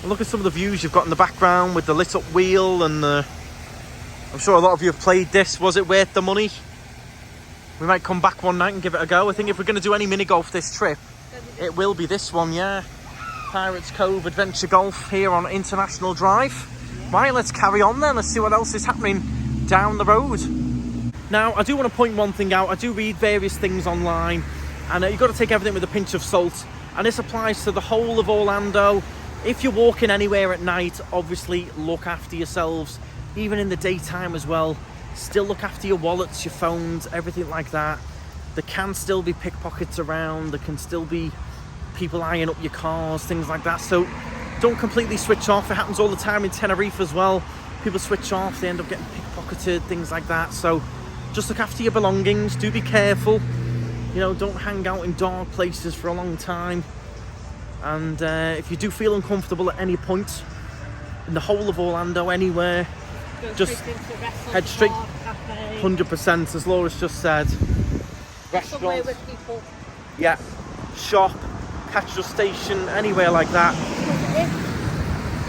And look at some of the views you've got in the background with the lit up wheel and the... I'm sure a lot of you have played this. Was it worth the money? We might come back one night and give it a go. I think if we're going to do any mini golf this trip, it will be this one, yeah. Pirates Cove Adventure Golf here on International Drive. Right, let's carry on then. Let's see what else is happening down the road. Now, I do want to point one thing out. I do read various things online, and you've got to take everything with a pinch of salt. And this applies to the whole of Orlando. If you're walking anywhere at night, obviously look after yourselves. Even in the daytime as well. Still look after your wallets, your phones, everything like that. There can still be pickpockets around. There can still be people eyeing up your cars, things like that. So don't completely switch off. It happens all the time in Tenerife as well. People switch off, they end up getting pickpocketed, things like that. So just look after your belongings. Do be careful. You know, don't hang out in dark places for a long time. And if you do feel uncomfortable at any point in the whole of Orlando, anywhere, just head straight 100%, as Laura's just said. Restaurants, with people. yeah, shop, petrol station, anywhere like that.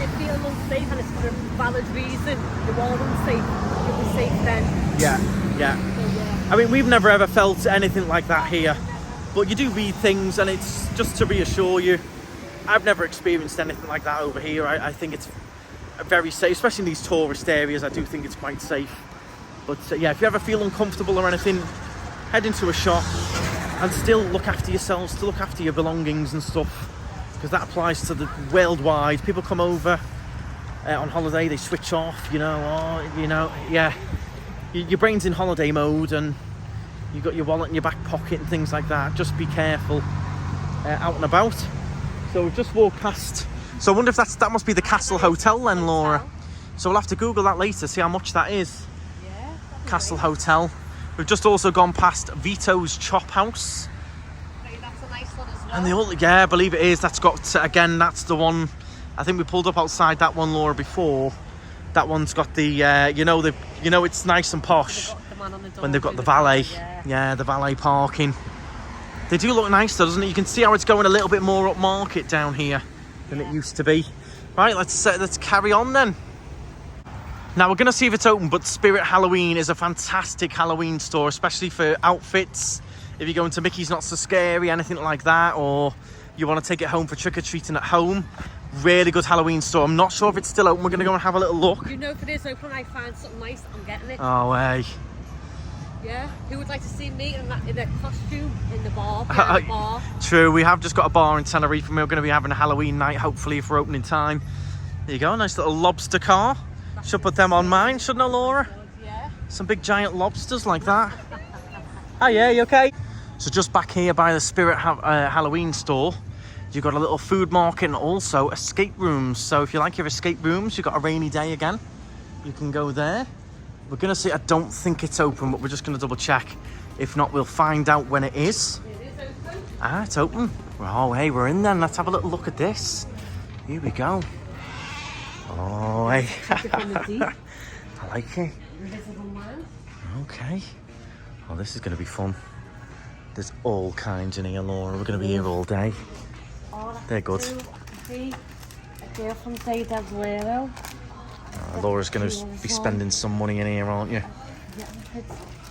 If you feel unsafe and it's for a valid reason, you're all unsafe, you'll be safe then. Yeah. So, yeah. I mean, we've never ever felt anything like that here, but you do read things, and it's just to reassure you. I've never experienced anything like that over here. I think it's very safe, especially in these tourist areas. I do think it's quite safe. But yeah, if you ever feel uncomfortable or anything, head into a shop and still look after yourselves, to look after your belongings and stuff, because that applies to the worldwide. People come over on holiday, they switch off, yeah, your brain's in holiday mode and you've got your wallet in your back pocket and things like that. Just be careful out and about. So we've just walked past. So I wonder if that must be the Castle Hotel then, Laura. So we'll have to Google that later, see how much that is. Yeah, Castle Hotel. We've just also gone past Vito's Chop House. That's a nice one as well. And the old, yeah, I believe it is. That's got, again, that's the one. I think we pulled up outside that one, Laura, before. That one's got the, it's nice and posh when they've got the valet. Yeah, the valet parking. They do look nice though, doesn't it? You can see how it's going a little bit more upmarket down here than it used to be. Right, let's carry on then. Now we're going to see if it's open, but Spirit Halloween is a fantastic Halloween store, especially for outfits. If you're going to Mickey's Not So Scary, anything like that, or you want to take it home for trick-or-treating at home, really good Halloween store. I'm not sure if it's still open. We're going to go and have a little look. You know, if it is open and I find something nice, I'm getting it. Oh, way. Yeah, who would like to see me in their costume in the bar? True, we have just got a bar in Tenerife and we're going to be having a Halloween night, hopefully, for opening time. There you go, nice little lobster car. Should put them on mine, shouldn't I, Laura? Yeah. Some big giant lobsters like that. Oh yeah, you okay? So just back here by the Spirit Halloween store, you've got a little food market and also escape rooms. So if you like your escape rooms, you've got a rainy day again, you can go there. We're gonna see, I don't think it's open, but we're just gonna double check. If not, we'll find out when it is. It is open. Ah, it's open. Oh, hey, we're in then. Let's have a little look at this. Here we go. Oh, hey. I like it. Invisible Man. Okay. Oh, this is going to be fun. There's all kinds in here, Laura. We're going to be here all day. Oh, they're good. See, a girl from Day Lero. Laura's going to be spending some money in here, aren't you? Yeah, we could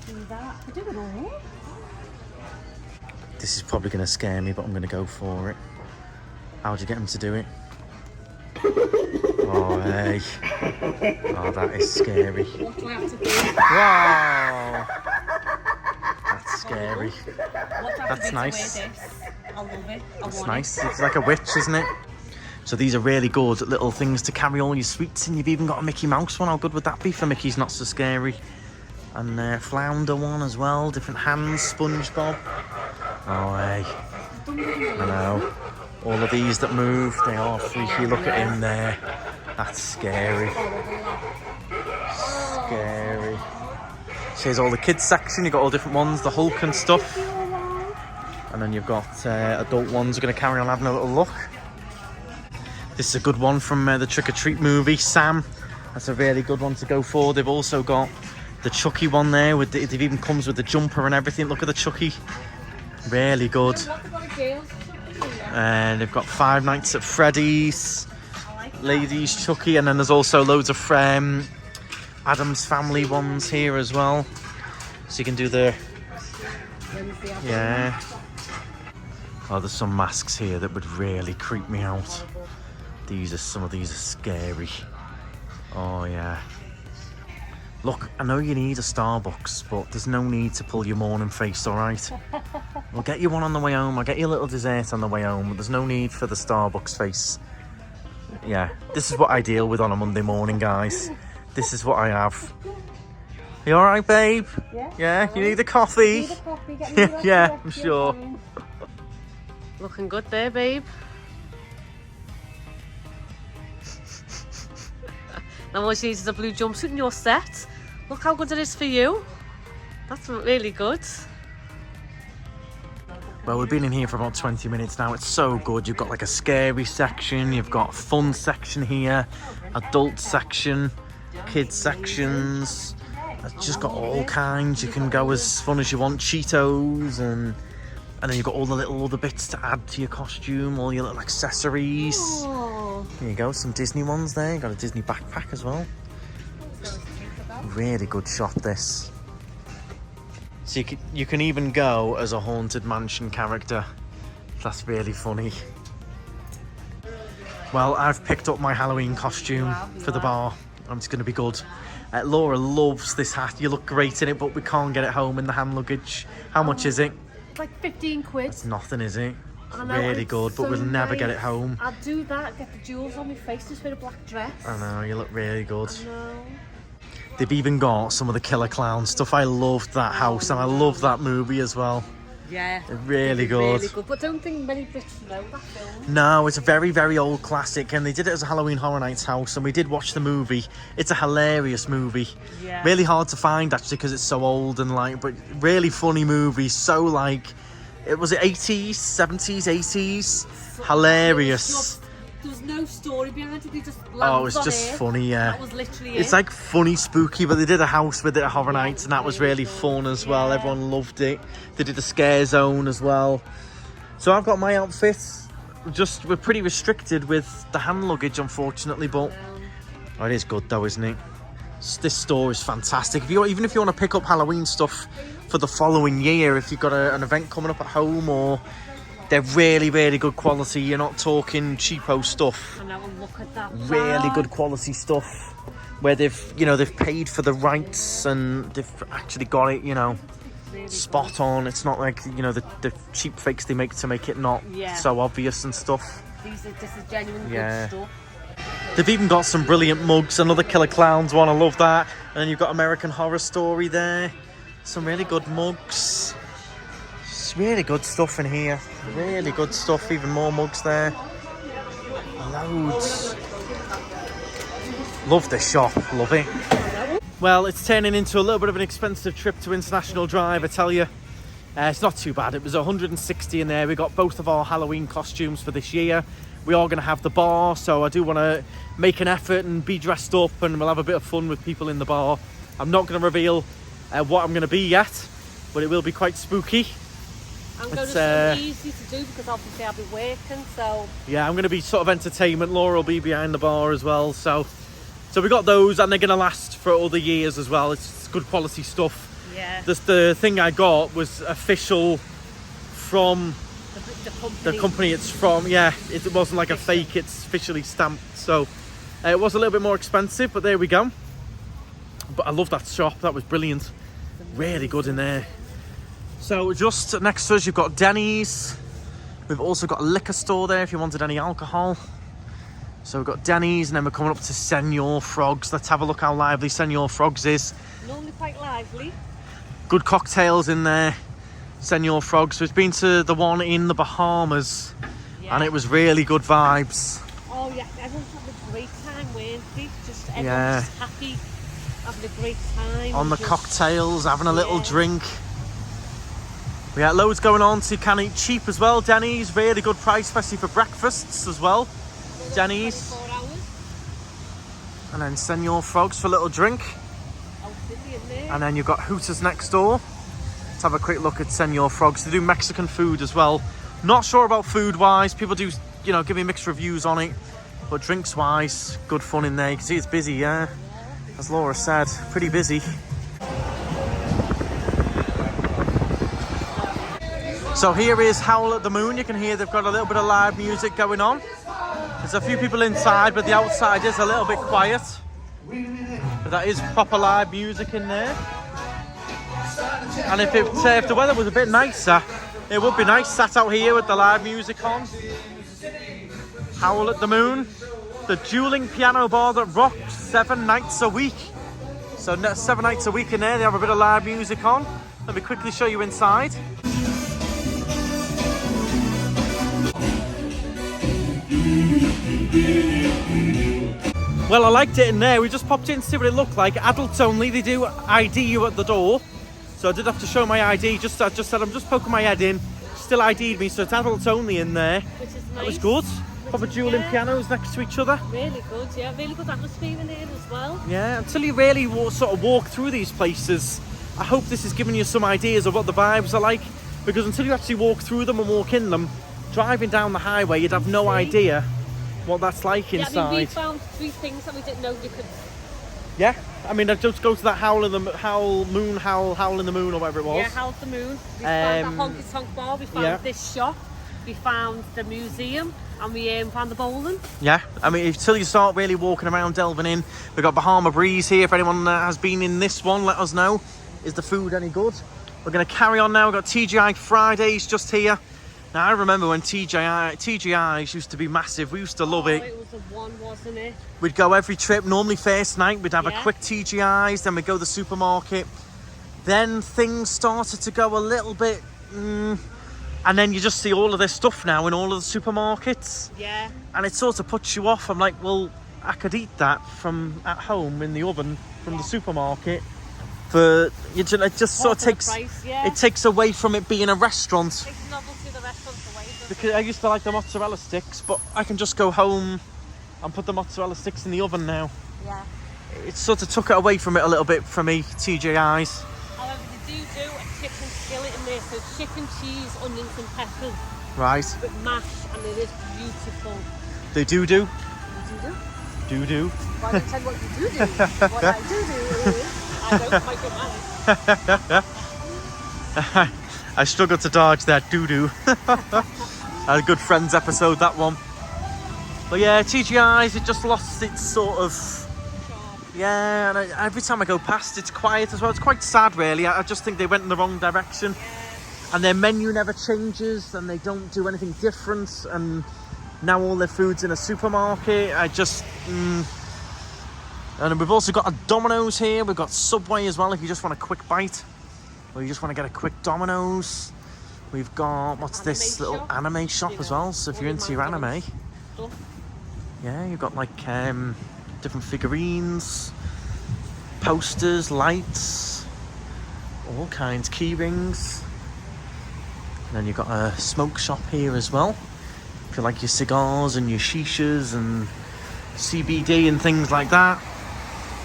do that. I do it all here. This is probably going to scare me, but I'm going to go for it. How'd you get him to do it? Oh, hey. Oh, that is scary. What do I have to do? Wow. That's scary. What do I have That's to do nice. To wear this? I love it. It's nice. It's like a witch, isn't it? So these are really good little things to carry all your sweets in. You've even got a Mickey Mouse one. How good would that be for Mickey's Not So Scary? And flounder one as well. Different hands, SpongeBob. Oh, hey. I know. All of these that move, they are freaky. Look at him there. That's scary. Scary. So here's all the kids section. You've got all different ones, the Hulk and stuff. And then you've got adult ones. We're going to carry on having a little look. This is a good one from the Trick or Treat movie, Sam. That's a really good one to go for. They've also got the Chucky one there. With it even comes with the jumper and everything. Look at the Chucky. Really good. And they've got Five Nights at Freddy's, Ladies Chucky, and then there's also loads of Addams Family ones here as well. So you can do the... Yeah. Oh, there's some masks here that would really creep me out. Some of these are scary. Oh, yeah. Look, I know you need a Starbucks, but there's no need to pull your morning face, all right? We'll get you one on the way home. I'll get you a little dessert on the way home, but there's no need for the Starbucks face. Yeah, this is what I deal with on a Monday morning, guys. This is what I have. You all right, babe? Yeah. Yeah, you need a coffee? Yeah, I'm sure. Looking good there, babe. Now all she needs is a blue jumpsuit and you're set. Look how good it is for you. That's really good. Well, we've been in here for about 20 minutes now. It's so good. You've got like a scary section, you've got a fun section here, adult section, kids sections. It's just got all kinds. You can go as fun as you want. Cheetos and then you've got all the little other bits to add to your costume, all your little accessories. Oh. Here you go, some Disney ones there. You've got a Disney backpack as well. Really good shot, this. So you can even go as a Haunted Mansion character. That's really funny. Well, I've picked up my Halloween costume for the bar. It's going to be good. Laura loves this hat. You look great in it, but we can't get it home in the hand luggage. How much is it? It's like 15 quid. It's nothing, is it? I know, really good, but so we'll never nice. get it home. I'd do that, get the jewels on my face, just wear a black dress. I know, you look really good. I know. They've even got some of the Killer Clown stuff. I loved that house and I love that movie as well. Yeah. They're really good. Really good. But I don't think many Brits know that film. No, it's a very, very old classic, and they did it as a Halloween Horror Nights house, and we did watch the movie. It's a hilarious movie. Yeah. Really hard to find actually because it's so old and but really funny movie. So was it 80s, 70s, 80s? Hilarious. There was no story behind it. They just Oh, it was just funny, yeah. That was literally It's like funny, spooky, but they did a house with it at Horror Nights, and that was really fun as well. Everyone loved it. They did the Scare Zone as well. So I've got my outfit. We're pretty restricted with the hand luggage, unfortunately, but it is good though, isn't it? This store is fantastic. Even if you want to pick up Halloween stuff for the following year, if you've got an event coming up at home, or they're really, really good quality. You're not talking cheapo stuff. And now look at that. Really good quality stuff where they've paid for the rights and they've actually got it, really spot on. It's not like, the cheap fakes they make to make it not so obvious and stuff. This is genuine good stuff. They've even got some brilliant mugs. Another Killer Clowns one, I love that. And then you've got American Horror Story there. Some really good mugs. It's really good stuff in here. Really good stuff. Even more mugs there. Loads. Love this shop. Love it. Well, it's turning into a little bit of an expensive trip to International Drive, I tell you. It's not too bad. It was 160 in there. We got both of our Halloween costumes for this year. We are going to have the bar, so I do want to make an effort and be dressed up, and we'll have a bit of fun with people in the bar. I'm not going to reveal what I'm going to be yet, but it will be quite spooky. I'm going to be easy to do because obviously I'll be working, so... Yeah, I'm going to be sort of entertainment. Laura will be behind the bar as well, so we got those, and they're going to last for other years as well. It's good quality stuff. Yeah. The thing I got was official from the company it's from. Yeah, it wasn't like a fake, it's officially stamped. So it was a little bit more expensive, but there we go. But I love that shop. That was brilliant. Really good in there. So just next to us, you've got Denny's. We've also got a liquor store there if you wanted any alcohol. So we've got Denny's, and then we're coming up to Senor Frogs. Let's have a look how lively Senor Frogs is. Normally quite lively. Good cocktails in there. Senor Frogs. So it's been to the one in the Bahamas, and it was really good vibes. Oh yeah, everyone's having a great time, weren't they? Just everyone's just happy, having a great time. On the cocktails, having a little drink. We got loads going on, so you can eat cheap as well. Denny's, really good price, especially for breakfasts as well. Denny's. And then Senor Frogs for a little drink. And then you've got Hooters next door. Let's have a quick look at Senor Frogs. They do Mexican food as well. Not sure about food wise. People do, you know, give me mixed reviews on it. But drinks wise, good fun in there. You can see it's busy, yeah. As Laura said, pretty busy. So here is Howl at the Moon. You can hear they've got a little bit of live music going on. There's a few people inside, but the outside is a little bit quiet. But that is proper live music in there. And if the weather was a bit nicer, it would be nice sat out here with the live music on. Howl at the Moon, the dueling piano bar that rocks 7 nights a week. So 7 nights a week in there, they have a bit of live music on. Let me quickly show you inside. Well, I liked it in there. We just popped in to see what it looked like. Adults only. They do ID you at the door. So I did have to show my ID. I just said, I'm just poking my head in. Still ID'd me, so it's adults only in there. Which is nice. That was good. Proper dueling pianos next to each other. Really good, yeah. Really good atmosphere in here as well. Yeah, until you really sort of walk through these places, I hope this is giving you some ideas of what the vibes are like. Because until you actually walk through them and walk in them, driving down the highway, you'd have no idea what that's like inside. Yeah, I mean, we found 3 things that we didn't know you could... Yeah, I mean, I'd just go to that Howl in the Moon, or whatever it was. Yeah, Howl at the Moon. We found that Honky Tonk Bar, we found this shop, we found the museum, and we found the bowling. Yeah, I mean, until you start really walking around, delving in. We've got Bahama Breeze here. If anyone has been in this one, let us know. Is the food any good? We're going to carry on now. We've got TGI Fridays just here. Now, I remember when TGI's used to be massive. We used to love it. It was the one, wasn't it? We'd go every trip. Normally first night, we'd have a quick TGI's. Then we'd go to the supermarket. Then things started to go a little bit... and then you just see all of this stuff now in all of the supermarkets. Yeah. And it sort of puts you off. I'm like, well, I could eat that from at home in the oven from the supermarket. It just sort of takes... It takes away from it being a restaurant. Because I used to like the mozzarella sticks, but I can just go home and put the mozzarella sticks in the oven now. Yeah. It sort of took it away from it a little bit for me, TGI's. However, they do a chicken skillet in there, so chicken, cheese, onions and peppers. Right. With mash, and it is beautiful. They do? Do. Well, I can tell you what you do. What I do is, I don't make a man. I struggled to dodge that doo-doo. A good Friends episode, that one. But yeah, TGI's, it just lost its sort of... Yeah, and every time I go past, it's quiet as well. It's quite sad, really. I just think they went in the wrong direction. And their menu never changes, and they don't do anything different. And now all their food's in a supermarket. And we've also got a Domino's here. We've got Subway as well, if you just want a quick bite. Or you just want to get a quick Domino's. We've got, what's this little shop. anime shop as well, so if you're into your anime, Stuff. yeah, you've got like different figurines, posters, lights, all kinds, key rings. And then you've got a smoke shop here as well. If you like your cigars and your shishas and CBD and things like that,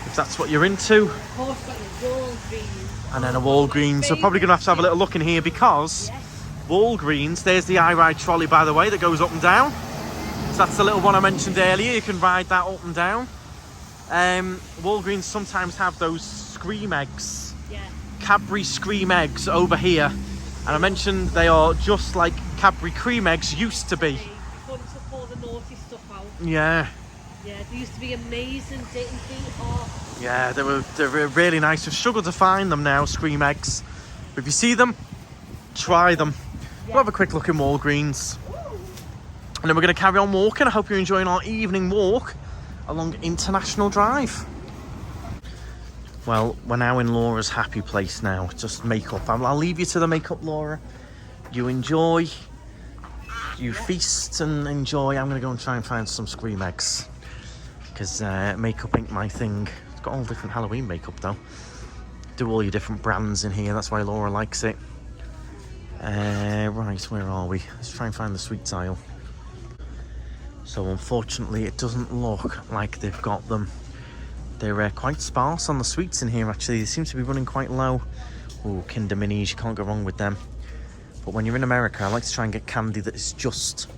if that's what you're into. Of course, got your Walgreens. And then a Walgreens. So probably going to have a little look in here because Walgreens, there's the iRide trolley, by the way, that goes up and down. So that's the little one I mentioned earlier. You can ride that up and down. Walgreens sometimes have those Scream eggs. Yeah. Cadbury Scream eggs over here. And I mentioned they are just like Cadbury cream eggs used to be. Before they took all the naughty stuff out. Yeah. Yeah, they used to be amazing, didn't they? Oh. Yeah, they were really nice. We've struggled to find them now, Scream eggs. But if you see them, try them. We'll have a quick look in Walgreens. And then we're going to carry on walking. I hope you're enjoying our evening walk along International Drive. Well, we're now in Laura's happy place now. Just makeup. I'll leave you to the makeup, Laura. You enjoy. You feast and enjoy. I'm going to go and try and find some Scream eggs. Because makeup ain't my thing. It's got all different Halloween makeup though. Do all your different brands in here. That's why Laura likes it. Right, where are we? Let's try and find the sweets aisle. So unfortunately it doesn't look like they've got them. They're quite sparse on the sweets in here actually. They seem to be running quite low. Oh, Kinder Minis, you can't go wrong with them. But when you're in America, I like to try and get candy that is just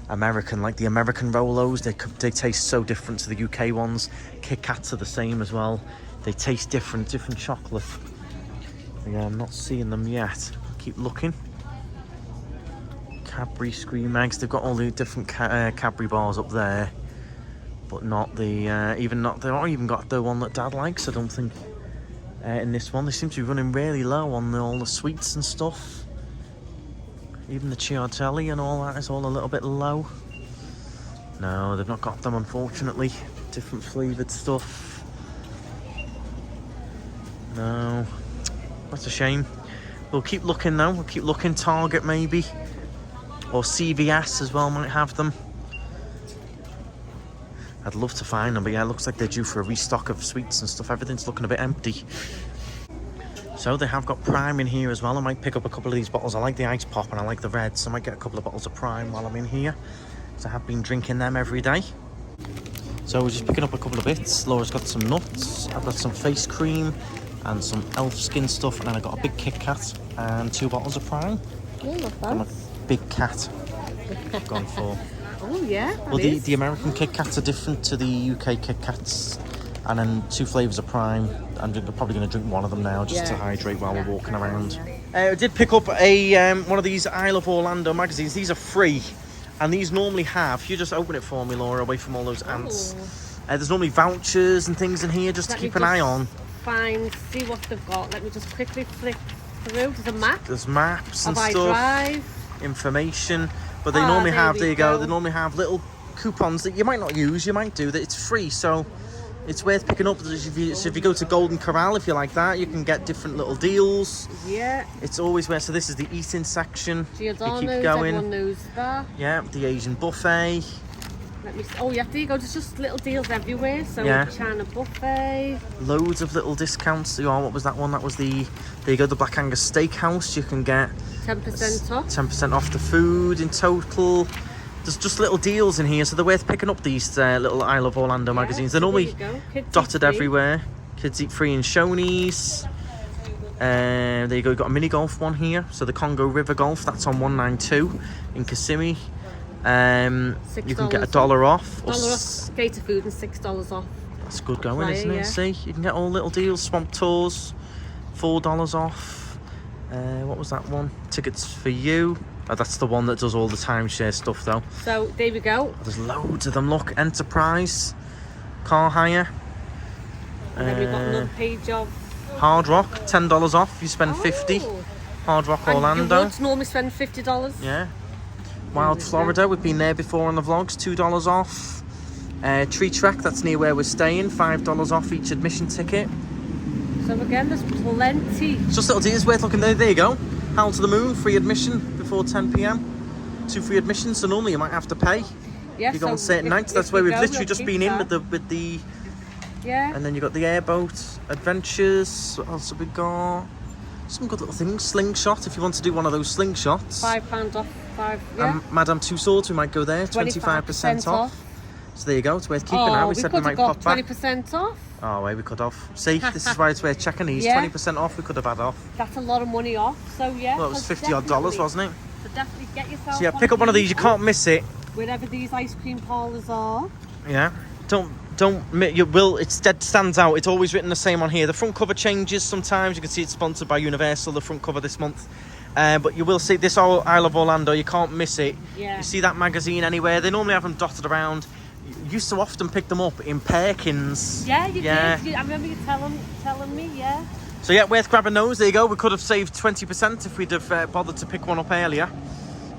American, like the American Rolos. They taste so different to the UK ones. Kit Kats are the same as well. They taste different chocolate. Yeah, I'm not seeing them yet. Keep looking. Cadbury Scream eggs. They've got all the different Cadbury bars up there, but not the they've not even got the one that Dad likes. I don't think in this one. They seem to be running really low on all the sweets and stuff. Even the Ciartelli and all that is all a little bit low. No, they've not got them, unfortunately. Different flavoured stuff. No, that's a shame. We'll keep looking though. We'll keep looking. Target maybe, or CVS as well might have them. I'd love to find them, but yeah, it looks like they're due for a restock of sweets and stuff. Everything's looking a bit empty. So they have got Prime in here as well. I might pick up a couple of these bottles. I like the ice pop and I like the red, so I might get a couple of bottles of Prime while I'm in here, because I have been drinking them every day. So we're just picking up a couple of bits. Laura's got some nuts. I've got some face cream and some elf skin stuff, and then I got a big Kit Kat and 2 bottles of Prime. Oh, not I'm a big cat. I've gone for. Oh yeah. Well, the American Kit Kats are different to the UK Kit Kats, and then 2 flavours of Prime. I'm probably going to drink one of them now just to hydrate while we're walking around. I did pick up a one of these I Love Orlando magazines. These are free, and these normally have. If you just open it for me, Laura, away from all those ants. There's normally vouchers and things in here just to keep an eye on. See what they've got. Let me just quickly flick through. There's a map. There's maps and of stuff. iDrive. Information, but they normally have. There you go. They normally have little coupons that you might not use. You might do that. It's free, so it's worth picking up. So if you go to Golden Corral, if you like that, you can get different little deals. Yeah. It's always where. So this is the eating section. Giordano's, you keep going. everyone knows that. Yeah, the Asian buffet. Let me. Oh yeah, there you go. There's just little deals everywhere. So China buffet. Loads of little discounts. Oh, what was that one? That was the. There you go. The Black Angus Steakhouse. You can get 10% off. 10% off the food in total. There's just little deals in here, so they're worth picking up, these little I Love Orlando magazines. They're normally dotted everywhere. Kids Eat Free in Shoney's. There you go, you've got a mini golf one here. So the Congo River Golf, that's on 192 in Kissimmee. You can get $1 off. $1 off Gator Food and $6 off. That's good going, isn't it? See, you can get all little deals. Swamp Tours, $4 off. What was that one? Tickets for You. Oh, that's the one that does all the timeshare stuff though. So there we go. There's loads of them. Look, Enterprise, car hire. And then we've got another page of Hard Rock, $10 off. You spend $50. Hard Rock Orlando. You would normally spend $50. Yeah. Wild Florida, we've been there before on the vlogs. $2 off. Tree Trek, that's near where we're staying. $5 off each admission ticket. So again, there's plenty. It's just little deals worth looking there. There you go. Howl to the Moon, free admission before 10 p.m. 2 free admissions, so normally you might have to pay. Yeah, you go so on certain nights. That's if where we we've go, literally we'll just keep been in that. with the Yeah. and then you got the airboat adventures. What else have we got? Some good little things. Slingshot, if you want to do one of those slingshots. £5 off. Yeah. Madame Tussauds, we might go there. 25% off. So there you go. It's worth keeping out. We said we might pop back. 20% off. Oh, wait, we could have. See, this is why it's worth checking these. Yeah. 20% off. We could have had off. That's a lot of money off. So yeah. Well, it was so $50 odd, wasn't it? So definitely get yourself. So yeah, pick up one of these. You can't miss it. Wherever these ice cream parlours are. Yeah. Don't. You will. It's dead stands out. It's always written the same on here. The front cover changes sometimes. You can see it's sponsored by Universal. The front cover this month. But you will see this Isle of Orlando. You can't miss it. Yeah. You see that magazine anywhere. They normally have them dotted around. You used to often pick them up in Perkins. Yeah, you did. I remember you telling me. Yeah. So yeah, worth grabbing those. There you go. We could have saved 20% if we'd have bothered to pick one up earlier.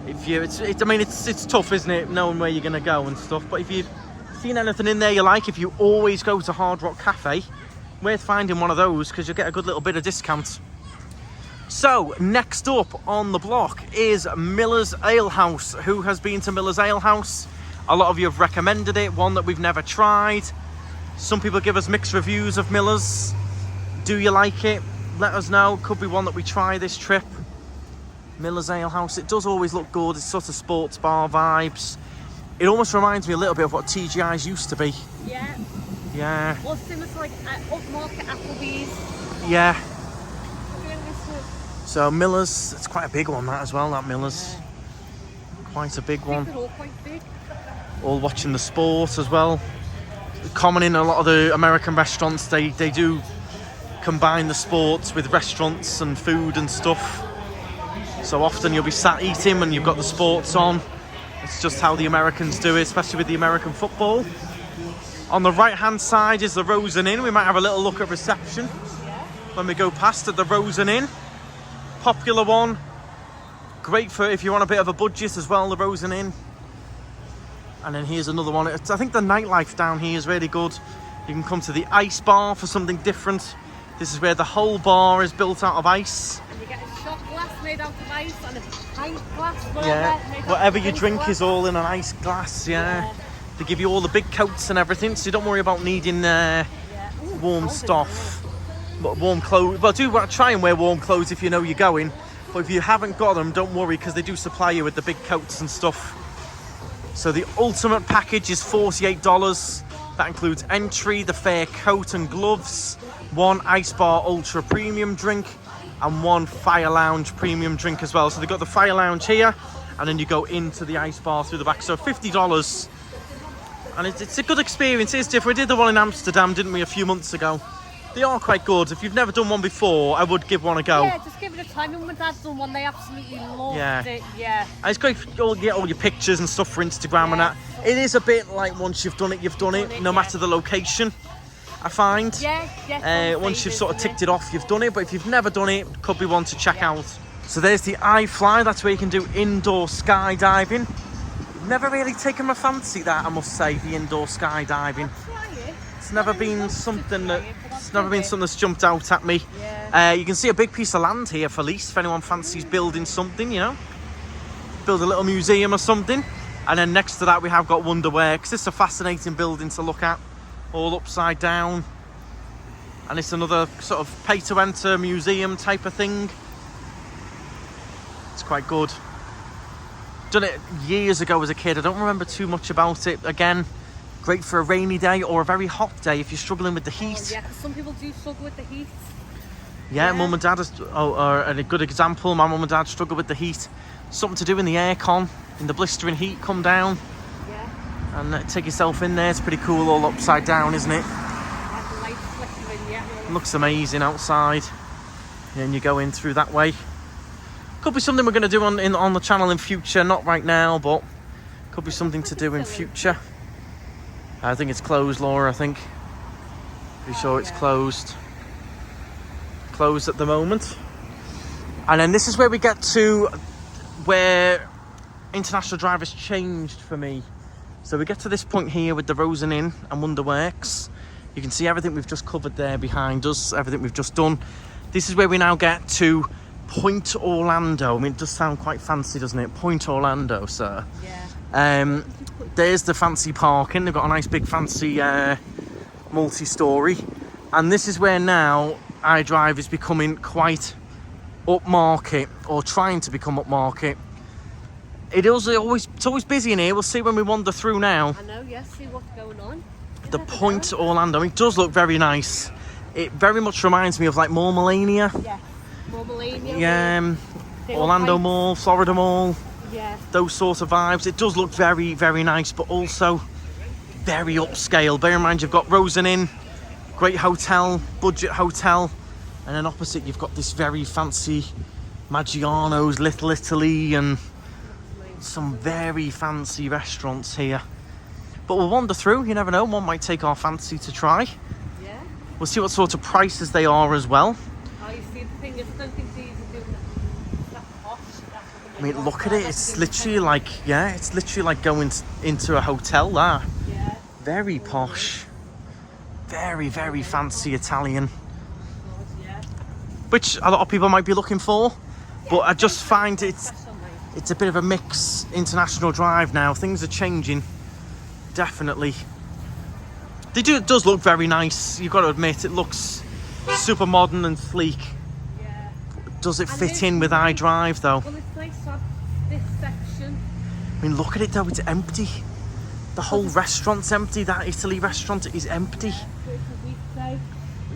If you, it's tough, isn't it, knowing where you're gonna go and stuff. But if you've seen anything in there you like, if you always go to Hard Rock Cafe, worth finding one of those because you'll get a good little bit of discount. So next up on the block is Miller's Ale House. Who has been to Miller's Ale House? A lot of you have recommended it. One that we've never tried. Some people give us mixed reviews of Miller's. Do you like it? Let us know. Could be one that we try this trip. Miller's Ale House. It does always look good. It's sort of sports bar vibes. It almost reminds me a little bit of what TGI's used to be. Yeah. Yeah. Or similar to like upmarket Applebee's. Yeah. So Miller's, it's quite a big one that as well, that Miller's. Quite a big one. They're all quite big. All watching the sport as well. Common in a lot of the American restaurants, they do combine the sports with restaurants and food and stuff. So often you'll be sat eating when you've got the sports on. It's just how the Americans do it, especially with the American football. On the right hand side is the Rosen Inn. We might have a little look at reception when we go past at the Rosen Inn. Popular one. Great for if you want a bit of a budget as well, the Rosen Inn. And then here's another one. I think the nightlife down here is really good. You can come to the ice bar for something different. This is where the whole bar is built out of ice. And you get a shot glass made out of ice and a pint glass. Whatever you drink is all in an ice glass. Yeah. They give you all the big coats and everything, so you don't worry about needing warm stuff. But warm clothes. Well, do try and wear warm clothes if you know you're going. But if you haven't got them, don't worry because they do supply you with the big coats and stuff. So the ultimate package is $48. That includes entry, the fair coat and gloves, one Ice Bar Ultra Premium drink, and one Fire Lounge Premium drink as well. So they've got the Fire Lounge here, and then you go into the Ice Bar through the back. So $50. And it's a good experience. It's different. We did the one in Amsterdam, didn't we, a few months ago. They are quite good. If you've never done one before, I would give one a go. Yeah, just give it a try. My dad's done one. They absolutely loved it. Yeah. And it's great for get all your pictures and stuff for Instagram and that. It is a bit like once you've done it, you've done it. No matter the location, I find. Yeah. Once you've sort of ticked it off, you've done it. But if you've never done it, could be one to check out. So there's the iFly. That's where you can do indoor skydiving. Never really taken my fancy that, I must say, the indoor skydiving. It's never been something that's jumped out at me. You can see a big piece of land here for lease if anyone fancies building something, you know. Build a little museum or something. And then next to that we have got Wonderworks. It's a fascinating building to look at, all upside down. And it's another sort of pay to enter museum type of thing. It's quite good. Done it years ago as a kid. I don't remember too much about it. Again, great for a rainy day or a very hot day if you're struggling with the heat. Yeah, some people do struggle with the heat. Yeah, mum and dad are a good example. My mum and dad struggle with the heat. Something to do in the aircon, in the blistering heat, come down. Yeah. And take yourself in there. It's pretty cool, all upside down, isn't it? Yeah, the lights flickering, yeah. Looks amazing outside. And you go in through that way. Could be something we're going to do on the channel in future. Not right now, but could be something to do in future. I think it's closed, Laura, I think. Pretty sure it's closed. Closed at the moment. And then this is where we get to where international drivers changed for me. So we get to this point here with the Rosen Inn and Wonderworks. You can see everything we've just covered there behind us, everything we've just done. This is where we now get to Pointe Orlando. I mean, it does sound quite fancy, doesn't it? Pointe Orlando, sir. Yeah. There's the fancy parking. They've got a nice big fancy multi-storey. And this is where now iDrive is becoming quite upmarket, or trying to become upmarket. It's always busy in here. We'll see when we wander through now. I know, yes, see what's going on. The Pointe Orlando. I mean, it does look very nice. It very much reminds me of like Mall Melania. Yeah, Mall Melania. Yeah, Orlando Mall, Florida Mall. Yeah. Those sort of vibes. It does look very, very nice, but also very upscale. Bear in mind, you've got Rosen Inn, great hotel, budget hotel, and then opposite you've got this very fancy Maggiano's, Little Italy, and some very fancy restaurants here. But we'll wander through, you never know, one might take our fancy to try. Yeah. We'll see what sort of prices they are as well. Oh, you see, the thing is, I don't think these are doing that posh. I mean, look at it, it's literally like, yeah, it's literally like going into a hotel there. Yeah. Very posh. Very, very fancy Italian. Yeah. Which a lot of people might be looking for. But I just find it's a bit of a mix international drive now. Things are changing. Definitely. It does look very nice. You've got to admit, it looks super modern and sleek. Yeah. Does it fit in with iDrive though? Well, it's nice to have this section. I mean, look at it though, it's empty. The whole restaurant's empty. That Italy restaurant is empty. Yeah, so it's a weekday.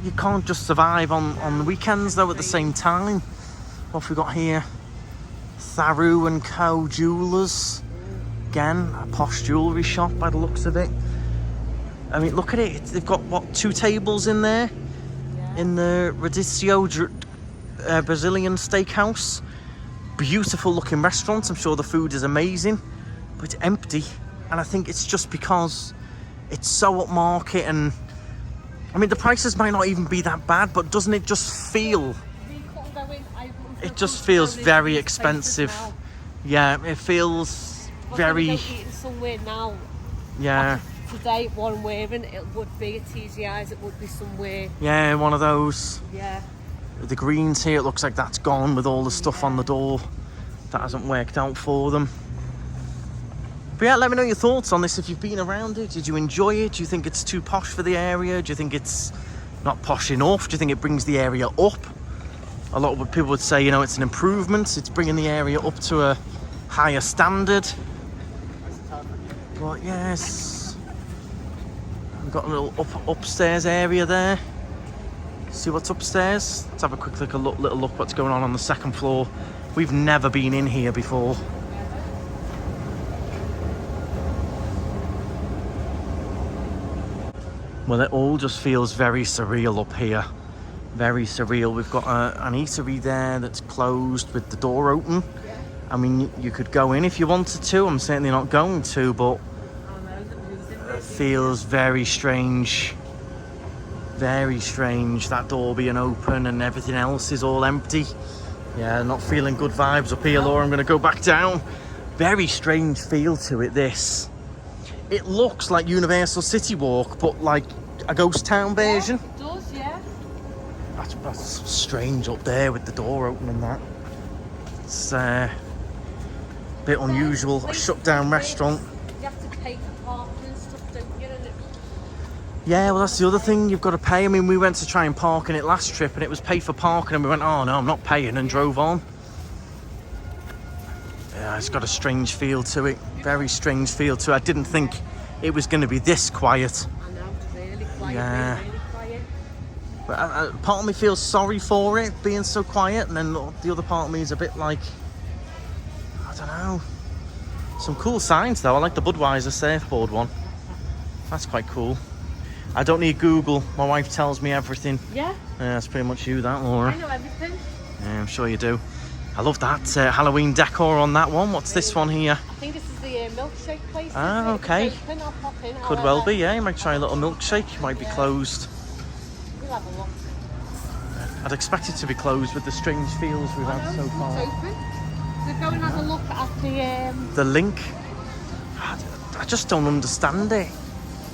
You can't just survive on the weekends though at the same time. What have we got here? Tharu & Co. Jewellers. Again, a posh jewellery shop by the looks of it. I mean, look at it. They've got, what, 2 tables in there? Yeah. In the Radicchio Brazilian Steakhouse. Beautiful looking restaurant. I'm sure the food is amazing. But it's empty. And I think it's just because it's so upmarket, and I mean, the prices might not even be that bad, but doesn't it just feel... It just feels very expensive. Yeah, it feels very... Eating somewhere now. Yeah. Today, what I'm wearing, it would be at TGI's, it would be somewhere. Yeah, one of those. Yeah. The greens here, it looks like that's gone with all the stuff on the door. That hasn't worked out for them. But yeah, let me know your thoughts on this. If you've been around it, did you enjoy it? Do you think it's too posh for the area? Do you think it's not posh enough? Do you think it brings the area up? A lot of people would say, you know, it's an improvement. It's bringing the area up to a higher standard. But yes, we've got a little upstairs area there. See what's upstairs? Let's have a quick little look what's going on the second floor. We've never been in here before. Well, it all just feels very surreal up here. Very surreal. We've got an eatery there that's closed with the door open. I mean, you could go in if you wanted to. I'm certainly not going to, but it feels very strange. Very strange, that door being open and everything else is all empty. Yeah, not feeling good vibes up here, Laura. I'm going to go back down. Very strange feel to it, this. It looks like Universal City Walk, but like a ghost town version. Yeah, it does, yeah. That's strange up there with the door open and that. It's a bit unusual. A shut down restaurant. You have to pay for parking and stuff, don't you? Yeah, well, that's the other thing, you've got to pay. I mean, we went to try and park in it last trip and it was pay for parking, and we went, oh no, I'm not paying, and drove on. Yeah, it's got a strange feel to it. Very strange feel to it. I didn't think it was going to be this quiet. I know, it's really quiet, yeah. really quiet. But part of me feels sorry for it being so quiet, and then the other part of me is a bit like, I don't know. Some cool signs though. I like the Budweiser surfboard one. That's quite cool. I don't need Google. My wife tells me everything. Yeah? That's pretty much you, that, Laura. I know everything. Yeah, I'm sure you do. I love that Halloween decor on that one. What's this one here? I think this is the Milkshake place. Ah, okay. Open, I'll pop in. Could well be, yeah. You might try a little milkshake. Might be closed. We'll have a look. I'd expect it to be closed with the strange feels we've had so far. It's open. We'll go and have a look at the link. I just don't understand it.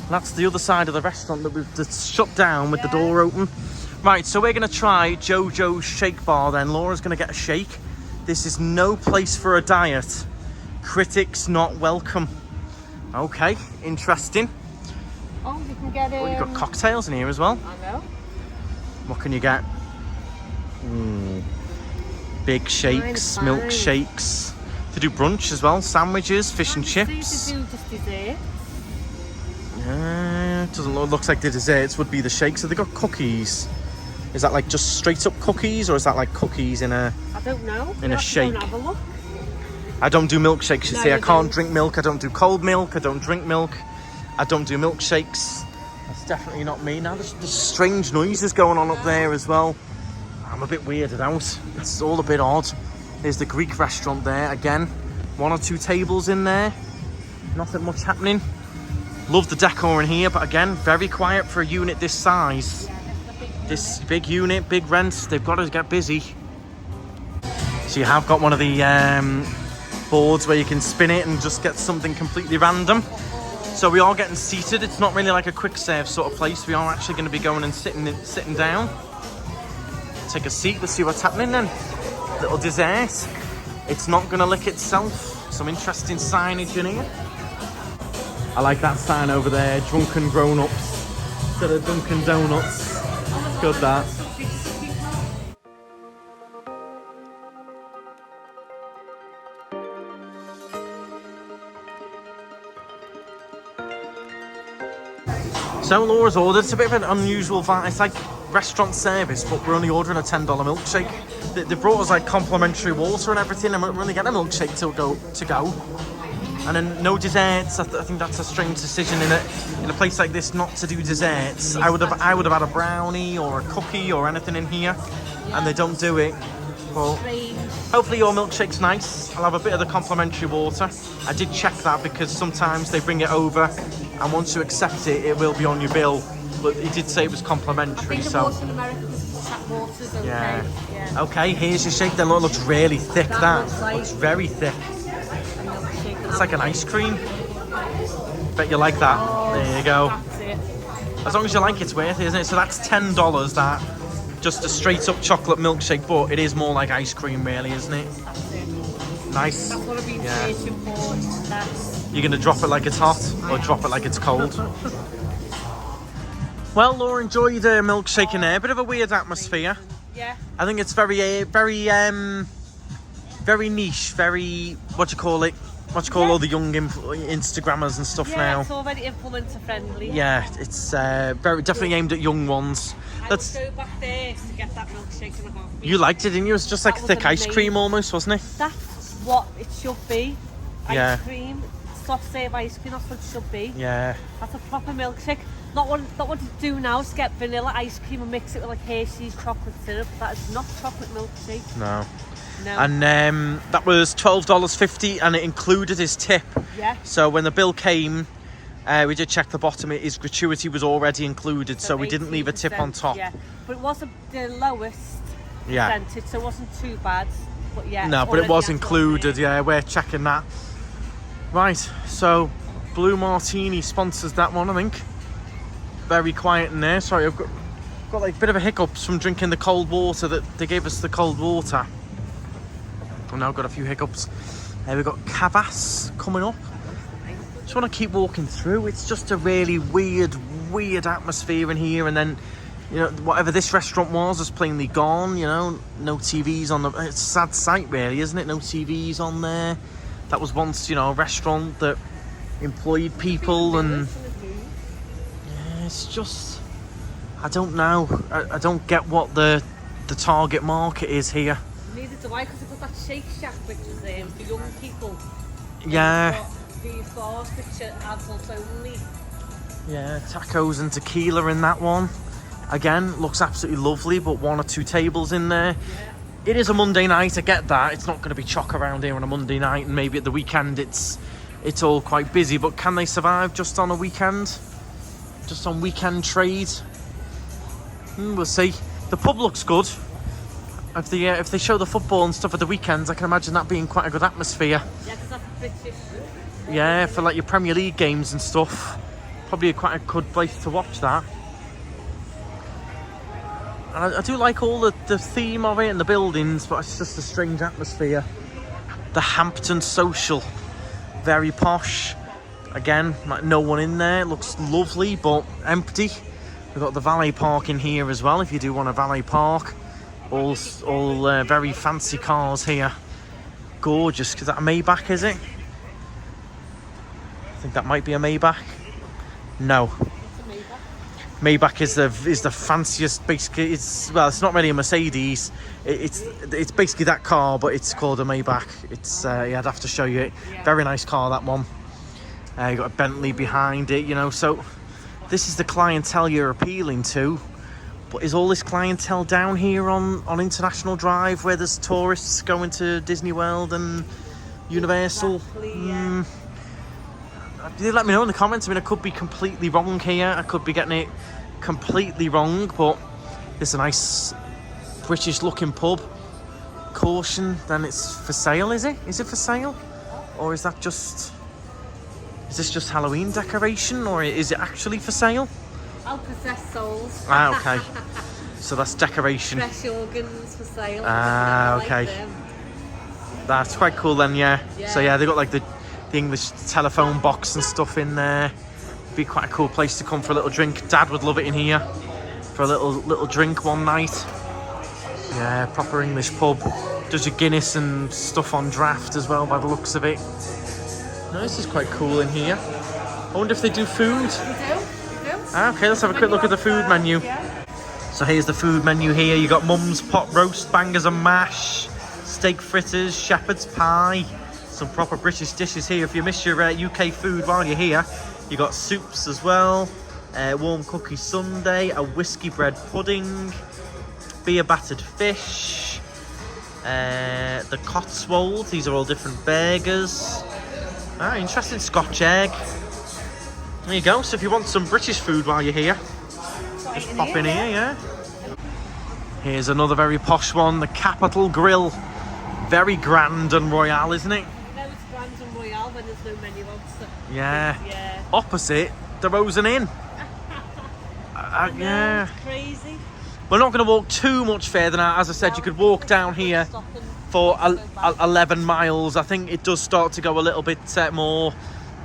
That's the other side of the restaurant that's shut down with the door open. Right, so we're going to try JoJo's shake bar then. Laura's going to get a shake. This is no place for a diet. Critics not welcome. Okay, interesting. Oh, you can get it. Oh, you've got cocktails in here as well. I know. What can you get? Big shakes, milkshakes. To do brunch as well. Sandwiches, fish and chips. To do just dessert. Doesn't look, looks like the desserts would be the shakes. Have they got cookies? Is that like just straight up cookies, or is that like cookies in a? I don't know. In a shake. Have a look. I don't do milkshakes. You No, see, you I can't don't. drink milk. I don't do cold milk. I don't drink milk. I don't do milkshakes. That's definitely not me. Now there's strange noises going on up there as well. I'm a bit weirded out. It's all a bit odd. There's the Greek restaurant there again. 1 or 2 tables in there. Nothing much happening. Love the decor in here, but again, very quiet for a unit this size. This big unit, big rents, they've got to get busy. So you have got one of the boards where you can spin it and just get something completely random. So we are getting seated. It's not really like a quick serve sort of place. We are actually going to be going and sitting down. Take a seat, let's see what's happening then. Little dessert. It's not going to lick itself. Some interesting signage in here. I like that sign over there, drunken grown-ups instead of Dunkin' Donuts. Good that. So Laura's ordered. It's a bit of an unusual vibe. It's like restaurant service, but we're only ordering a $10 milkshake. They brought us like complimentary water and everything, and we're only getting a milkshake to go. And then no desserts. I think that's a strange decision in a place like this not to do desserts. I would have had a brownie or a cookie or anything in here, and they don't do it. But hopefully your milkshake's nice. I'll have a bit of the complimentary water. I did check that because sometimes they bring it over, and once you accept it, it will be on your bill. But it did say it was complimentary. I think the water in America is tap water's okay. Yeah. Okay, here's your shake. Then it looks really thick. That looks very thick. It's like an ice cream. Bet you like that. There you go. As long as you like it's worth it, isn't it? So that's $10, that. Just a straight up chocolate milkshake, but it is more like ice cream really, isn't it? Nice. That's what I've been searching for. You're going to drop it like it's hot or drop it like it's cold? Well, Laura enjoyed the milkshake in there. Bit of a weird atmosphere. Yeah. I think it's very niche, very, what you call all the young Instagrammers and stuff now. Yeah, it's all very influencer friendly. Yeah, it's definitely aimed at young ones. I would go back there to get that milkshake and a half. You liked it, didn't you? It was just like thick ice cream almost, wasn't it? That's what it should be. Yeah. Ice cream, soft serve ice cream, that's what it should be. Yeah. That's a proper milkshake. Not what you do now is get vanilla ice cream and mix it with like Hershey's chocolate syrup. That is not chocolate milkshake. No. No. And that was $12.50 and it included his tip. Yeah. So when the bill came, we did check the bottom. His gratuity was already included, so we didn't leave a tip on top. Yeah, but it wasn't the lowest percentage, so it wasn't too bad. But yeah. No, but it was included. Yeah, we're checking that. Right, so Blue Martini sponsors that one, I think. Very quiet in there. Sorry, I've got like a bit of a hiccups from drinking the cold water. That they gave us the cold water. I've now got a few hiccups. We've got Kavas coming up. Just want to keep walking through. It's just a really weird atmosphere in here. And then, you know, whatever this restaurant was is plainly gone. You know, no TVs on the. It's a sad sight, really, isn't it? No TVs on there. That was once, you know, a restaurant that employed people, and yeah, it's just. I don't know. I don't get what the target market is here. Neither do I, because it was that Shake Shack, which is for young people. Yeah. The sauce, which are adults only. Yeah, tacos and tequila in that one. Again, looks absolutely lovely, but 1 or 2 tables in there. Yeah. It is a Monday night, I get that. It's not going to be chock around here on a Monday night, and maybe at the weekend it's all quite busy, but can they survive just on a weekend? Just on weekend trade? We'll see. The pub looks good. If they show the football and stuff at the weekends, I can imagine that being quite a good atmosphere. Yeah, because that's British. Yeah, for like your Premier League games and stuff. Probably quite a good place to watch that. And I do like all the theme of it and the buildings, but it's just a strange atmosphere. The Hampton Social, very posh. Again, like no one in there. It looks lovely, but empty. We've got the valet park in here as well, if you do want a valet park. All very fancy cars here. Gorgeous. Is that a Maybach, is it? I think that might be a Maybach. No. Maybach is the fanciest. Basically, it's not really a Mercedes. It's basically that car, but it's called a Maybach. It's yeah, I'd have to show you it. Very nice car, that one. You got a Bentley behind it, you know. So this is the clientele you're appealing to. But is all this clientele down here on International Drive, where there's tourists going to Disney World and Universal? Exactly, yeah. Let me know in the comments. I mean, I could be completely wrong here. I could be getting it completely wrong, but it's a nice British-looking pub. Caution, then it's for sale, is it? Is it for sale? Or is that just... Is this just Halloween decoration, or is it actually for sale? I'll possess souls. Ah, okay. So that's decoration. Fresh organs for sale. Ah, okay. That's quite cool then, yeah. So yeah, they've got like the English telephone box and stuff in there. Be quite a cool place to come for a little drink. Dad would love it in here for a little drink one night. Yeah, proper English pub. Does your Guinness and stuff on draft as well, by the looks of it. No, this is quite cool in here. I wonder if they do food. We do. Okay, let's have a quick look at the food menu. So here's the food menu here. You got mum's pot roast, bangers and mash, steak fritters, shepherd's pie. Some proper British dishes here. If you miss your UK food while you're here, you got soups as well. Warm cookie sundae, a whiskey bread pudding, beer battered fish, the Cotswolds. These are all different burgers. Ah, interesting, Scotch egg. There you go. So if you want some British food while you're here, just pop in here, yeah. Here's another very posh one, the Capitol Grill. Very grand and royale, isn't it? No, it's grand and royale when there's no menu on. So yeah. Opposite the Rosen Inn. Yeah. Crazy. We're not going to walk too much further now. As I said, you could walk down here for 11 miles. I think it does start to go a little bit more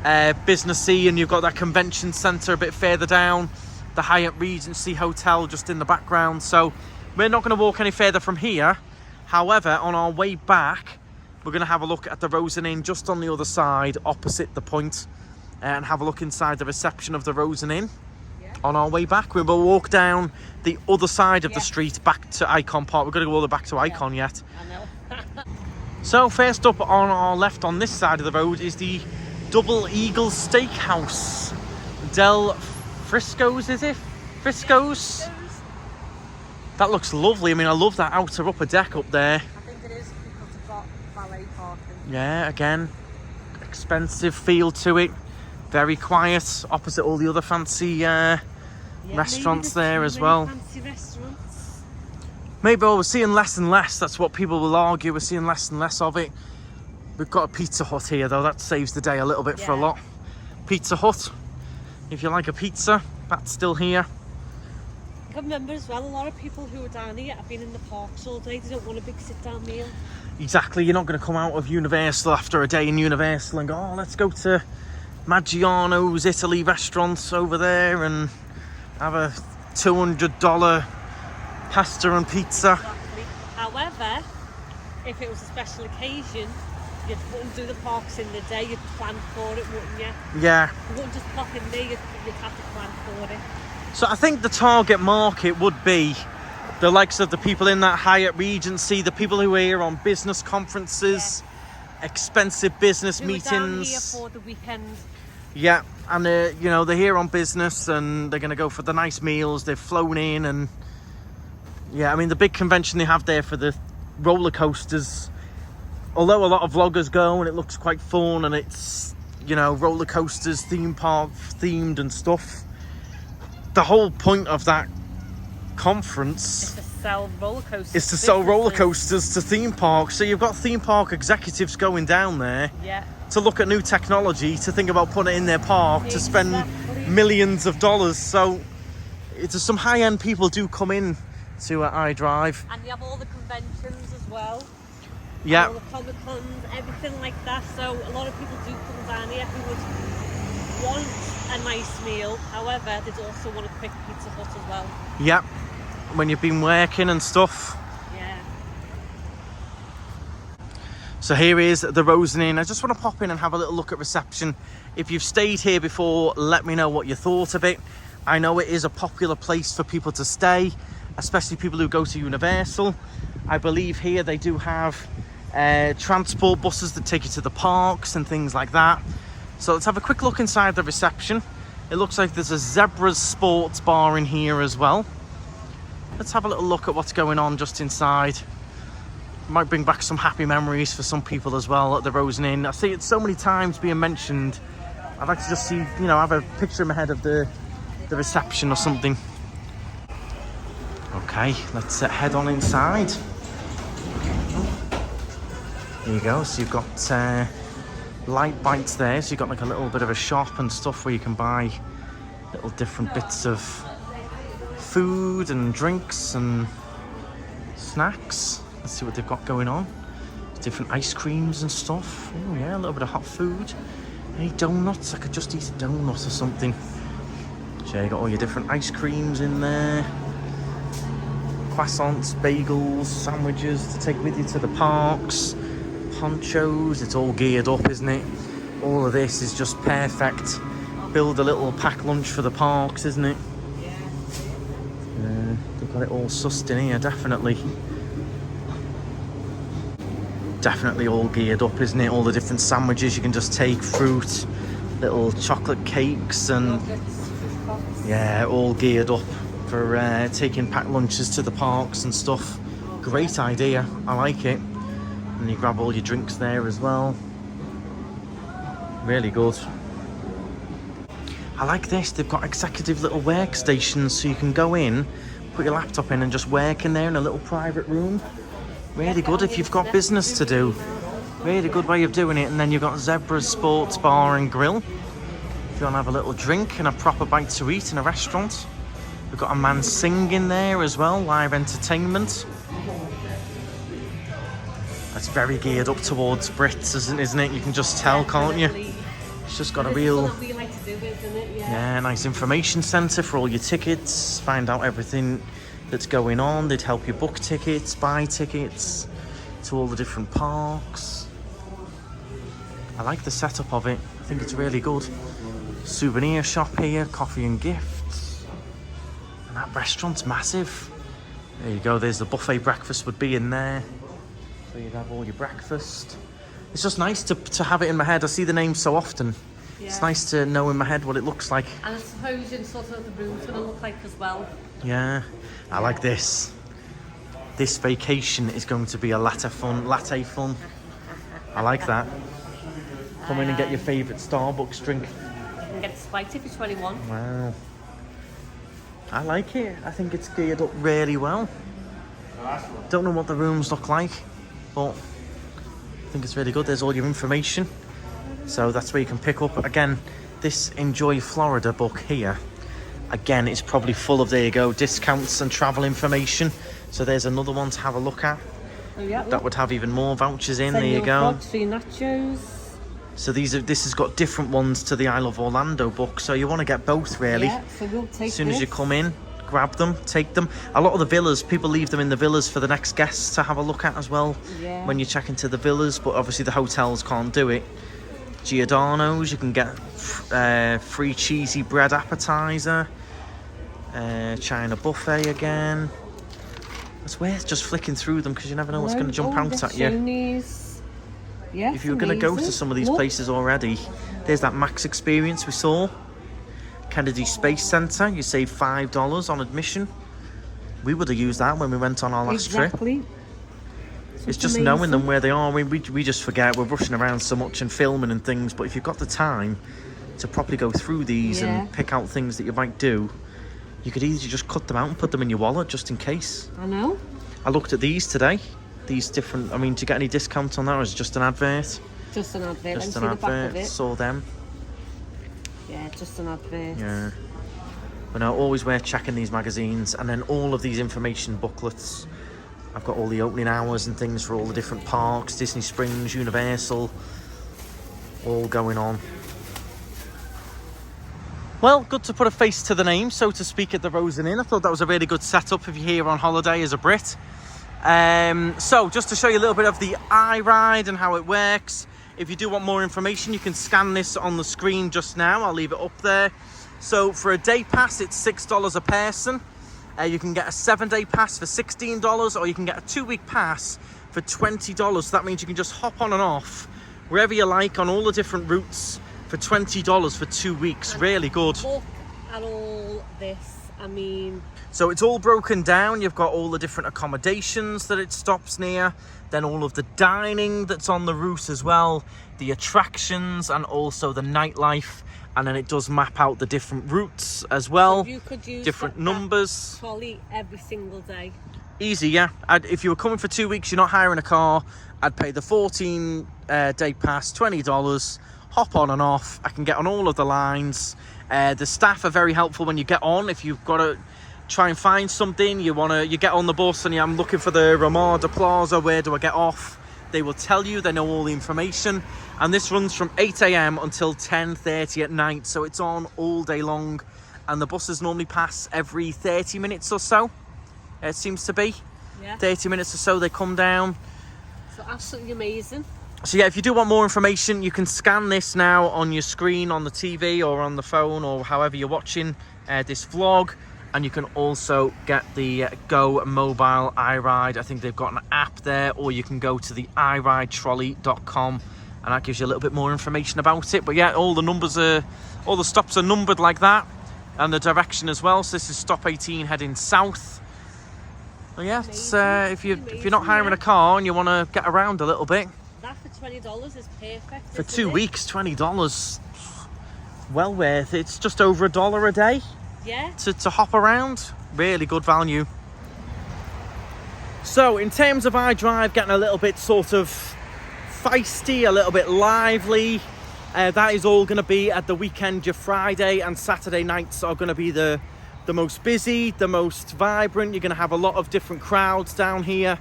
businessy, and you've got that convention centre a bit further down, the Hyatt Regency Hotel just in the background. So we're not going to walk any further from here. However, on our way back, we're going to have a look at the Rosen Inn just on the other side, opposite the Point, and have a look inside the reception of the Rosen Inn. On our way back, we will walk down the other side of the street back to Icon Park. We're going to go all the way back to Icon yet. I know. So first up on our left on this side of the road is the Double Eagle Steakhouse. Del Frisco's, is it? Frisco's? That looks lovely. I mean, I love that outer upper deck up there. I think it is because it's got valet parking. Yeah, again, expensive feel to it. Very quiet, opposite all the other fancy restaurants there as well. Fancy restaurants. Maybe we're seeing less and less. That's what people will argue. We're seeing less and less of it. We've got a Pizza Hut here, though. That saves the day a little bit for a lot. Pizza Hut. If you like a pizza, that's still here. I can remember as well, a lot of people who are down here have been in the parks all day. They don't want a big sit-down meal. Exactly. You're not going to come out of Universal after a day in Universal and go, oh, let's go to Maggiano's Italy restaurants over there and have a $200 pasta and pizza. Exactly. However, if it was a special occasion, you wouldn't do the parks in the day, you'd plan for it, wouldn't you? Yeah. You wouldn't just pop in there, you'd have to plan for it. So I think the target market would be the likes of the people in that Hyatt Regency, the people who are here on business conferences, expensive business meetings. Down here for the weekend. Yeah, and you know, they're here on business and they're going to go for the nice meals. They've flown in, and yeah, I mean, the big convention they have there for the roller coasters, although a lot of vloggers go and it looks quite fun and it's, you know, roller coasters, theme park themed and stuff. The whole point of that conference is to sell roller coasters. Is to sell roller coasters to theme parks. So you've got theme park executives going down there to look at new technology, to think about putting it in their park, to spend millions of dollars. So it's some high-end people do come in to iDrive. And they have all the conventions as well. Yeah. All the Comic Cons, everything like that. So a lot of people do come down here who would want a nice meal. However, they also want a quick Pizza Hut as well. Yep. When you've been working and stuff. Yeah. So here is the Rosen Inn. I just want to pop in and have a little look at reception. If you've stayed here before, let me know what you thought of it. I know it is a popular place for people to stay, especially people who go to Universal. I believe here they do have transport buses that take you to the parks and things like that. So let's have a quick look inside the reception. It looks like there's a Zebra's sports bar in here as well. Let's have a little look at what's going on just inside. Might bring back some happy memories for some people as well at the Rosen Inn. I see it so many times being mentioned. I'd like to just see, you know, have a picture in my head of the reception or something. Okay, let's head on inside. There you go. So you've got light bites there. So you've got like a little bit of a shop and stuff where you can buy little different bits of food and drinks and snacks. Let's see what they've got going on. Different ice creams and stuff. Oh yeah, a little bit of hot food. Any donuts? I could just eat a donut or something. So you got all your different ice creams in there. Croissants, bagels, sandwiches to take with you to the parks. Ponchos, it's all geared up, isn't it? All of this is just perfect. Build a little pack lunch for the parks, isn't it? Yeah. They've got it all sussed in here, definitely. Definitely all geared up, isn't it? All the different sandwiches you can just take, fruit, little chocolate cakes, and yeah, all geared up for taking packed lunches to the parks and stuff. Great idea, I like it. And you grab all your drinks there as well. Really good. I like this, they've got executive little workstations so you can go in, put your laptop in and just work in there in a little private room. Really good if you've got business to do. Really good way of doing it. And then you've got Zebra's Sports Bar and Grill. If you want to have a little drink and a proper bite to eat in a restaurant. We've got a man singing there as well, live entertainment. That's very geared up towards Brits, isn't it? You can just tell, can't you? It's just got a real... Yeah, nice information centre for all your tickets. Find out everything that's going on. They'd help you book tickets, buy tickets to all the different parks. I like the setup of it. I think it's really good. Souvenir shop here, coffee and gifts. And that restaurant's massive. There you go, there's the buffet breakfast would be in there. So you'd have all your breakfast. It's just nice to have it in my head. I see the name so often. Yeah. It's nice to know in my head what it looks like. And I suppose in sort of the room's going to look like as well. Yeah, I like this. This vacation is going to be a latte fun. I like that. Come in and get your favourite Starbucks drink. You can get it spiked if you're 21. Wow. I like it. I think it's geared up really well. Don't know what the rooms look like, but I think it's really good. There's all your information. So that's where you can pick up. Again, this Enjoy Florida book here. Again, it's probably full of, there you go, discounts and travel information. So there's another one to have a look at. Oh, yeah, that would have even more vouchers in. There you go. Nachos. So this has got different ones to the I Love Orlando book. So you want to get both, really. Yeah, so we'll take as soon as you come in, grab them, take them. A lot of the villas, people leave them in the villas for the next guests to have a look at as well. Yeah. When you check into the villas, but obviously the hotels can't do it. Giordano's, you can get free cheesy bread appetizer. China buffet again. It's worth just flicking through them because you never know what's going to jump out at you. Yes, if you're going to go to some of these places already, there's that Max experience we saw. Kennedy Space Center, you save $5 on admission. We would have used that when we went on our last trip. It's just knowing them where they are. We just forget. We're rushing around so much and filming and things. But if you've got the time to properly go through these and pick out things that you might do, you could easily just cut them out and put them in your wallet just in case. I know. I looked at these today. These different, I mean, do you get any discount on that, or is it just an advert? Just an advert. Just an advert. Saw them. Yeah, just an advert. Yeah. But no, always worth checking these magazines, and then all of these information booklets. I've got all the opening hours and things for all the different parks, Disney Springs, Universal, all going on. Well, good to put a face to the name, so to speak, at the Rosen Inn. I thought that was a really good setup if you're here on holiday as a Brit. So just to show you a little bit of the iRide and how it works. If you do want more information, you can scan this on the screen just now. I'll leave it up there. So for a day pass, it's $6 a person. You can get a 7-day pass for $16, or you can get a 2-week pass for $20. So that means you can just hop on and off wherever you like on all the different routes for $20 for 2 weeks. And really good. Look at all this. I mean, so it's all broken down. You've got all the different accommodations that it stops near, then all of the dining that's on the route as well, the attractions, and also the nightlife. And then it does map out the different routes as well. So you could use different numbers. Trolley every single day. Easy, yeah. If you were coming for 2 weeks, you're not hiring a car, I'd pay the 14-day pass, $20. Hop on and off. I can get on all of the lines. The staff are very helpful when you get on. If you've got to try and find something, you get on the bus and I'm looking for the Ramada Plaza, where do I get off? They will tell you. They know all the information. And this runs from 8 a.m. until 10:30 at night, so it's on all day long. And the buses normally pass every 30 minutes or so. It seems to be. Yeah. 30 minutes or so they come down. So absolutely amazing. So yeah, if you do want more information, you can scan this now on your screen on the TV or on the phone or however you're watching this vlog. And you can also get the Go Mobile iRide. I think they've got an app there, or you can go to the iRideTrolley.com and that gives you a little bit more information about it. But yeah, all the stops are numbered like that, and the direction as well. So this is stop 18 heading south. But yeah, it's, if you're not hiring a car and you want to get around a little bit, that for $20 is perfect. for 2 weeks, $20, well worth it. It's just over $1 a day. Yeah. To hop around, really good value. So in terms of iDrive getting a little bit sort of feisty, a little bit lively, that is all going to be at the weekend. Your Friday and Saturday nights are going to be the most busy, the most vibrant. You're going to have a lot of different crowds down here,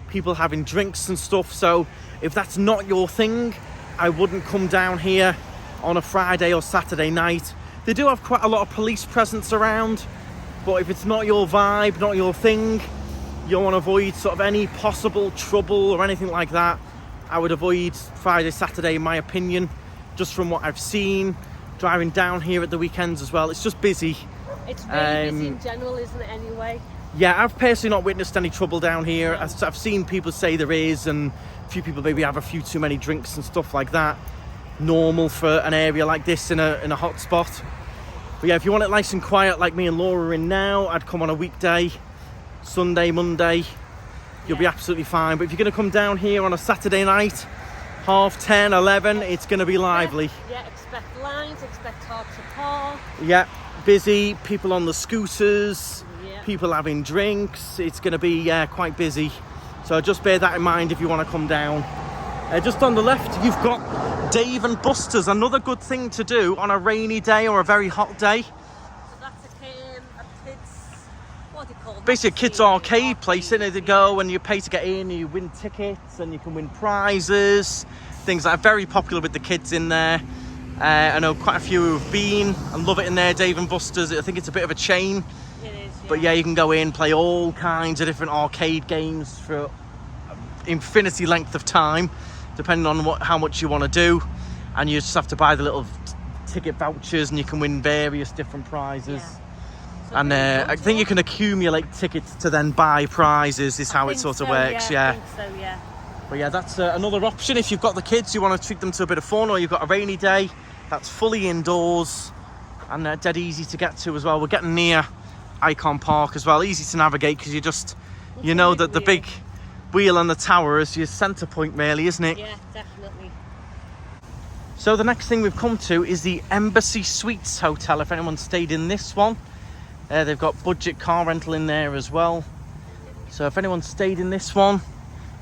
people having drinks and stuff. So if that's not your thing, I wouldn't come down here on a Friday or Saturday night. They do have quite a lot of police presence around, but if it's not your vibe, not your thing, you want to avoid sort of any possible trouble or anything like that, I would avoid Friday, Saturday, in my opinion, just from what I've seen, driving down here at the weekends as well. It's just busy. It's really busy in general, isn't it, anyway? Yeah, I've personally not witnessed any trouble down here. I've seen people say there is, and a few people maybe have a few too many drinks and stuff like that. Normal for an area like this in a hot spot. But yeah, if you want it nice and quiet like me and Laura are in now, I'd come on a weekday, Sunday, Monday. You'll be absolutely fine. But if you're going to come down here on a Saturday night, 10:30, 11, it's going to be lively. Yeah, expect lines, expect hard to park. Yeah, busy, people on the scooters, people having drinks. It's going to be quite busy. So just bear that in mind if you want to come down. Just on the left, you've got Dave and Buster's, another good thing to do on a rainy day or a very hot day. So that's a kid's, what do you call it? Basically a kids arcade place, in it they go and you pay to get in, and you win tickets and you can win prizes, things like that. Very popular with the kids in there. I know quite a few who've been and love it in there, Dave and Buster's. I think it's a bit of a chain. It is, yeah. But yeah, you can go in, play all kinds of different arcade games for infinity length of time, depending on how much you want to do, and you just have to buy the little ticket vouchers and you can win various different prizes. So and I think you can accumulate tickets to then buy prizes is how it sort of works. I think so, yeah. But yeah, that's another option if you've got the kids, you want to treat them to a bit of fun, or you've got a rainy day that's fully indoors and dead easy to get to as well. We're getting near Icon Park as well, easy to navigate because you know that the big wheel and the tower is your centre point really, isn't it? Yeah, definitely. So the next thing we've come to is the Embassy Suites Hotel, if anyone stayed in this one. They've got budget car rental in there as well. So if anyone stayed in this one,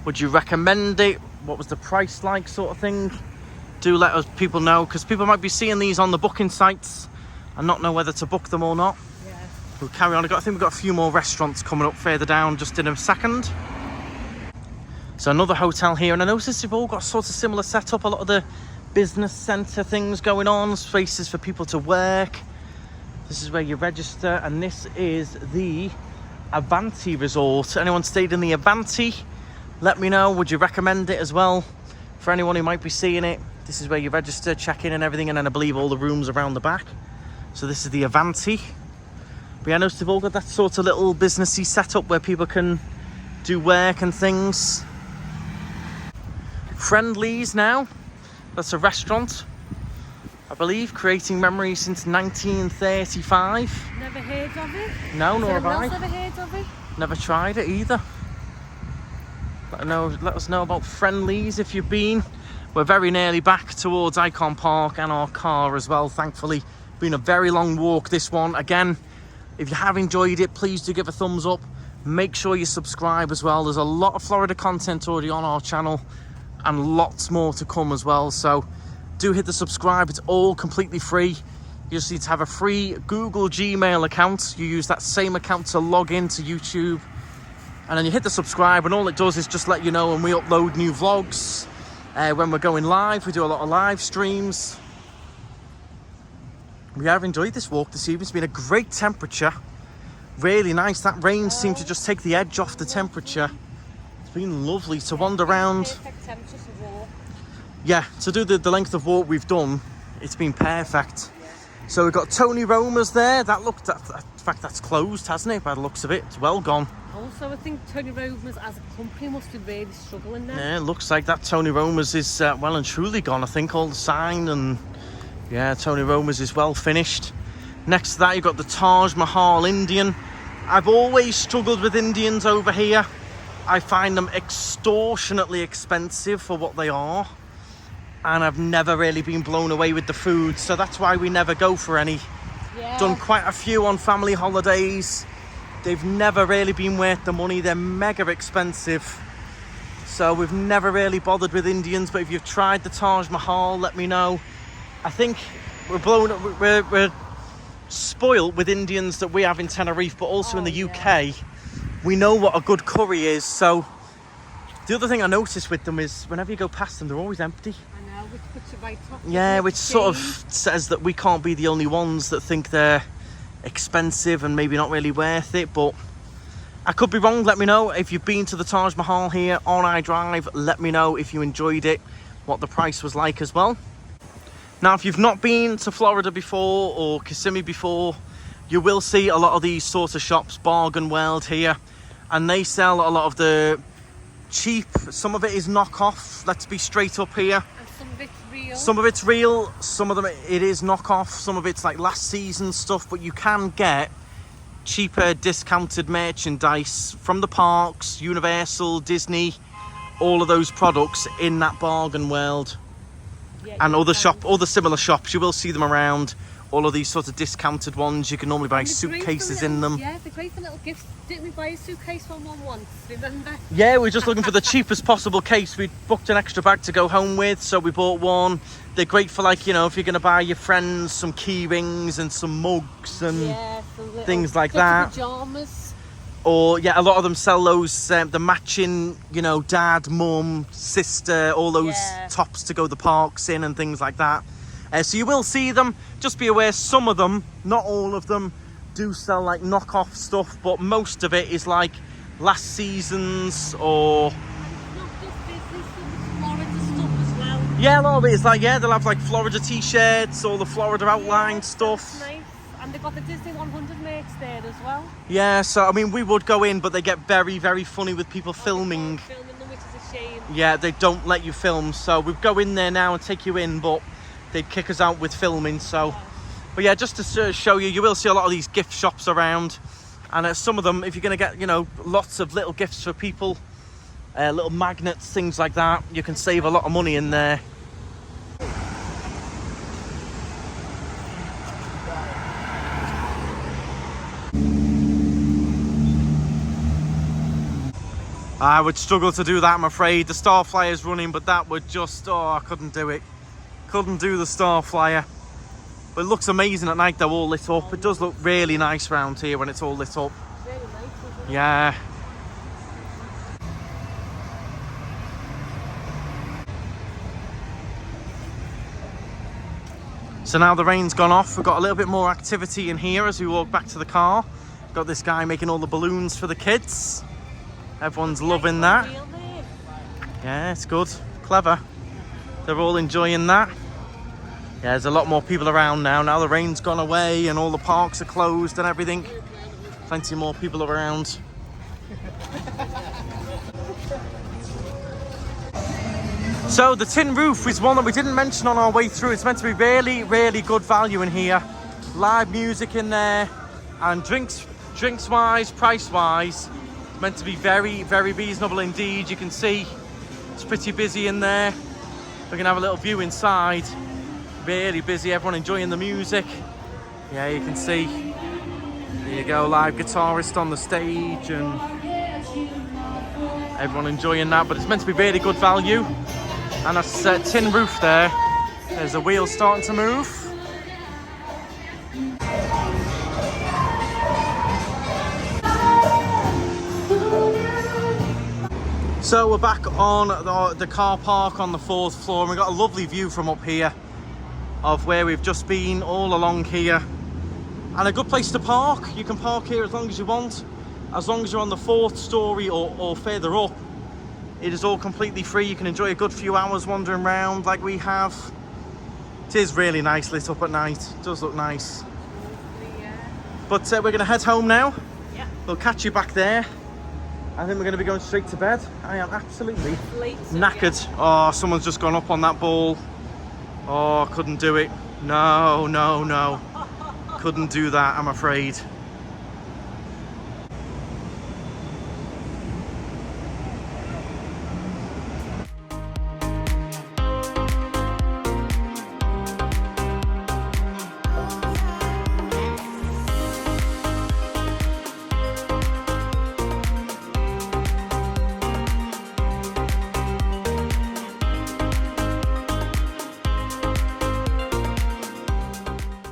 would you recommend it? What was the price like, sort of thing? Do let us people know, because people might be seeing these on the booking sites and not know whether to book them or not. Yeah, we'll carry on. I think we've got a few more restaurants coming up further down just in a second. So another hotel here, and I noticed they've all got sort of similar setup. A lot of the business centre things going on, spaces for people to work. This is where you register, and this is the Avanti Resort. Anyone stayed in the Avanti? Let me know. Would you recommend it as well for anyone who might be seeing it? This is where you register, check in and everything, and then I believe all the rooms around the back. So this is the Avanti. But yeah, I noticed they've all got that sort of little businessy setup where people can do work and things. Friendly's now. That's a restaurant, I believe, creating memories since 1935. Never heard of it? No, nor have I. Never heard of it? Never tried it either. Let us know about Friendly's if you've been. We're very nearly back towards Icon Park and our car as well, thankfully. Been a very long walk, this one. Again, if you have enjoyed it, please do give a thumbs up. Make sure you subscribe as well. There's a lot of Florida content already on our channel and lots more to come as well. So do hit the subscribe. It's all completely free. You just need to have a free Google Gmail account. You use that same account to log into YouTube. And then you hit the subscribe, and all it does is just let you know when we upload new vlogs. When we're going live, we do a lot of live streams. We have enjoyed this walk this evening. It's been a great temperature. Really nice. That rain seemed to just take the edge off the temperature. It's been lovely to wander around. Perfect temperature to walk. Yeah, to do the length of walk we've done, it's been perfect. So we've got Tony Roma's there. That looked, in fact, that's closed, hasn't it? By the looks of it, it's well gone. Also, I think Tony Roma's as a company must be really struggling now. Yeah, it looks like that Tony Roma's is well and truly gone. I think all the sign and yeah, Tony Roma's is well finished. Next to that, you've got the Taj Mahal Indian. I've always struggled with Indians over here. I find them extortionately expensive for what they are. And I've never really been blown away with the food. So that's why we never go for any. Yeah. Done quite a few on family holidays. They've never really been worth the money. They're mega expensive. So we've never really bothered with Indians. But if you've tried the Taj Mahal, let me know. I think we're spoiled with Indians that we have in Tenerife, but also in the UK. We know what a good curry is. So the other thing I notice with them is whenever you go past them, they're always empty. I know, which puts you right off. Yeah, which sort of says that we can't be the only ones that think they're expensive and maybe not really worth it. But I could be wrong. Let me know if you've been to the Taj Mahal here on iDrive. Let me know if you enjoyed it, what the price was like as well. Now, if you've not been to Florida before or Kissimmee before, you will see a lot of these sort of shops, Bargain World here, and they sell a lot of the cheap. Some of it is knockoff. Let's be straight up here. And some of it's real. Some of it's real. Some of them it is knockoff. Some of it's like last season stuff, but you can get cheaper discounted merchandise from the parks, Universal, Disney, all of those products in that Bargain World. Yeah, and other similar shops, you will see them around. All of these sort of discounted ones, you can normally buy suitcases in them. Yeah, they're great for little gifts. Didn't we buy a suitcase from one once, remember? Yeah, we were just looking for the cheapest possible case. We booked an extra bag to go home with, so we bought one. They're great for, like, you know, if you're going to buy your friends some key rings and some mugs and things like that. Pajamas. Or, yeah, a lot of them sell those, the matching, you know, dad, mum, sister, all those tops to go the parks in and things like that. So you will see them. Just be aware, some of them, not all of them, do sell like knockoff stuff, but most of it is like last season's or... Yeah, a lot of it is like, yeah, they'll have like Florida t-shirts or the Florida outline stuff. Nice. And they've got the Disney 100 merch there as well. Yeah, so I mean, we would go in, but they get very, very funny with people filming. Filming them, which is a shame. Yeah, they don't let you film, so we'd go in there now and take you in, but they'd kick us out with filming, so... But yeah, just to show you, you will see a lot of these gift shops around. And some of them, if you're going to get, you know, lots of little gifts for people, little magnets, things like that, you can save a lot of money in there. I would struggle to do that, I'm afraid. The Star Flyer's running, but that would just... Oh, I couldn't do it. Couldn't do the Star Flyer. But it looks amazing at night though, all lit up. It does look really nice around here when it's all lit up. Really nice, isn't it? Yeah. So now the rain's gone off, we've got a little bit more activity in here as we walk back to the car. Got this guy making all the balloons for the kids. Everyone's loving that. Yeah, it's good. Clever. They're all enjoying that. Yeah, there's a lot more people around now. Now the rain's gone away and all the parks are closed and everything. Plenty more people around. So the tin roof is one that we didn't mention on our way through. It's meant to be really, really good value in here. Live music in there, and drinks wise, price wise, it's meant to be very, very reasonable indeed. You can see it's pretty busy in there. We're gonna have a little view inside. Really busy, everyone enjoying the music. Yeah, you can see. There you go, live guitarist on the stage and everyone enjoying that. But it's meant to be really good value. And that's a tin roof there. There's the wheels starting to move. So we're back on the car park on the 4th floor, and we've got a lovely view from up here of where we've just been all along here. And a good place to park. You can park here as long as you want, as long as you're on the 4th story or further up. It is all completely free. You can enjoy a good few hours wandering around like we have. It is really nice lit up at night. It does look nice. But we're going to head home now. Yeah. We'll catch you back there. I think we're going to be going straight to bed. I am absolutely knackered. Oh, someone's just gone up on that ball. Oh, couldn't do it. No, no, no. Couldn't do that, I'm afraid.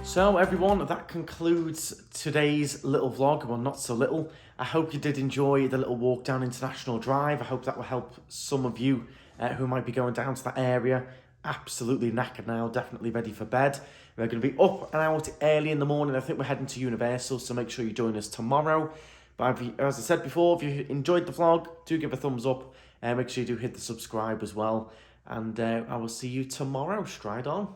So everyone, that concludes today's little vlog. Well, not so little. I hope you did enjoy the little walk down International Drive. I hope that will help some of you who might be going down to that area. Absolutely knackered now, definitely ready for bed. We're going to be up and out early in the morning. I think we're heading to Universal, so make sure you join us tomorrow. But as I said before, if you enjoyed the vlog, do give a thumbs up. Make sure you do hit the subscribe as well. And I will see you tomorrow. Stride on.